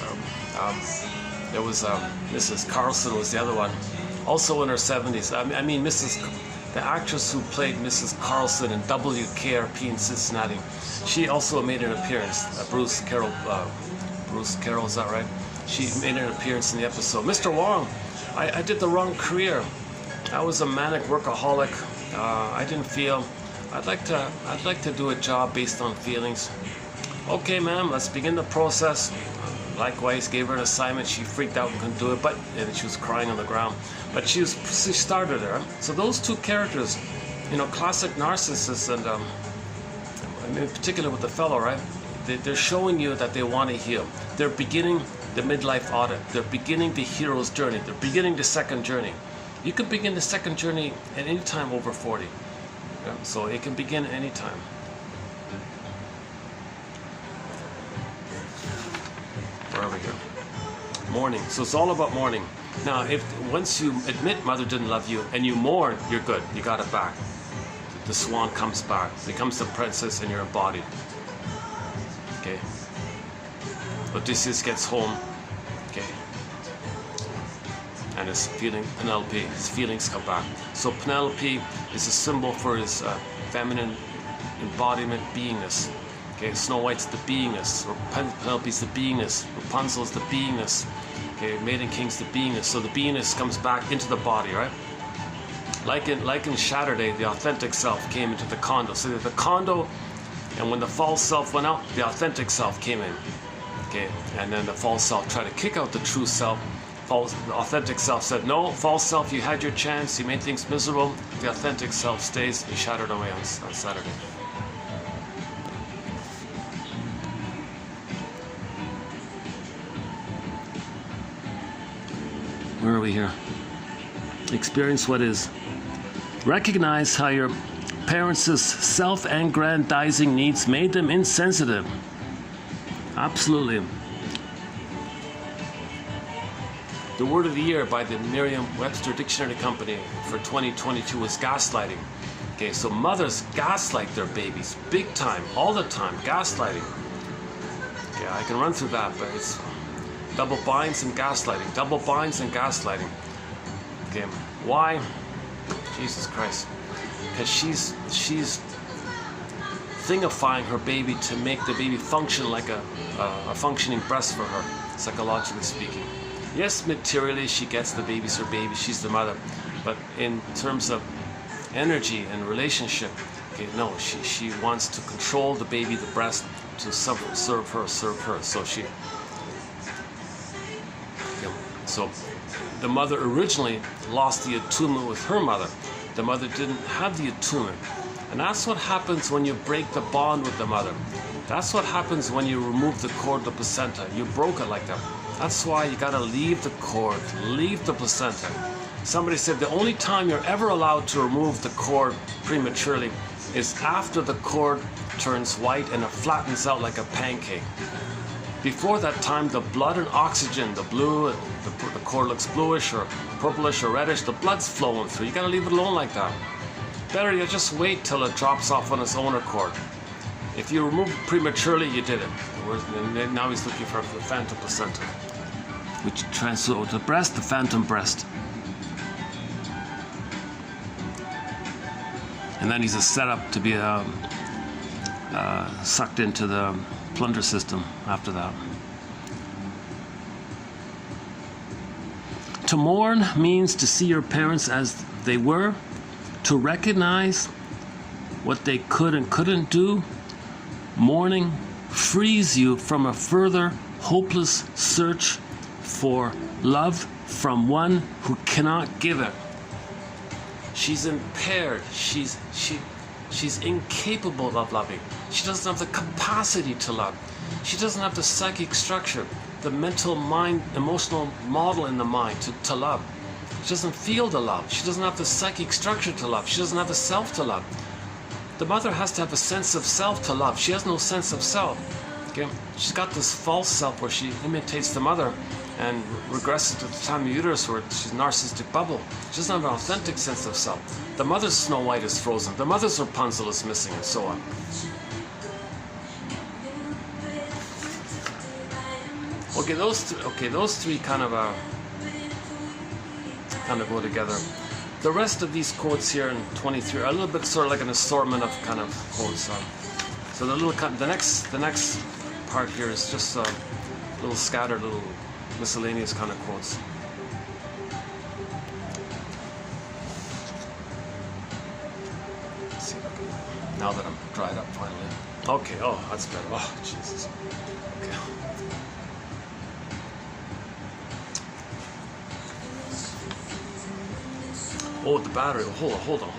there was Mrs. Carlson was the other one, also in her 70s. I mean, the actress who played Mrs. Carlson in WKRP in Cincinnati, she also made an appearance. Bruce Carroll, is that right? She made an appearance in the episode. Mr. Wong, I did the wrong career. I was a manic workaholic. I didn't feel. I'd like to do a job based on feelings. Okay, ma'am, let's begin the process. Likewise, gave her an assignment. She freaked out and couldn't do it, and she was crying on the ground. But she started her. So those two characters, classic narcissists, and in particular with the fellow, right? They're showing you that they want to heal. They're beginning the midlife audit. They're beginning the hero's journey. They're beginning the second journey. You can begin the second journey at any time over 40. So it can begin at any time. Where are we here? Mourning. So it's all about mourning. Now, if once you admit mother didn't love you and you mourn, you're good. You got it back. The swan comes back, becomes the princess, and you're embodied. Okay. Odysseus gets home. Okay. And his Penelope, his feelings come back. So Penelope is a symbol for his feminine embodiment, beingness. Okay, Snow White's the beingness, Penelope's the beingness, Rapunzel's the beingness. Okay, Maiden King's the beingness. So the beingness comes back into the body, right? Like in Saturday, the authentic self came into the condo. So the condo, and when the false self went out, the authentic self came in. Okay, and then the false self tried to kick out the true self. The authentic self said, no, false self, you had your chance, you made things miserable. The authentic self stays, he shattered away on Saturday. Where are we here? Experience what is. Recognize how your parents' self-aggrandizing needs made them insensitive. Absolutely. The word of the year by the Merriam-Webster Dictionary Company for 2022 was gaslighting. Okay, so mothers gaslight their babies big time, all the time, gaslighting. Okay, I can run through that, but it's double binds and gaslighting, double binds and gaslighting. Okay, why? Jesus Christ. Because she's thingifying her baby to make the baby function like a functioning breast for her, psychologically speaking. Yes, materially she gets the baby's her baby, she's the mother, but in terms of energy and relationship, okay, no, she wants to control the baby, the breast, to serve her. So so the mother originally lost the attunement with her mother. The mother didn't have the attunement. And that's what happens when you break the bond with the mother. That's what happens when you remove the cord, the placenta. You broke it like that. That's why you gotta leave the cord, leave the placenta. Somebody said the only time you're ever allowed to remove the cord prematurely is after the cord turns white and it flattens out like a pancake. Before that time, the blood and oxygen, the blue, the cord looks bluish or purplish or reddish, the blood's flowing through. You gotta leave it alone like that. Better you just wait till it drops off on its own accord. If you remove it prematurely, you did it. And now he's looking for the phantom placenta, which transfers the breast, the phantom breast. And then he's a setup to be sucked into the plunder system after that. To mourn means to see your parents as they were, to recognize what they could and couldn't do. Mourning frees you from a further hopeless search for love from one who cannot give it. She's impaired. She's incapable of loving. She doesn't have the capacity to love. She doesn't have the psychic structure, the mental mind, emotional model in the mind to love. She doesn't feel the love. She doesn't have the psychic structure to love. She doesn't have the self to love. The mother has to have a sense of self to love. She has no sense of self. Okay? She's got this false self where she imitates the mother and regresses to the time of uterus where she's a narcissistic bubble. She doesn't have an authentic sense of self. The mother's Snow White is frozen. The mother's Rapunzel is missing, and so on. Okay, those three kind of go together. The rest of these quotes here in 23 are a little bit sort of like an assortment of kind of quotes. So the next part here is just a little scattered, little miscellaneous kind of quotes. Let's see if I can, now that I'm dried up finally. Okay, oh, that's better. Oh, Jesus. Okay. Oh, the battery. Hold on.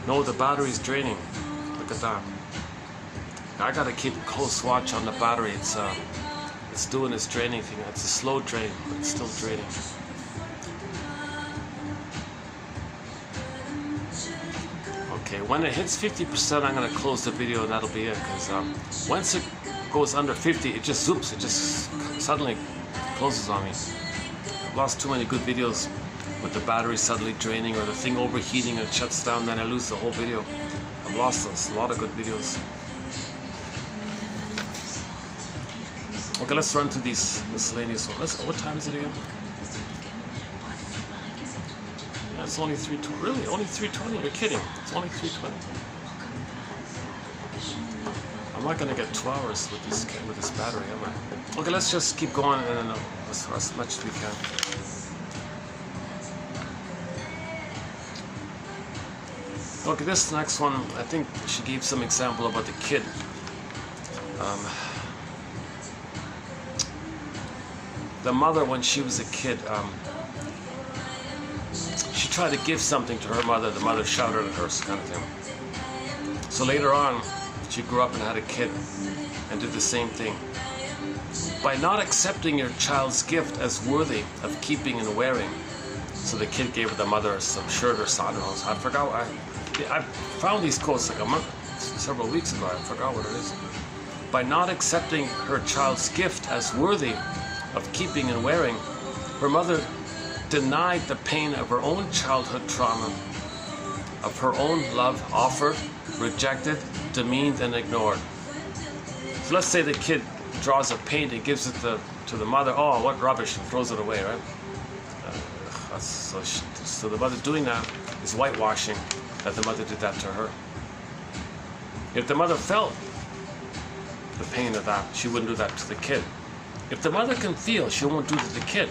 No, the battery's draining. Look at that. I gotta keep a close watch on the battery. It's doing its draining thing. It's a slow drain, but it's still draining. Okay, when it hits 50%, I'm gonna close the video and that'll be it. Because once it goes under 50, it just zoops, it just suddenly closes on me. I've lost too many good videos with the battery suddenly draining or the thing overheating and it shuts down, then I lose the whole video. I've lost a lot of good videos. Okay, let's run through these miscellaneous ones. What time is it again? Yeah, it's only 3:20. Really? Only 3:20? You're kidding. It's only 3:20. I'm not gonna get 2 hours with this battery, am I? Okay, let's just keep going and as much as we can. Okay, this next one, I think she gave some example about the kid. The mother, when she was a kid, she tried to give something to her mother. The mother shouted at her, kind of thing. So later on, she grew up and had a kid and did the same thing. By not accepting your child's gift as worthy of keeping and wearing, so the kid gave the mother some shirt or something. I forgot. I found these quotes like several weeks ago. I forgot what it is. By not accepting her child's gift as worthy of keeping and wearing, her mother denied the pain of her own childhood trauma, of her own love offered, rejected, demeaned, and ignored. So let's say the kid draws a painting, gives it to the mother. Oh, what rubbish, and throws it away, right? So the mother doing that is whitewashing that the mother did that to her. If the mother felt the pain of that, she wouldn't do that to the kid. If the mother can feel, she won't do it to the kid.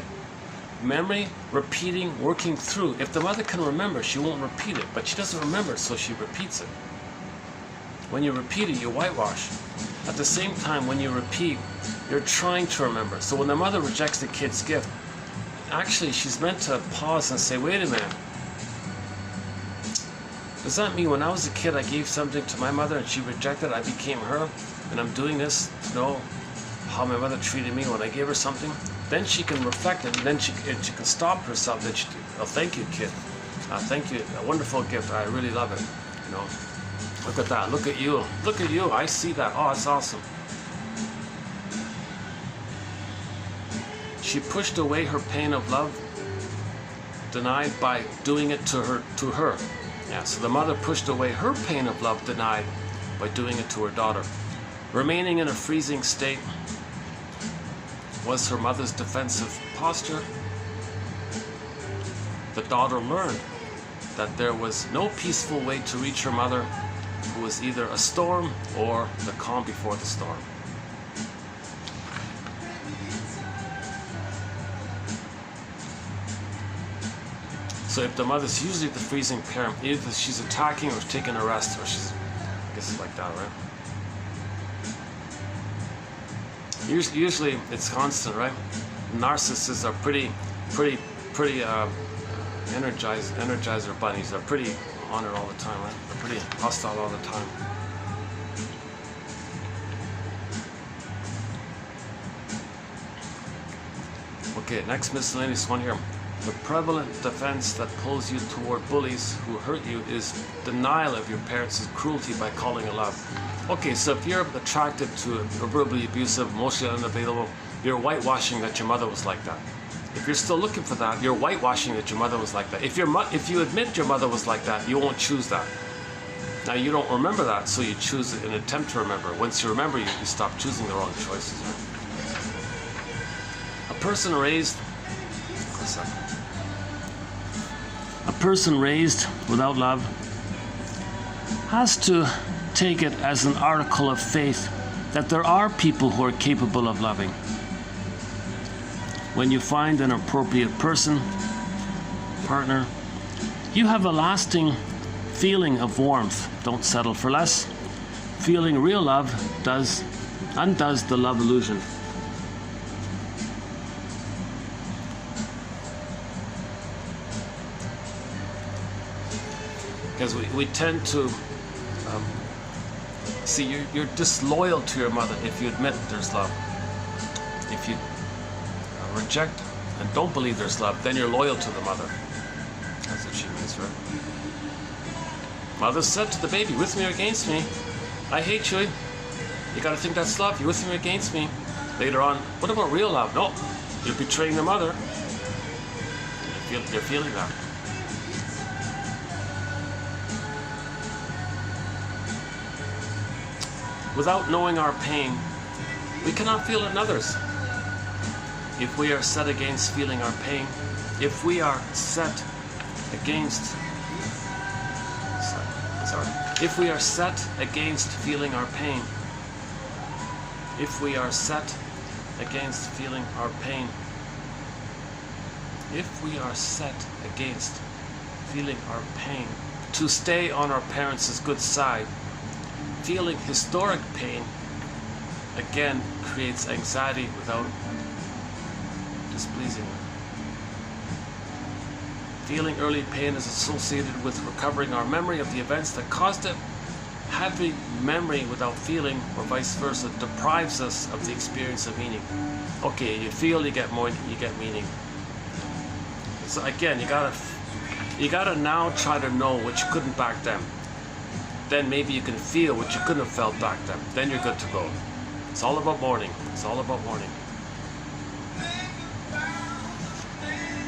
Memory, repeating, working through. If the mother can remember, she won't repeat it, but she doesn't remember, so she repeats it. When you repeat it, you whitewash. At the same time, when you repeat, you're trying to remember. So when the mother rejects the kid's gift, actually she's meant to pause and say, wait a minute. Does that mean when I was a kid I gave something to my mother and she rejected it, I became her, and I'm doing this to know how my mother treated me when I gave her something? Then she can reflect it, and then she can stop herself. Then oh, thank you, kid. Thank you, a wonderful gift. I really love it. You know, look at that. Look at you. Look at you. I see that. Oh, it's awesome. She pushed away her pain of love, denied by doing it to her. Yeah. So the mother pushed away her pain of love, denied by doing it to her daughter. Remaining in a freezing state was her mother's defensive posture. The daughter learned that there was no peaceful way to reach her mother, who was either a storm or the calm before the storm. So if the mother's usually the freezing parent, either she's attacking or taking a rest, or she's, I guess it's like that, right? Usually it's constant, right? Narcissists are pretty energizer bunnies. They're pretty on it all the time, right? They're pretty hostile all the time. Okay, next miscellaneous one here. The prevalent defense that pulls you toward bullies who hurt you is denial of your parents' cruelty by calling it love. Okay, so if you're attracted to a verbally abusive, emotionally unavailable, you're whitewashing that your mother was like that. If you're still looking for that, you're whitewashing that your mother was like that. If you admit your mother was like that, you won't choose that. Now you don't remember that, so you choose an attempt to remember. Once you remember, you stop choosing the wrong choices. Right? A person raised without love has to take it as an article of faith that there are people who are capable of loving. When you find an appropriate partner, you have a lasting feeling of warmth. Don't settle for less. Feeling real love undoes the love illusion. Because we tend to see you're disloyal to your mother if you admit there's love. If you reject and don't believe there's love, then you're loyal to the mother. That's what she means, right? Mother said to the baby, with me or against me, I hate you. You got to think that's love. You're with me or against me. Later on, what about real love? No, you're betraying the mother. You're feeling that. Without knowing our pain, we cannot feel it in others. If we are set against feeling our pain, if we are set against, if we are set against feeling our pain, if we are set against feeling our pain, if we are set against feeling our pain, to stay on our parents' good side, feeling historic pain again creates anxiety without displeasing them. Feeling early pain is associated with recovering our memory of the events that caused it. Having memory without feeling, or vice versa, deprives us of the experience of meaning. Okay, you feel, you get more, you get meaning. So again, you gotta now try to know what you couldn't back then. Then maybe you can feel what you couldn't have felt back then. Then you're good to go. It's all about mourning. It's all about mourning.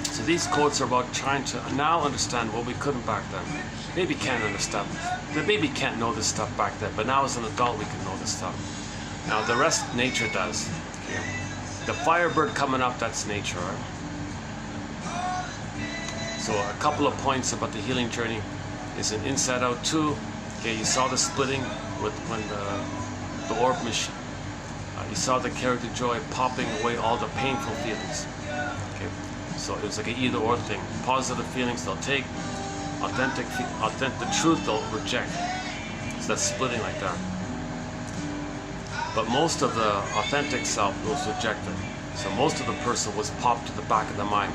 So these quotes are about trying to now understand what we couldn't back then. Baby can't understand. The baby can't know this stuff back then, but now as an adult we can know this stuff. Now the rest nature does. Okay. The firebird coming up, that's nature. Right? So a couple of points about the healing journey is in Inside Out 2. Okay, you saw the splitting with when the orb machine. You saw the character Joy popping away all the painful feelings. Okay, so it was like an either-or thing. Positive feelings they'll take, authentic the truth they'll reject. So that's splitting like that. But most of the authentic self was rejected. So most of the person was popped to the back of the mind.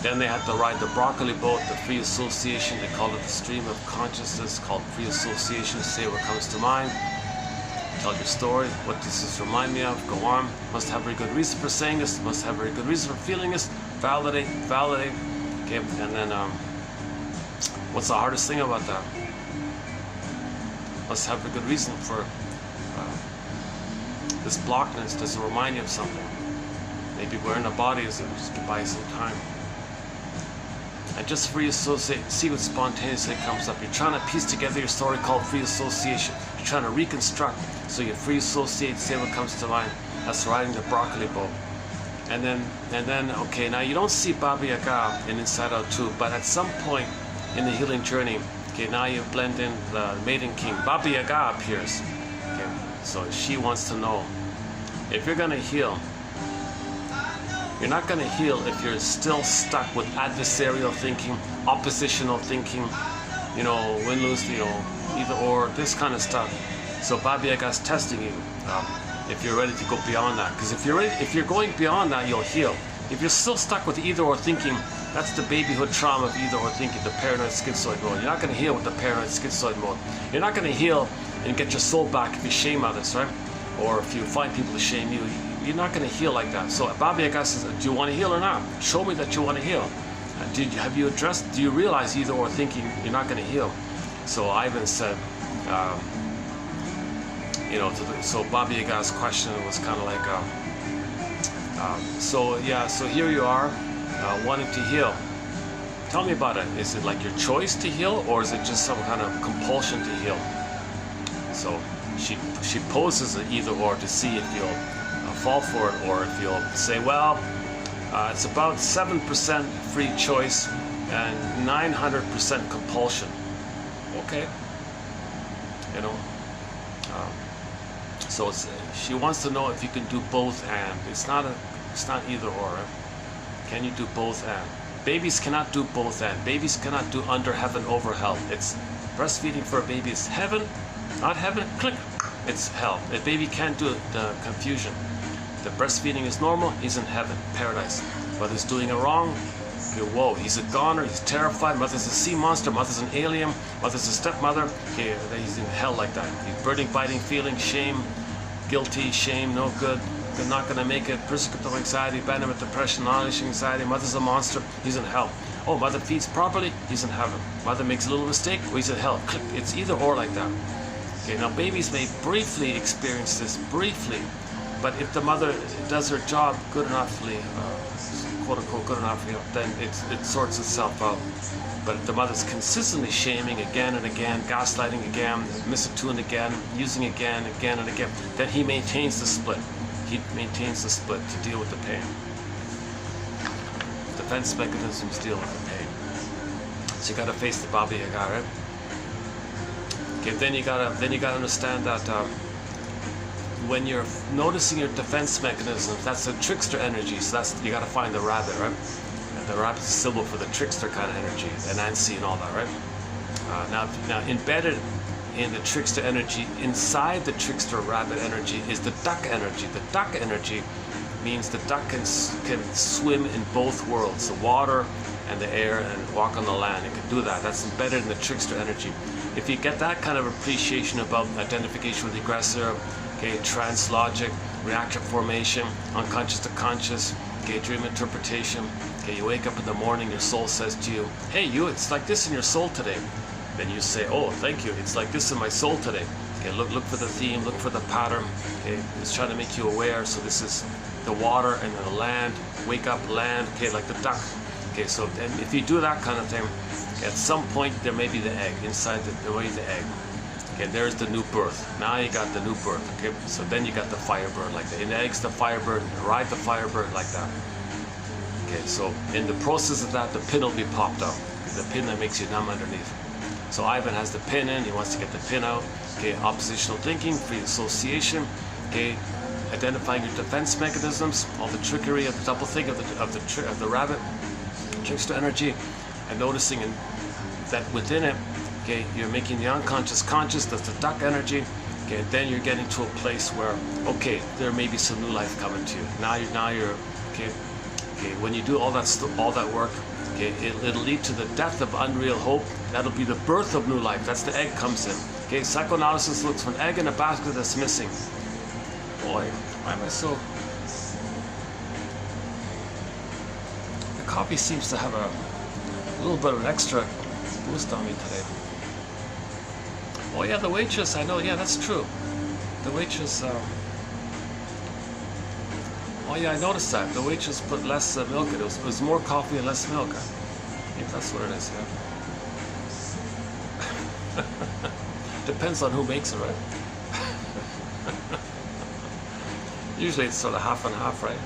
Then they had to ride the broccoli boat, the free association. They call it the stream of consciousness, called free association. Say what comes to mind. Tell your story. What does this remind me of? Go on. Must have a very good reason for saying this. Must have a very good reason for feeling this. Validate. Okay, and then what's the hardest thing about that? Must have a good reason for this blockness. Does it remind you of something? Maybe wearing a body is just to buy some time. And just free associate, see what spontaneously comes up. You're trying to piece together your story called free association. You're trying to reconstruct. So you free associate, say what comes to mind. That's riding the broccoli boat. And then, okay, now you don't see Baba Yaga in Inside Out 2, but at some point in the healing journey, okay, now you blend in the Maiden King. Baba Yaga appears. Okay, so she wants to know if you're gonna heal. You're not going to heal if you're still stuck with adversarial thinking, oppositional thinking, you know, win-lose, you know, either or, this kind of stuff. So Baba Yaga's testing you if you're ready to go beyond that. Because if you're going beyond that, you'll heal. If you're still stuck with either or thinking, that's the babyhood trauma of either or thinking, the paranoid schizoid mode. You're not going to heal with the paranoid schizoid mode. You're not going to heal and get your soul back if you shame others, right? Or if you find people to shame you. You're not going to heal like that. So Baba Yaga says, do you want to heal or not? Show me that you want to heal. Have you addressed, do you realize either or thinking you're not going to heal? So Ivan said, you know, so Baba Yaga's question was kind of like, so here you are, wanting to heal. Tell me about it. Is it like your choice to heal, or is it just some kind of compulsion to heal? So she poses an either or to see if you'll fall for it, or if you'll say, well, it's about 7% free choice and 900% compulsion. Okay, you know. So she wants to know if you can do both and. It's not either or. Right? Can you do both and? Babies cannot do both and. Babies cannot do under heaven, over hell. It's breastfeeding for a baby is heaven, not heaven. Click. It's hell. A baby can't do the confusion. The breastfeeding is normal, he's in heaven, paradise. Mother's doing it wrong, okay, whoa, he's a goner, he's terrified, mother's a sea monster, mother's an alien, mother's a stepmother, okay, he's in hell like that. He's burning, biting feeling, shame, guilty, shame, no good, they're not gonna make it, persecutory anxiety, abandonment, depression, non-issue anxiety, mother's a monster, he's in hell. Oh, mother feeds properly, he's in heaven. Mother makes a little mistake, well, he's in hell. Click. It's either or like that. Okay, now babies may briefly experience this, briefly, but if the mother does her job good enoughly, quote unquote good enough, then it sorts itself out. But if the mother's consistently shaming again and again, gaslighting again, misattuned again, using again and again, then he maintains the split. He maintains the split to deal with the pain. Defense mechanisms deal with the pain. So you gotta face the Baba Yaga, right? Okay, then you gotta understand that when you're noticing your defense mechanisms, that's the trickster energy. So that's, you gotta find the rabbit, right? And the rabbit's a symbol for the trickster kind of energy, and Nancy and all that, right? Now embedded in the trickster energy, inside the trickster rabbit energy, is the duck energy. The duck energy means the duck can swim in both worlds, the water and the air, and walk on the land. It can do that. That's embedded in the trickster energy. If you get that kind of appreciation about identification with the aggressor, okay, trance logic, reactive formation, unconscious to conscious, okay, dream interpretation, okay, you wake up in the morning, your soul says to you, hey, it's like this in your soul today. Then you say, oh, thank you, it's like this in my soul today. Okay, look for the theme, look for the pattern. Okay, it's trying to make you aware. So this is the water and the land. Wake up, land. Okay, like the duck. Okay, so then if you do that kind of thing, at some point there may be the egg inside the way the egg. Okay, there's the new birth. Now you got the new birth. Okay, so then you got the firebird like that. In the egg's the firebird. Ride the firebird like that. Okay, so in the process of that, the pin will be popped out. The pin that makes you numb underneath. So Ivan has the pin in. He wants to get the pin out. Okay, oppositional thinking, free association. Okay, identifying your defense mechanisms, all the trickery of the double think of the rabbit, trickster energy, and noticing that within it, okay, you're making the unconscious conscious. That's the duck energy. Okay, and then you're getting to a place where, okay, there may be some new life coming to you. Now you're okay. Okay, when you do all that work, okay, it'll lead to the death of unreal hope. That'll be the birth of new life. That's the egg comes in. Okay, psychoanalysis looks for an egg in a basket that's missing. Boy, why am I so... The coffee seems to have a little bit of an extra boost on me today. Oh yeah, the waitress, I know, yeah, that's true. The waitress, oh yeah, I noticed that. The waitress put less milk in it. It was more coffee and less milk. I think that's what it is, yeah. Depends on who makes it, right? Usually it's sort of half and half, right?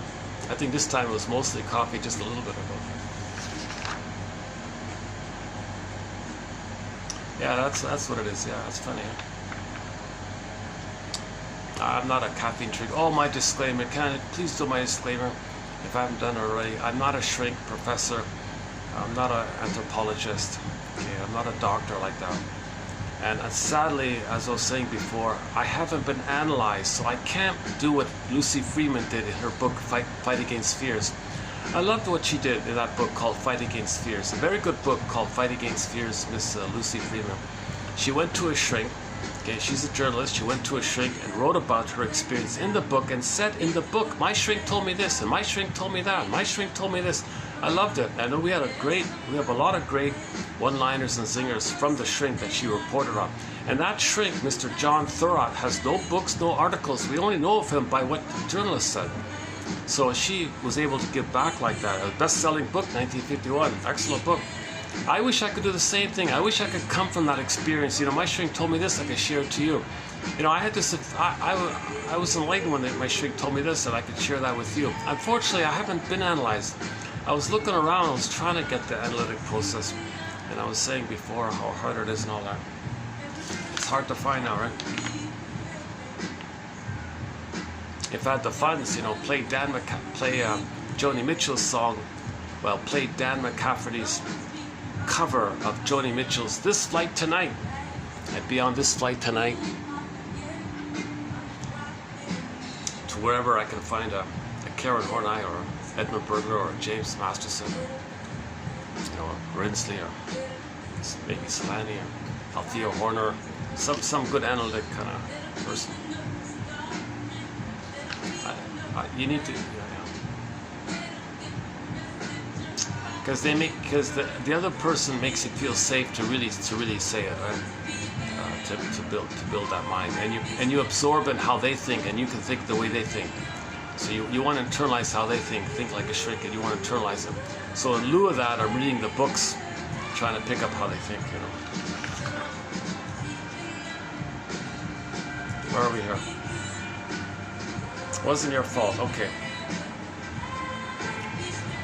I think this time it was mostly coffee, just a little bit of milk. Yeah, that's what it is. Yeah, that's funny. I'm not a caffeine trick. Oh, my disclaimer. Please do my disclaimer if I haven't done it already. I'm not a shrink professor. I'm not an anthropologist. Okay, I'm not a doctor like that. And sadly, as I was saying before, I haven't been analyzed, so I can't do what Lucy Freeman did in her book Fight Against Fears. I loved what she did in that book called Fight Against Fears. A very good book called Fight Against Fears, Miss Lucy Freeman. She went to a shrink. Okay, she's a journalist. She went to a shrink and wrote about her experience in the book and said in the book, my shrink told me this, and my shrink told me that, and my shrink told me this. I loved it. And we have a lot of great one-liners and zingers from the shrink that she reported on. And that shrink, Mr. John Thurrott, has no books, no articles. We only know of him by what the journalist said. So she was able to give back like that. A best-selling book, 1951, excellent book. I wish I could do the same thing. I wish I could come from that experience. You know, my shrink told me this, I could share it to you. You know, I had this, I was enlightened when my shrink told me this, and I could share that with you. Unfortunately, I haven't been analyzed. I was looking around, I was trying to get the analytic process, and I was saying before how hard it is and all that. It's hard to find now, right? If I had the funds, you know, play Joni Mitchell's song, well, play Dan McCafferty's cover of Joni Mitchell's This Flight Tonight. I'd be on this flight tonight to wherever I can find a Karen Horney or Edmund Burglar or James Masterson, you know, or Rinsley or maybe Solani or Althea Horner, some good analytic kind of person. You need to, because the other person makes it feel safe to really say it, right? to build that mind, and you absorb in how they think, and you can think the way they think. So you want to internalize how they think like a shrink, and you want to internalize them. So in lieu of that, I'm reading the books, trying to pick up how they think, you know. Where are we here? Wasn't your fault. Okay.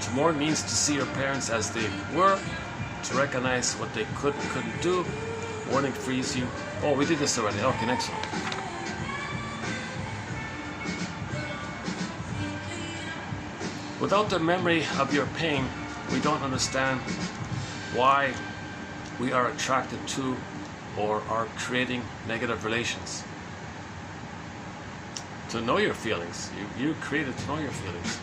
To mourn means to see your parents as they were, to recognize what they could and couldn't do. Mourning frees you. Oh, we did this already. Okay, next one. Without the memory of your pain, we don't understand why we are attracted to or are creating negative relations. To know your feelings. You created to know your feelings.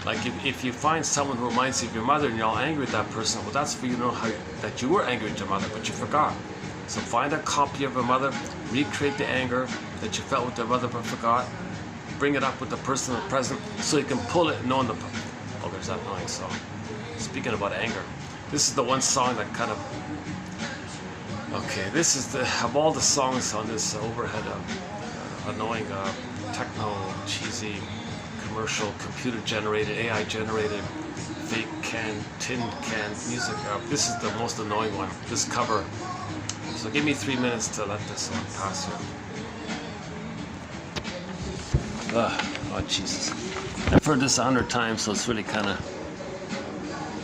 Like if you find someone who reminds you of your mother and you're all angry with that person, well, that's for you to know that you were angry with your mother, but you forgot. So find a copy of your mother, recreate the anger that you felt with your mother but forgot, bring it up with the person in the present so you can pull it knowing the... Oh, there's that annoying song. Speaking about anger, this is the one song that kind of... Okay, this is of all the songs on this overhead annoying techno, cheesy, commercial, computer-generated, AI-generated, fake tin can music. This is the most annoying one, this cover. So give me 3 minutes to let this one pass here. Oh, Jesus. I've heard this 100 times, so it's really kind of...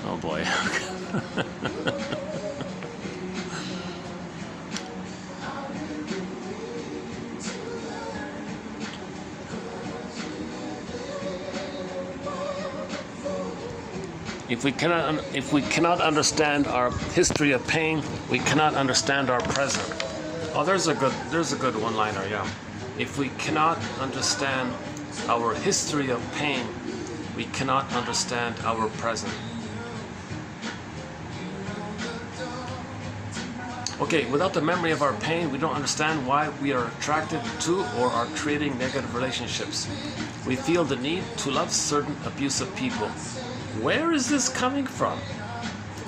Oh, boy. If we cannot understand our history of pain, we cannot understand our present. Oh, there's a good one-liner, yeah. If we cannot understand our history of pain, we cannot understand our present. Okay, without the memory of our pain, we don't understand why we are attracted to or are creating negative relationships. We feel the need to love certain abusive people. Where is this coming from?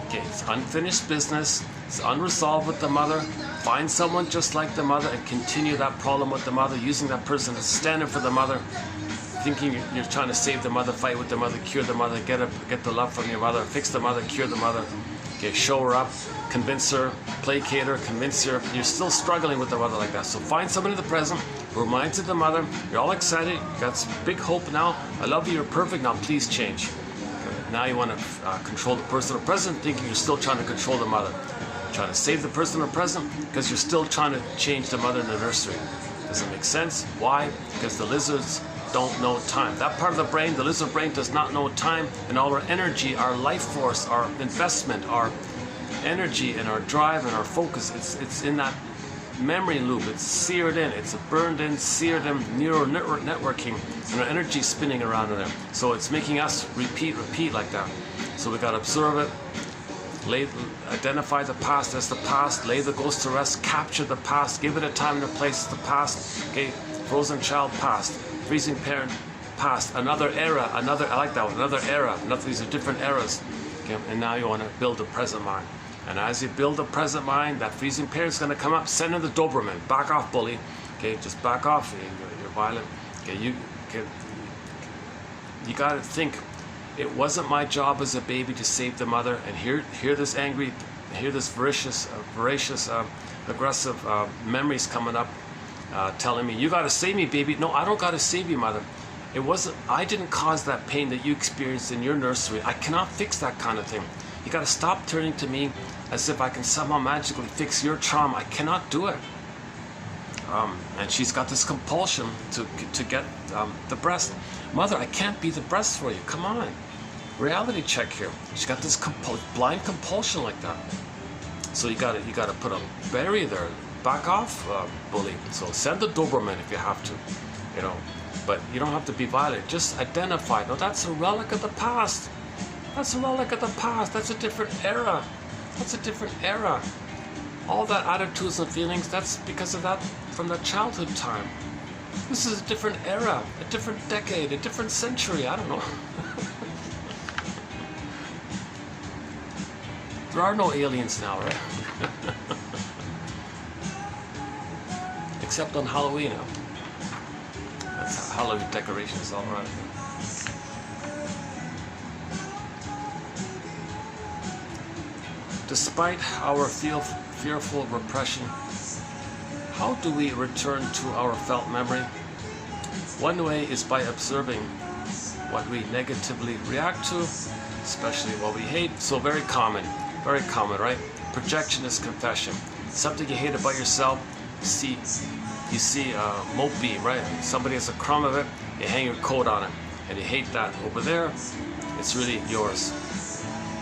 Okay, it's unfinished business, it's unresolved with the mother. Find someone just like the mother and continue that problem with the mother, using that person as a stand-in for the mother, thinking you're trying to save the mother, fight with the mother, cure the mother, get the love from your mother, fix the mother, cure the mother. Okay, show her up, convince her, placate her, convince her. You're still struggling with the mother like that. So find someone in the present who reminds you of the mother. You're all excited, you got some big hope now. I love you, you're perfect, now please change. Now you want to control the person or present, thinking you're still trying to control the mother. Trying to save the person or present because you're still trying to change the mother in the nursery. Does it make sense? Why? Because the lizards don't know time. That part of the brain, the lizard brain, does not know time, and all our energy, our life force, our investment, our energy and our drive and our focus, it's in that memory loop. It's seared in, it's burned in, seared in, neural networking, and our energy spinning around in there. So it's making us repeat like that. So we got to observe it, identify the past as the past, lay the ghost to rest, capture the past, give it a time and a place as the past. Okay, frozen child past, freezing parent past, another era, I like that one, another era, these are different eras. Okay, and now you want to build a present mind. And as you build a present mind, that freezing parent's going to come up, send in the Doberman, back off, bully. Okay, just back off, you're violent. Okay, you got to think, it wasn't my job as a baby to save the mother, and hear this angry, hear this voracious, aggressive memories coming up, telling me, you got to save me, baby. No, I don't got to save you, mother. It wasn't, I didn't cause that pain that you experienced in your nursery. I cannot fix that kind of thing. You got to stop turning to me as if I can somehow magically fix your trauma. I cannot do it. And she's got this compulsion to get the breast. Mother, I can't be the breast for you. Come on. Reality check here. She's got this blind compulsion like that. So you got to put a barrier there. Back off, bully. So send the Doberman if you have to, you know. But you don't have to be violent. Just identify. No, that's a relic of the past. That's a relic of the past. That's a different era. That's a different era. All that attitudes and feelings, that's because of that from the childhood time. This is a different era, a different decade, a different century. I don't know. There are no aliens now, right? except on Halloween. That's Halloween decorations, all right. Despite our fearful repression, how do we return to our felt memory? One way is by observing what we negatively react to, especially what we hate. So very common, right? Projection is confession. Something you hate about yourself, you see a mote beam, right? Somebody has a crumb of it, you hang your coat on it, and you hate that. Over there, it's really yours.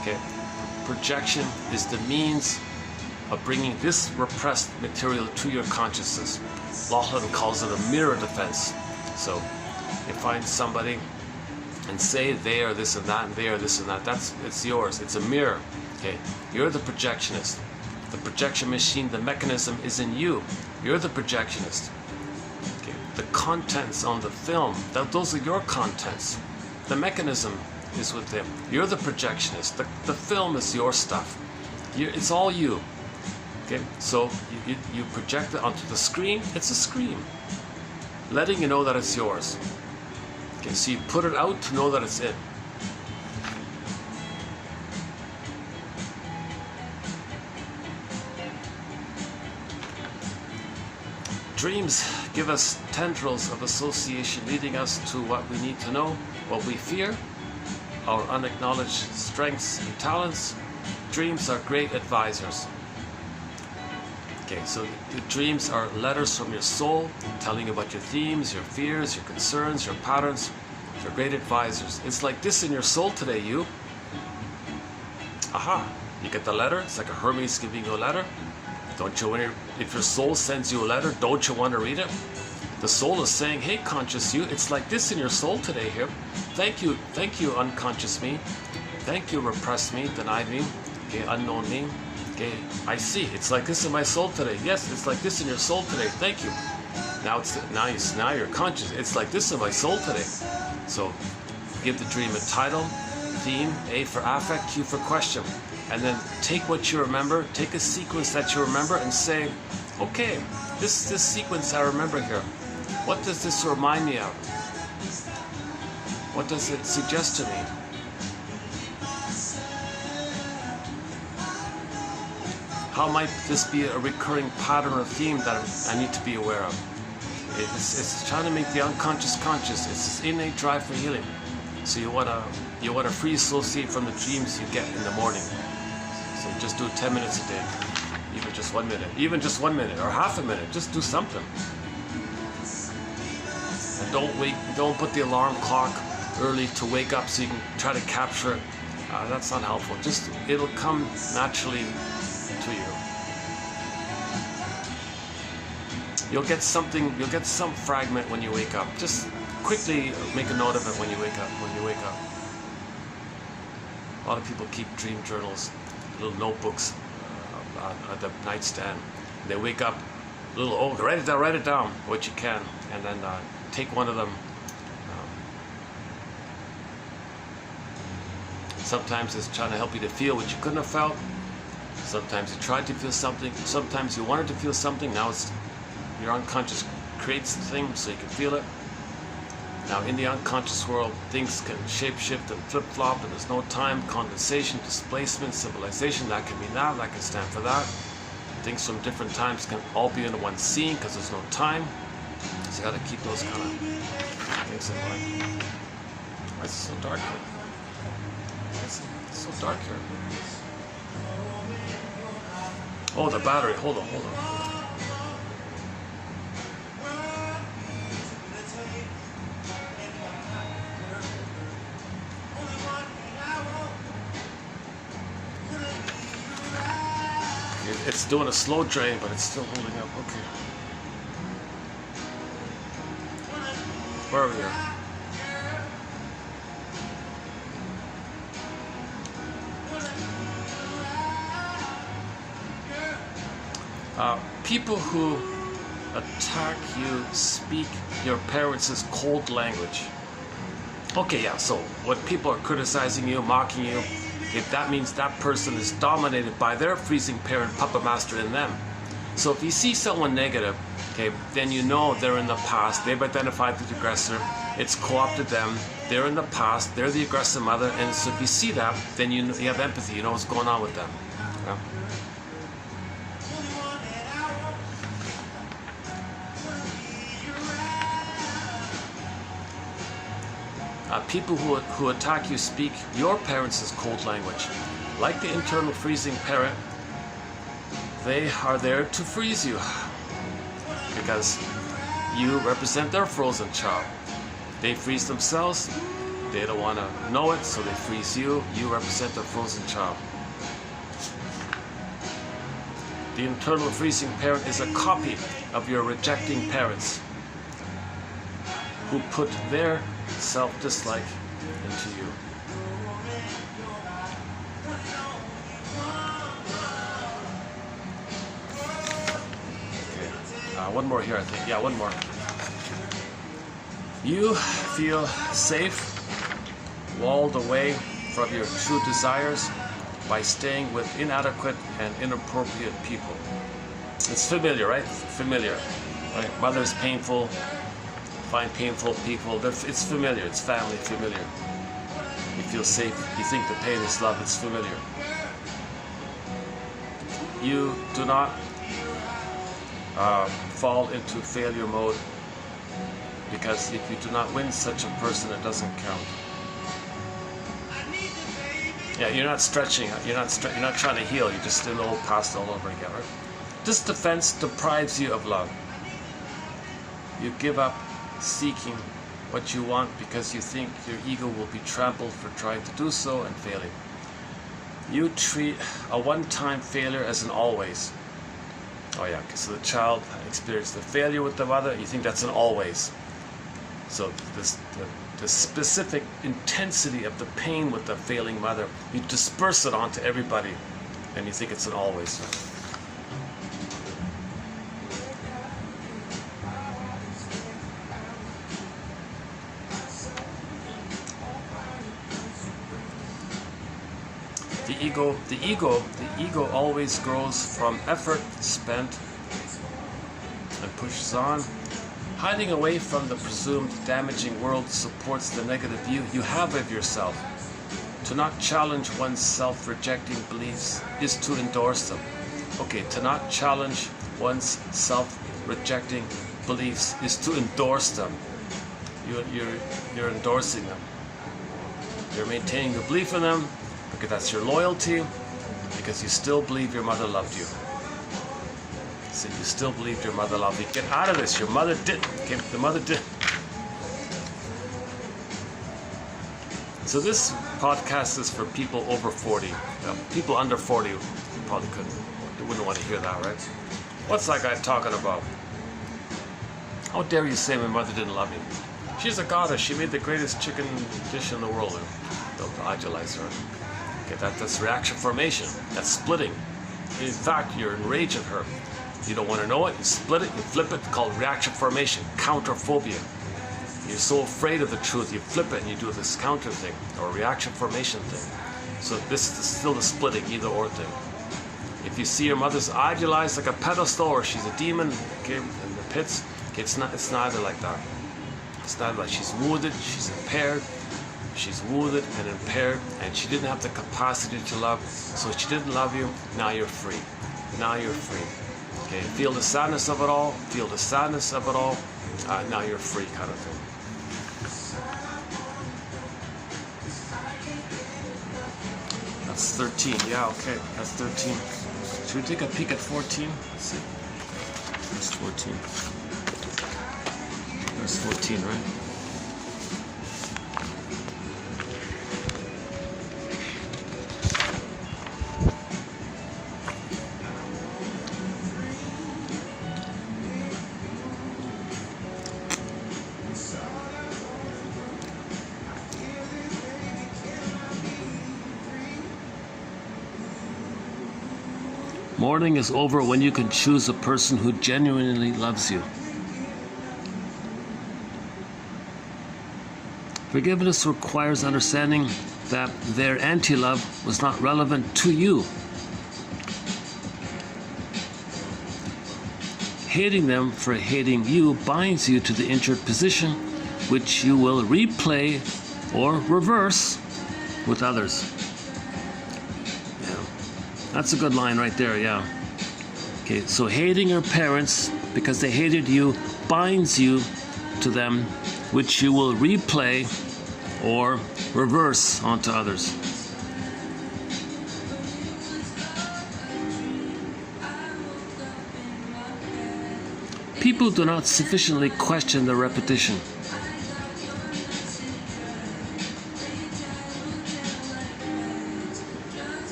Okay. Projection is the means of bringing this repressed material to your consciousness. Lachlan calls it a mirror defense. So you find somebody and say they are this and that, and they are this and that. It's yours. It's a mirror. Okay, you're the projectionist. The projection machine, the mechanism is in you. You're the projectionist. Okay, the contents on the film, those are your contents. The mechanism is with them. You're the projectionist. The film is your stuff. It's all you. Okay, so you project it onto the screen. It's a screen, letting you know that it's yours. Okay, so you put it out to know that it's in. Dreams give us tendrils of association, leading us to what we need to know, what we fear, our unacknowledged strengths and talents. Dreams are great advisors. Okay, so the dreams are letters from your soul, telling you about your themes, your fears, your concerns, your patterns. They're great advisors. It's like this in your soul today, you. Aha, you get the letter. It's like a Hermes giving you a letter. Don't you want to, if your soul sends you a letter, don't you want to read it? The soul is saying, hey, conscious you, it's like this in your soul today here. Thank you, unconscious me. Thank you, repressed me, denied me, okay, unknown me. Okay, I see. It's like this in my soul today. Yes, it's like this in your soul today. Thank you. Now you're conscious. It's like this in my soul today. So give the dream a title, theme, A for affect, Q for question. And then take what you remember, take a sequence that you remember and say, okay, this sequence I remember here. What does this remind me of? What does it suggest to me? How might this be a recurring pattern or theme that I need to be aware of? It's trying to make the unconscious conscious. It's this innate drive for healing. So you wanna free associate from the dreams you get in the morning. So just do 10 minutes a day, even just 1 minute, or half a minute. Just do something. And don't put the alarm clock early to wake up so you can try to capture it. That's not helpful. Just it'll come naturally to you. You'll get some fragment when you wake up. Just quickly make a note of it when you wake up. A lot of people keep dream journals, little notebooks at the nightstand. They wake up, write it down what you can, and then take one of them. Sometimes it's trying to help you to feel what you couldn't have felt. Sometimes you tried to feel something. Sometimes you wanted to feel something. Now it's your unconscious creates the thing so you can feel it. Now in the unconscious world, things can shape-shift and flip-flop, and there's no time. Condensation, displacement, symbolization, that can mean that can stand for that. Things from different times can all be in one scene because there's no time. So you got to keep those kind of things in mind. Why is it so dark here? It's so dark here. Oh, the battery. Hold on. It's doing a slow drain, but it's still holding up. Okay. Where are we here? People who attack you speak your parents' cold language. Okay, yeah, so when people are criticizing you, mocking you, if that means that person is dominated by their freezing parent puppet master in them. So if you see someone negative, okay, then you know they're in the past. They've identified the aggressor. It's co-opted them. They're in the past. They're the aggressive mother. And so if you see that, then you have empathy. You know what's going on with them. Yeah? People who attack you speak your parents' cold language. Like the internal freezing parent, they are there to freeze you because you represent their frozen child. They freeze themselves, they don't want to know it, so they freeze you. You represent their frozen child. The internal freezing parent is a copy of your rejecting parents who put their self-dislike into you. Okay, one more here, I think. Yeah, one more. You feel safe, walled away from your true desires by staying with inadequate and inappropriate people. It's familiar, right? Familiar. Right? Mother's painful. Find painful people. It's familiar. It's family familiar. You feel safe. You think the pain is love. It's familiar. You do not fall into failure mode because if you do not win such a person, it doesn't count. Yeah, you're not stretching. You're not trying to heal. You're just in the old past all over again. Right? This defense deprives you of love. You give up seeking what you want because you think your ego will be trampled for trying to do so and failing. You treat a one-time failure as an always. Oh yeah, so the child experienced the failure with the mother, you think that's an always. So the specific intensity of the pain with the failing mother, you disperse it onto everybody and you think it's an always. The ego always grows from effort spent and pushes on. Hiding away from the presumed damaging world supports the negative view you have of yourself. To not challenge one's self-rejecting beliefs is to endorse them. Okay, to not challenge one's self-rejecting beliefs is to endorse them. You're endorsing them. You're maintaining the belief in them. Because that's your loyalty, because you still believe your mother loved you. So you still believe your mother loved you. Get out of this. Your mother didn't. Okay? The mother did. So this podcast is for people over 40. People under 40 probably wouldn't want to hear that, right? What's that guy talking about? How dare you say my mother didn't love me? She's a goddess. She made the greatest chicken dish in the world. Don't idolize her. Okay, that's reaction formation. That's splitting. In fact, you're enraging her. You don't want to know it, you split it, you flip it. It's called reaction formation, counterphobia. You're so afraid of the truth, you flip it and you do this counter thing, or reaction formation thing. So this is still the splitting, either or thing. If you see your mother's idolized like a pedestal, or she's a demon, okay, in the pits, okay, it's neither like that. It's not like she's wounded, she's impaired. She's wounded and impaired, and she didn't have the capacity to love, so she didn't love you. Now you're free. Now you're free. Okay, feel the sadness of it all. Feel the sadness of it all. Now you're free, kind of thing. That's 13. Yeah, okay, that's 13. Should we take a peek at 14? Let's see. That's 14. That's 14, right? Mourning is over when you can choose a person who genuinely loves you. Forgiveness requires understanding that their anti-love was not relevant to you. Hating them for hating you binds you to the injured position, which you will replay or reverse with others. Yeah, that's a good line right there, yeah. Okay, so hating your parents because they hated you binds you to them, which you will replay or reverse onto others. People do not sufficiently question the repetition.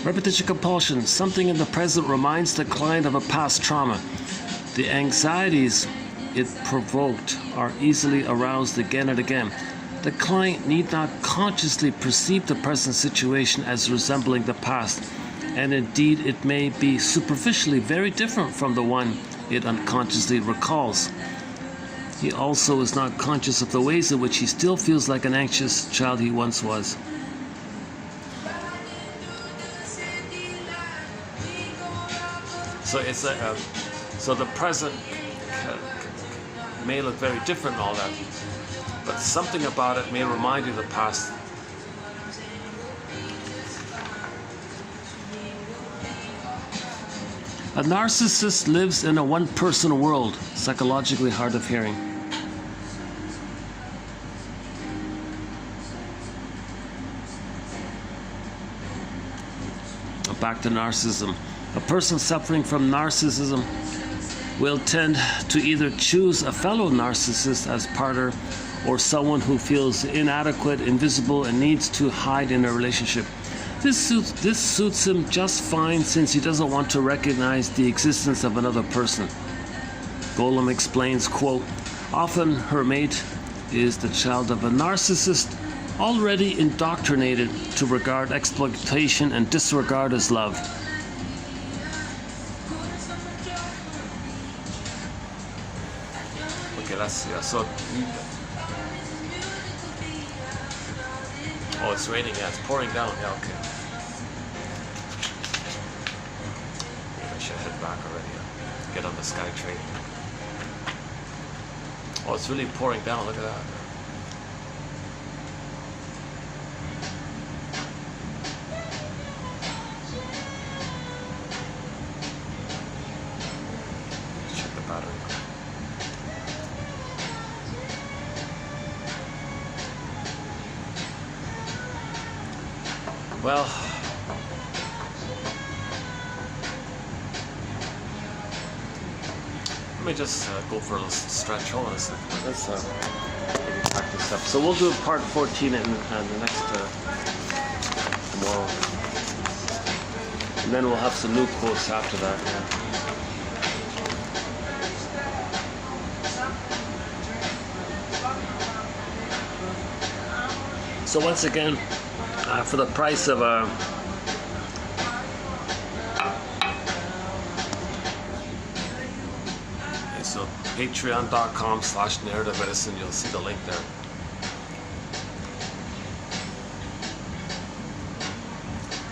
Repetition compulsion. Something in the present reminds the client of a past trauma. The anxieties it provoked are easily aroused again and again. The client need not consciously perceive the present situation as resembling the past, and indeed it may be superficially very different from the one it unconsciously recalls. He also is not conscious of the ways in which he still feels like an anxious child he once was. So it's so the present may look very different and all that, but something about it may remind you of the past. A narcissist lives in a one-person world, psychologically hard of hearing. Back to narcissism. A person suffering from narcissism will tend to either choose a fellow narcissist as partner or someone who feels inadequate, invisible, and needs to hide in a relationship. This suits him just fine since he doesn't want to recognize the existence of another person. Golem explains, quote, often her mate is the child of a narcissist already indoctrinated to regard exploitation and disregard as love. Okay, so oh, it's raining, yeah, it's pouring down, yeah, okay. Maybe I should head back already, get on the SkyTrain. Oh, it's really pouring down, look at that. Check the battery. Well, let me just go for a little stretch. Hold on a second. Let's pack this up. So we'll do part 14 in the next tomorrow, and then we'll have some new quotes after that. Yeah. So once again, for the price of so patreon.com/narrative medicine, you'll see the link there.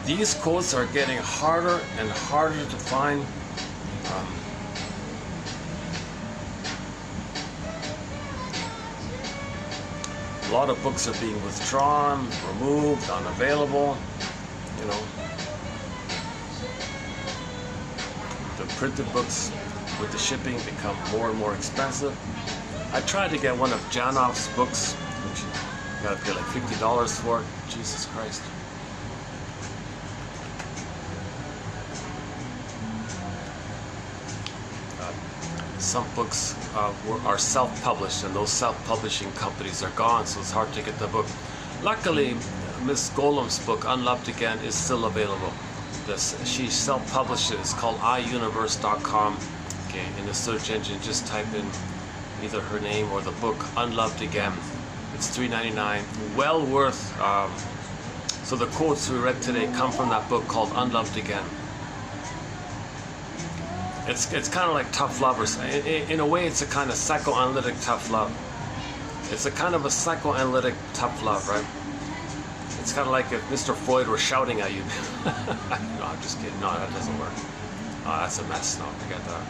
These quotes are getting harder and harder to find. A lot of books are being withdrawn, removed, unavailable, you know. The printed books with the shipping become more and more expensive. I tried to get one of Janoff's books, which you gotta pay like $50 for. Jesus Christ. Some books are self-published, and those self-publishing companies are gone, so it's hard to get the book. Luckily, Miss Golem's book, Unloved Again, is still available. She self-published it. It's called iUniverse.com. Okay, in the search engine, just type in either her name or the book, Unloved Again. It's $3.99. Well worth. So the quotes we read today come from that book called Unloved Again. It's kind of like tough love, or in a way it's a kind of psychoanalytic tough love. It's a kind of a psychoanalytic tough love, right? It's kind of like if Mr. Freud were shouting at you. No, I'm just kidding. No, that doesn't work. Oh, that's a mess. No, forget that.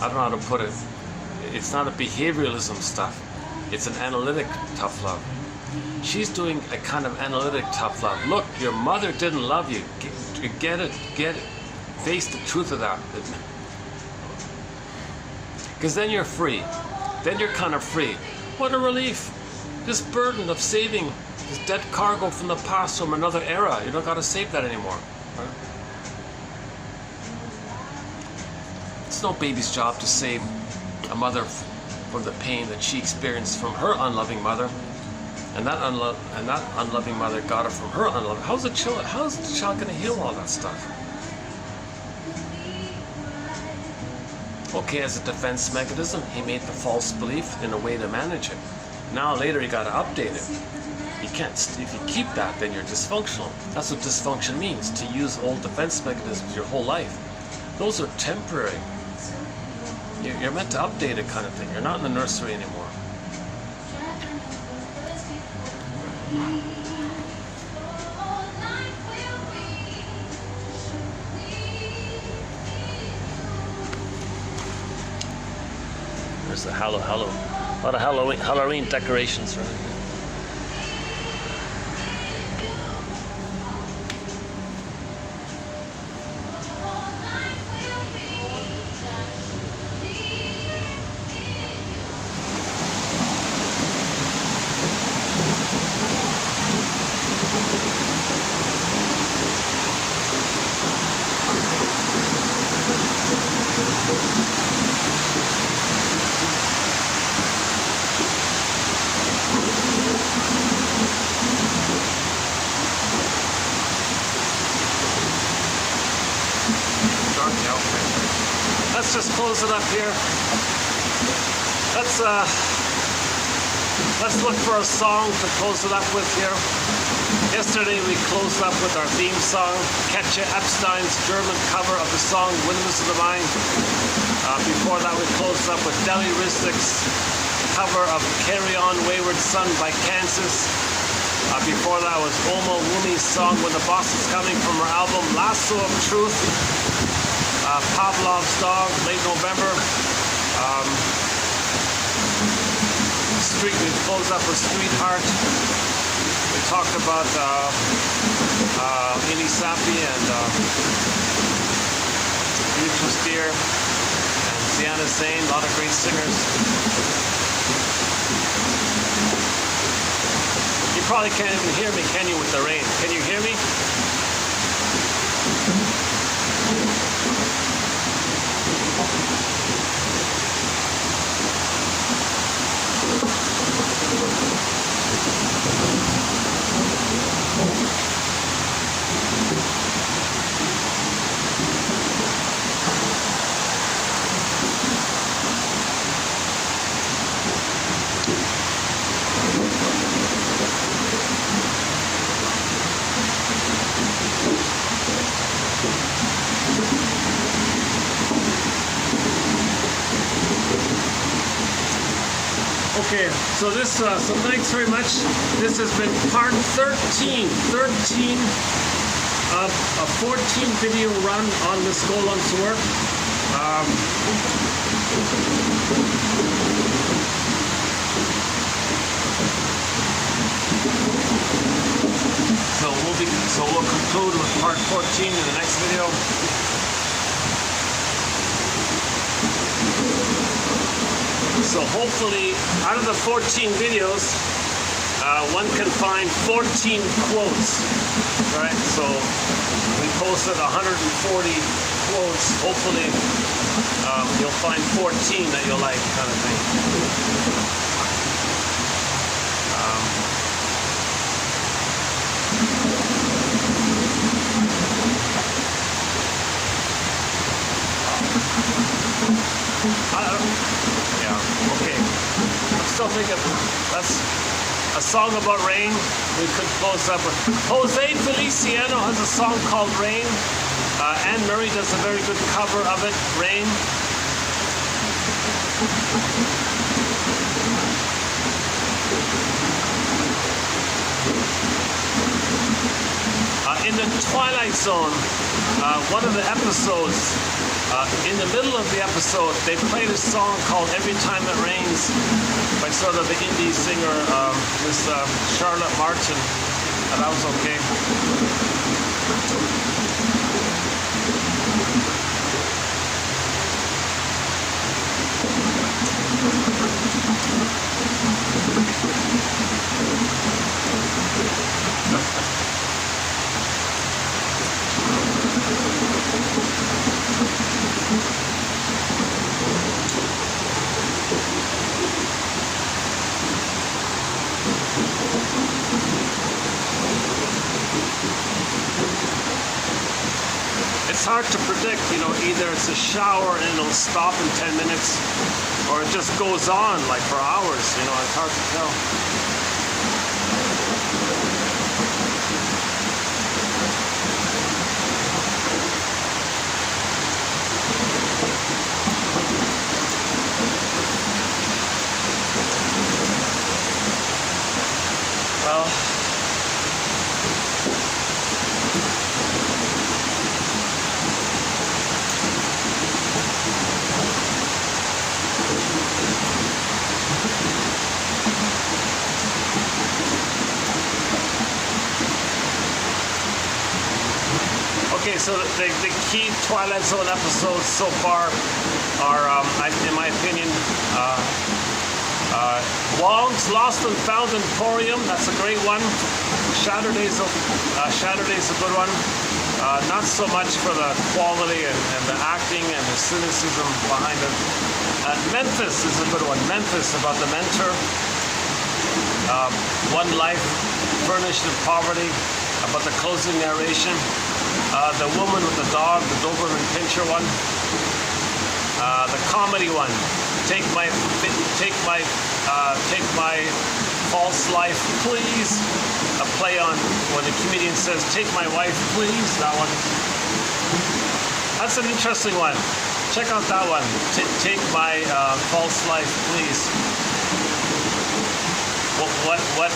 I don't know how to put it. It's not a behavioralism stuff. It's an analytic tough love. She's doing a kind of analytic tough love. Look, your mother didn't love you. Get it. Face the truth of that. Because then you're free. Then you're kind of free. What a relief. This burden of saving this dead cargo from the past, from another era. You don't got to save that anymore. Right? It's no baby's job to save a mother from the pain that she experienced from her unloving mother, and that unloving mother got it from her unloving. How's the child going to heal all that stuff? Okay, as a defense mechanism, he made the false belief in a way to manage it. Now later he got to update it. You can't. If you keep that, then you're dysfunctional. That's what dysfunction means. To use old defense mechanisms your whole life. Those are temporary. You're meant to update it, kind of thing. You're not in the nursery anymore. There's a a lot of Halloween decorations, right? Let's just close it up here. Let's look for a song to close it up with here. Yesterday we closed up with our theme song, Katja Epstein's German cover of the song Windmills of the Mind. Before that we closed up with Deli Rizik's cover of Carry On Wayward Son by Kansas. Before that was Oma Wumi's song When the Boss Is Coming from her album Lasso of Truth. Pavlov's Dog, late November. We closed up with Sweetheart. We talked about Ini Sapi and Future Steer and Sienna Zane, a lot of great singers. You probably can't even hear me, can you, with the rain? Can you hear me? Okay, so thanks very much. This has been part 13 of a 14 video run on this Golem's work. So we'll conclude with part 14 in the next video. So hopefully, out of the 14 videos, one can find 14 quotes, right? So we posted 140 quotes. Hopefully, you'll find 14 that you'll like, kind of thing. Okay. I'm still thinking that's a song about rain. We could close up with Jose Feliciano has a song called Rain. Anne Murray does a very good cover of it, Rain. Twilight Zone, one of the episodes, in the middle of the episode, they played a song called Every Time It Rains by sort of the indie singer, Miss Charlotte Martin, and that was okay. It's hard to predict, you know, either it's a shower and it'll stop in 10 minutes, or it just goes on like for hours, you know, it's hard to tell. Well, okay, so the key Twilight Zone episodes so far are, in my opinion, Wong's Lost and Found Emporium. That's a great one. Saturdays a good one. Not so much for the quality and the acting and the cynicism behind it. Memphis is a good one. Memphis, about the mentor. One Life, Furnished in Poverty, about the closing narration. The Woman with the Dog, the Doberman Pinscher one. The comedy one, Take my false life, please. A play on when the comedian says, "Take my wife, please." That one. That's an interesting one. Check out that one. Take my false life, please. What?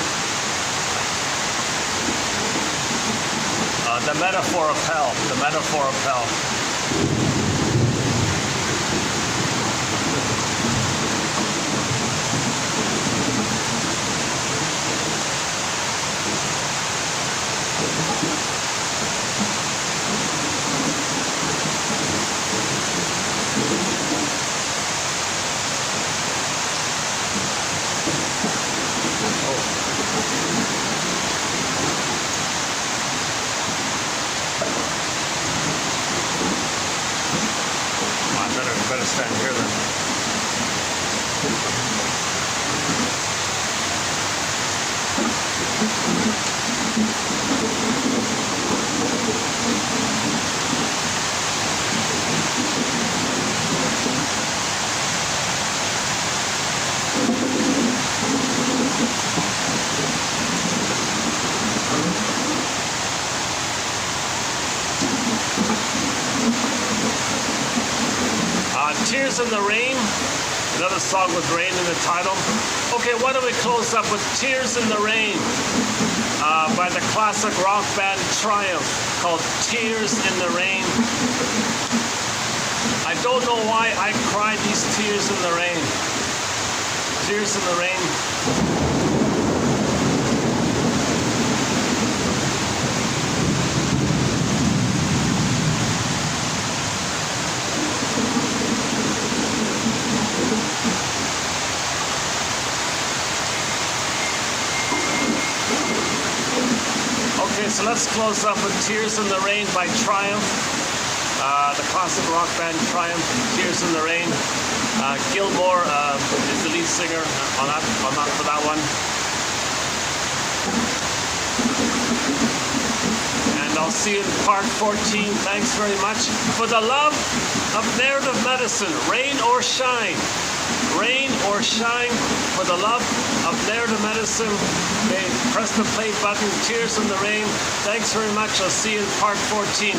The metaphor of hell. The metaphor of hell. Better stand here then. Tears in the Rain, another song with rain in the title. Okay, why don't we close up with Tears in the Rain by the classic rock band Triumph, called Tears in the Rain. I don't know why I cried these tears in the rain. Tears in the Rain. Okay, so let's close up with Tears in the Rain by Triumph, the classic rock band Triumph, Tears in the Rain. Gilmore is the lead singer on that for that one. And I'll see you in part 14. Thanks very much. For the love of narrative medicine, rain or shine. Rain or shine, for the love of narrative medicine. Okay, press the play button. Tears in the Rain. Thanks very much. I'll see you in part 14.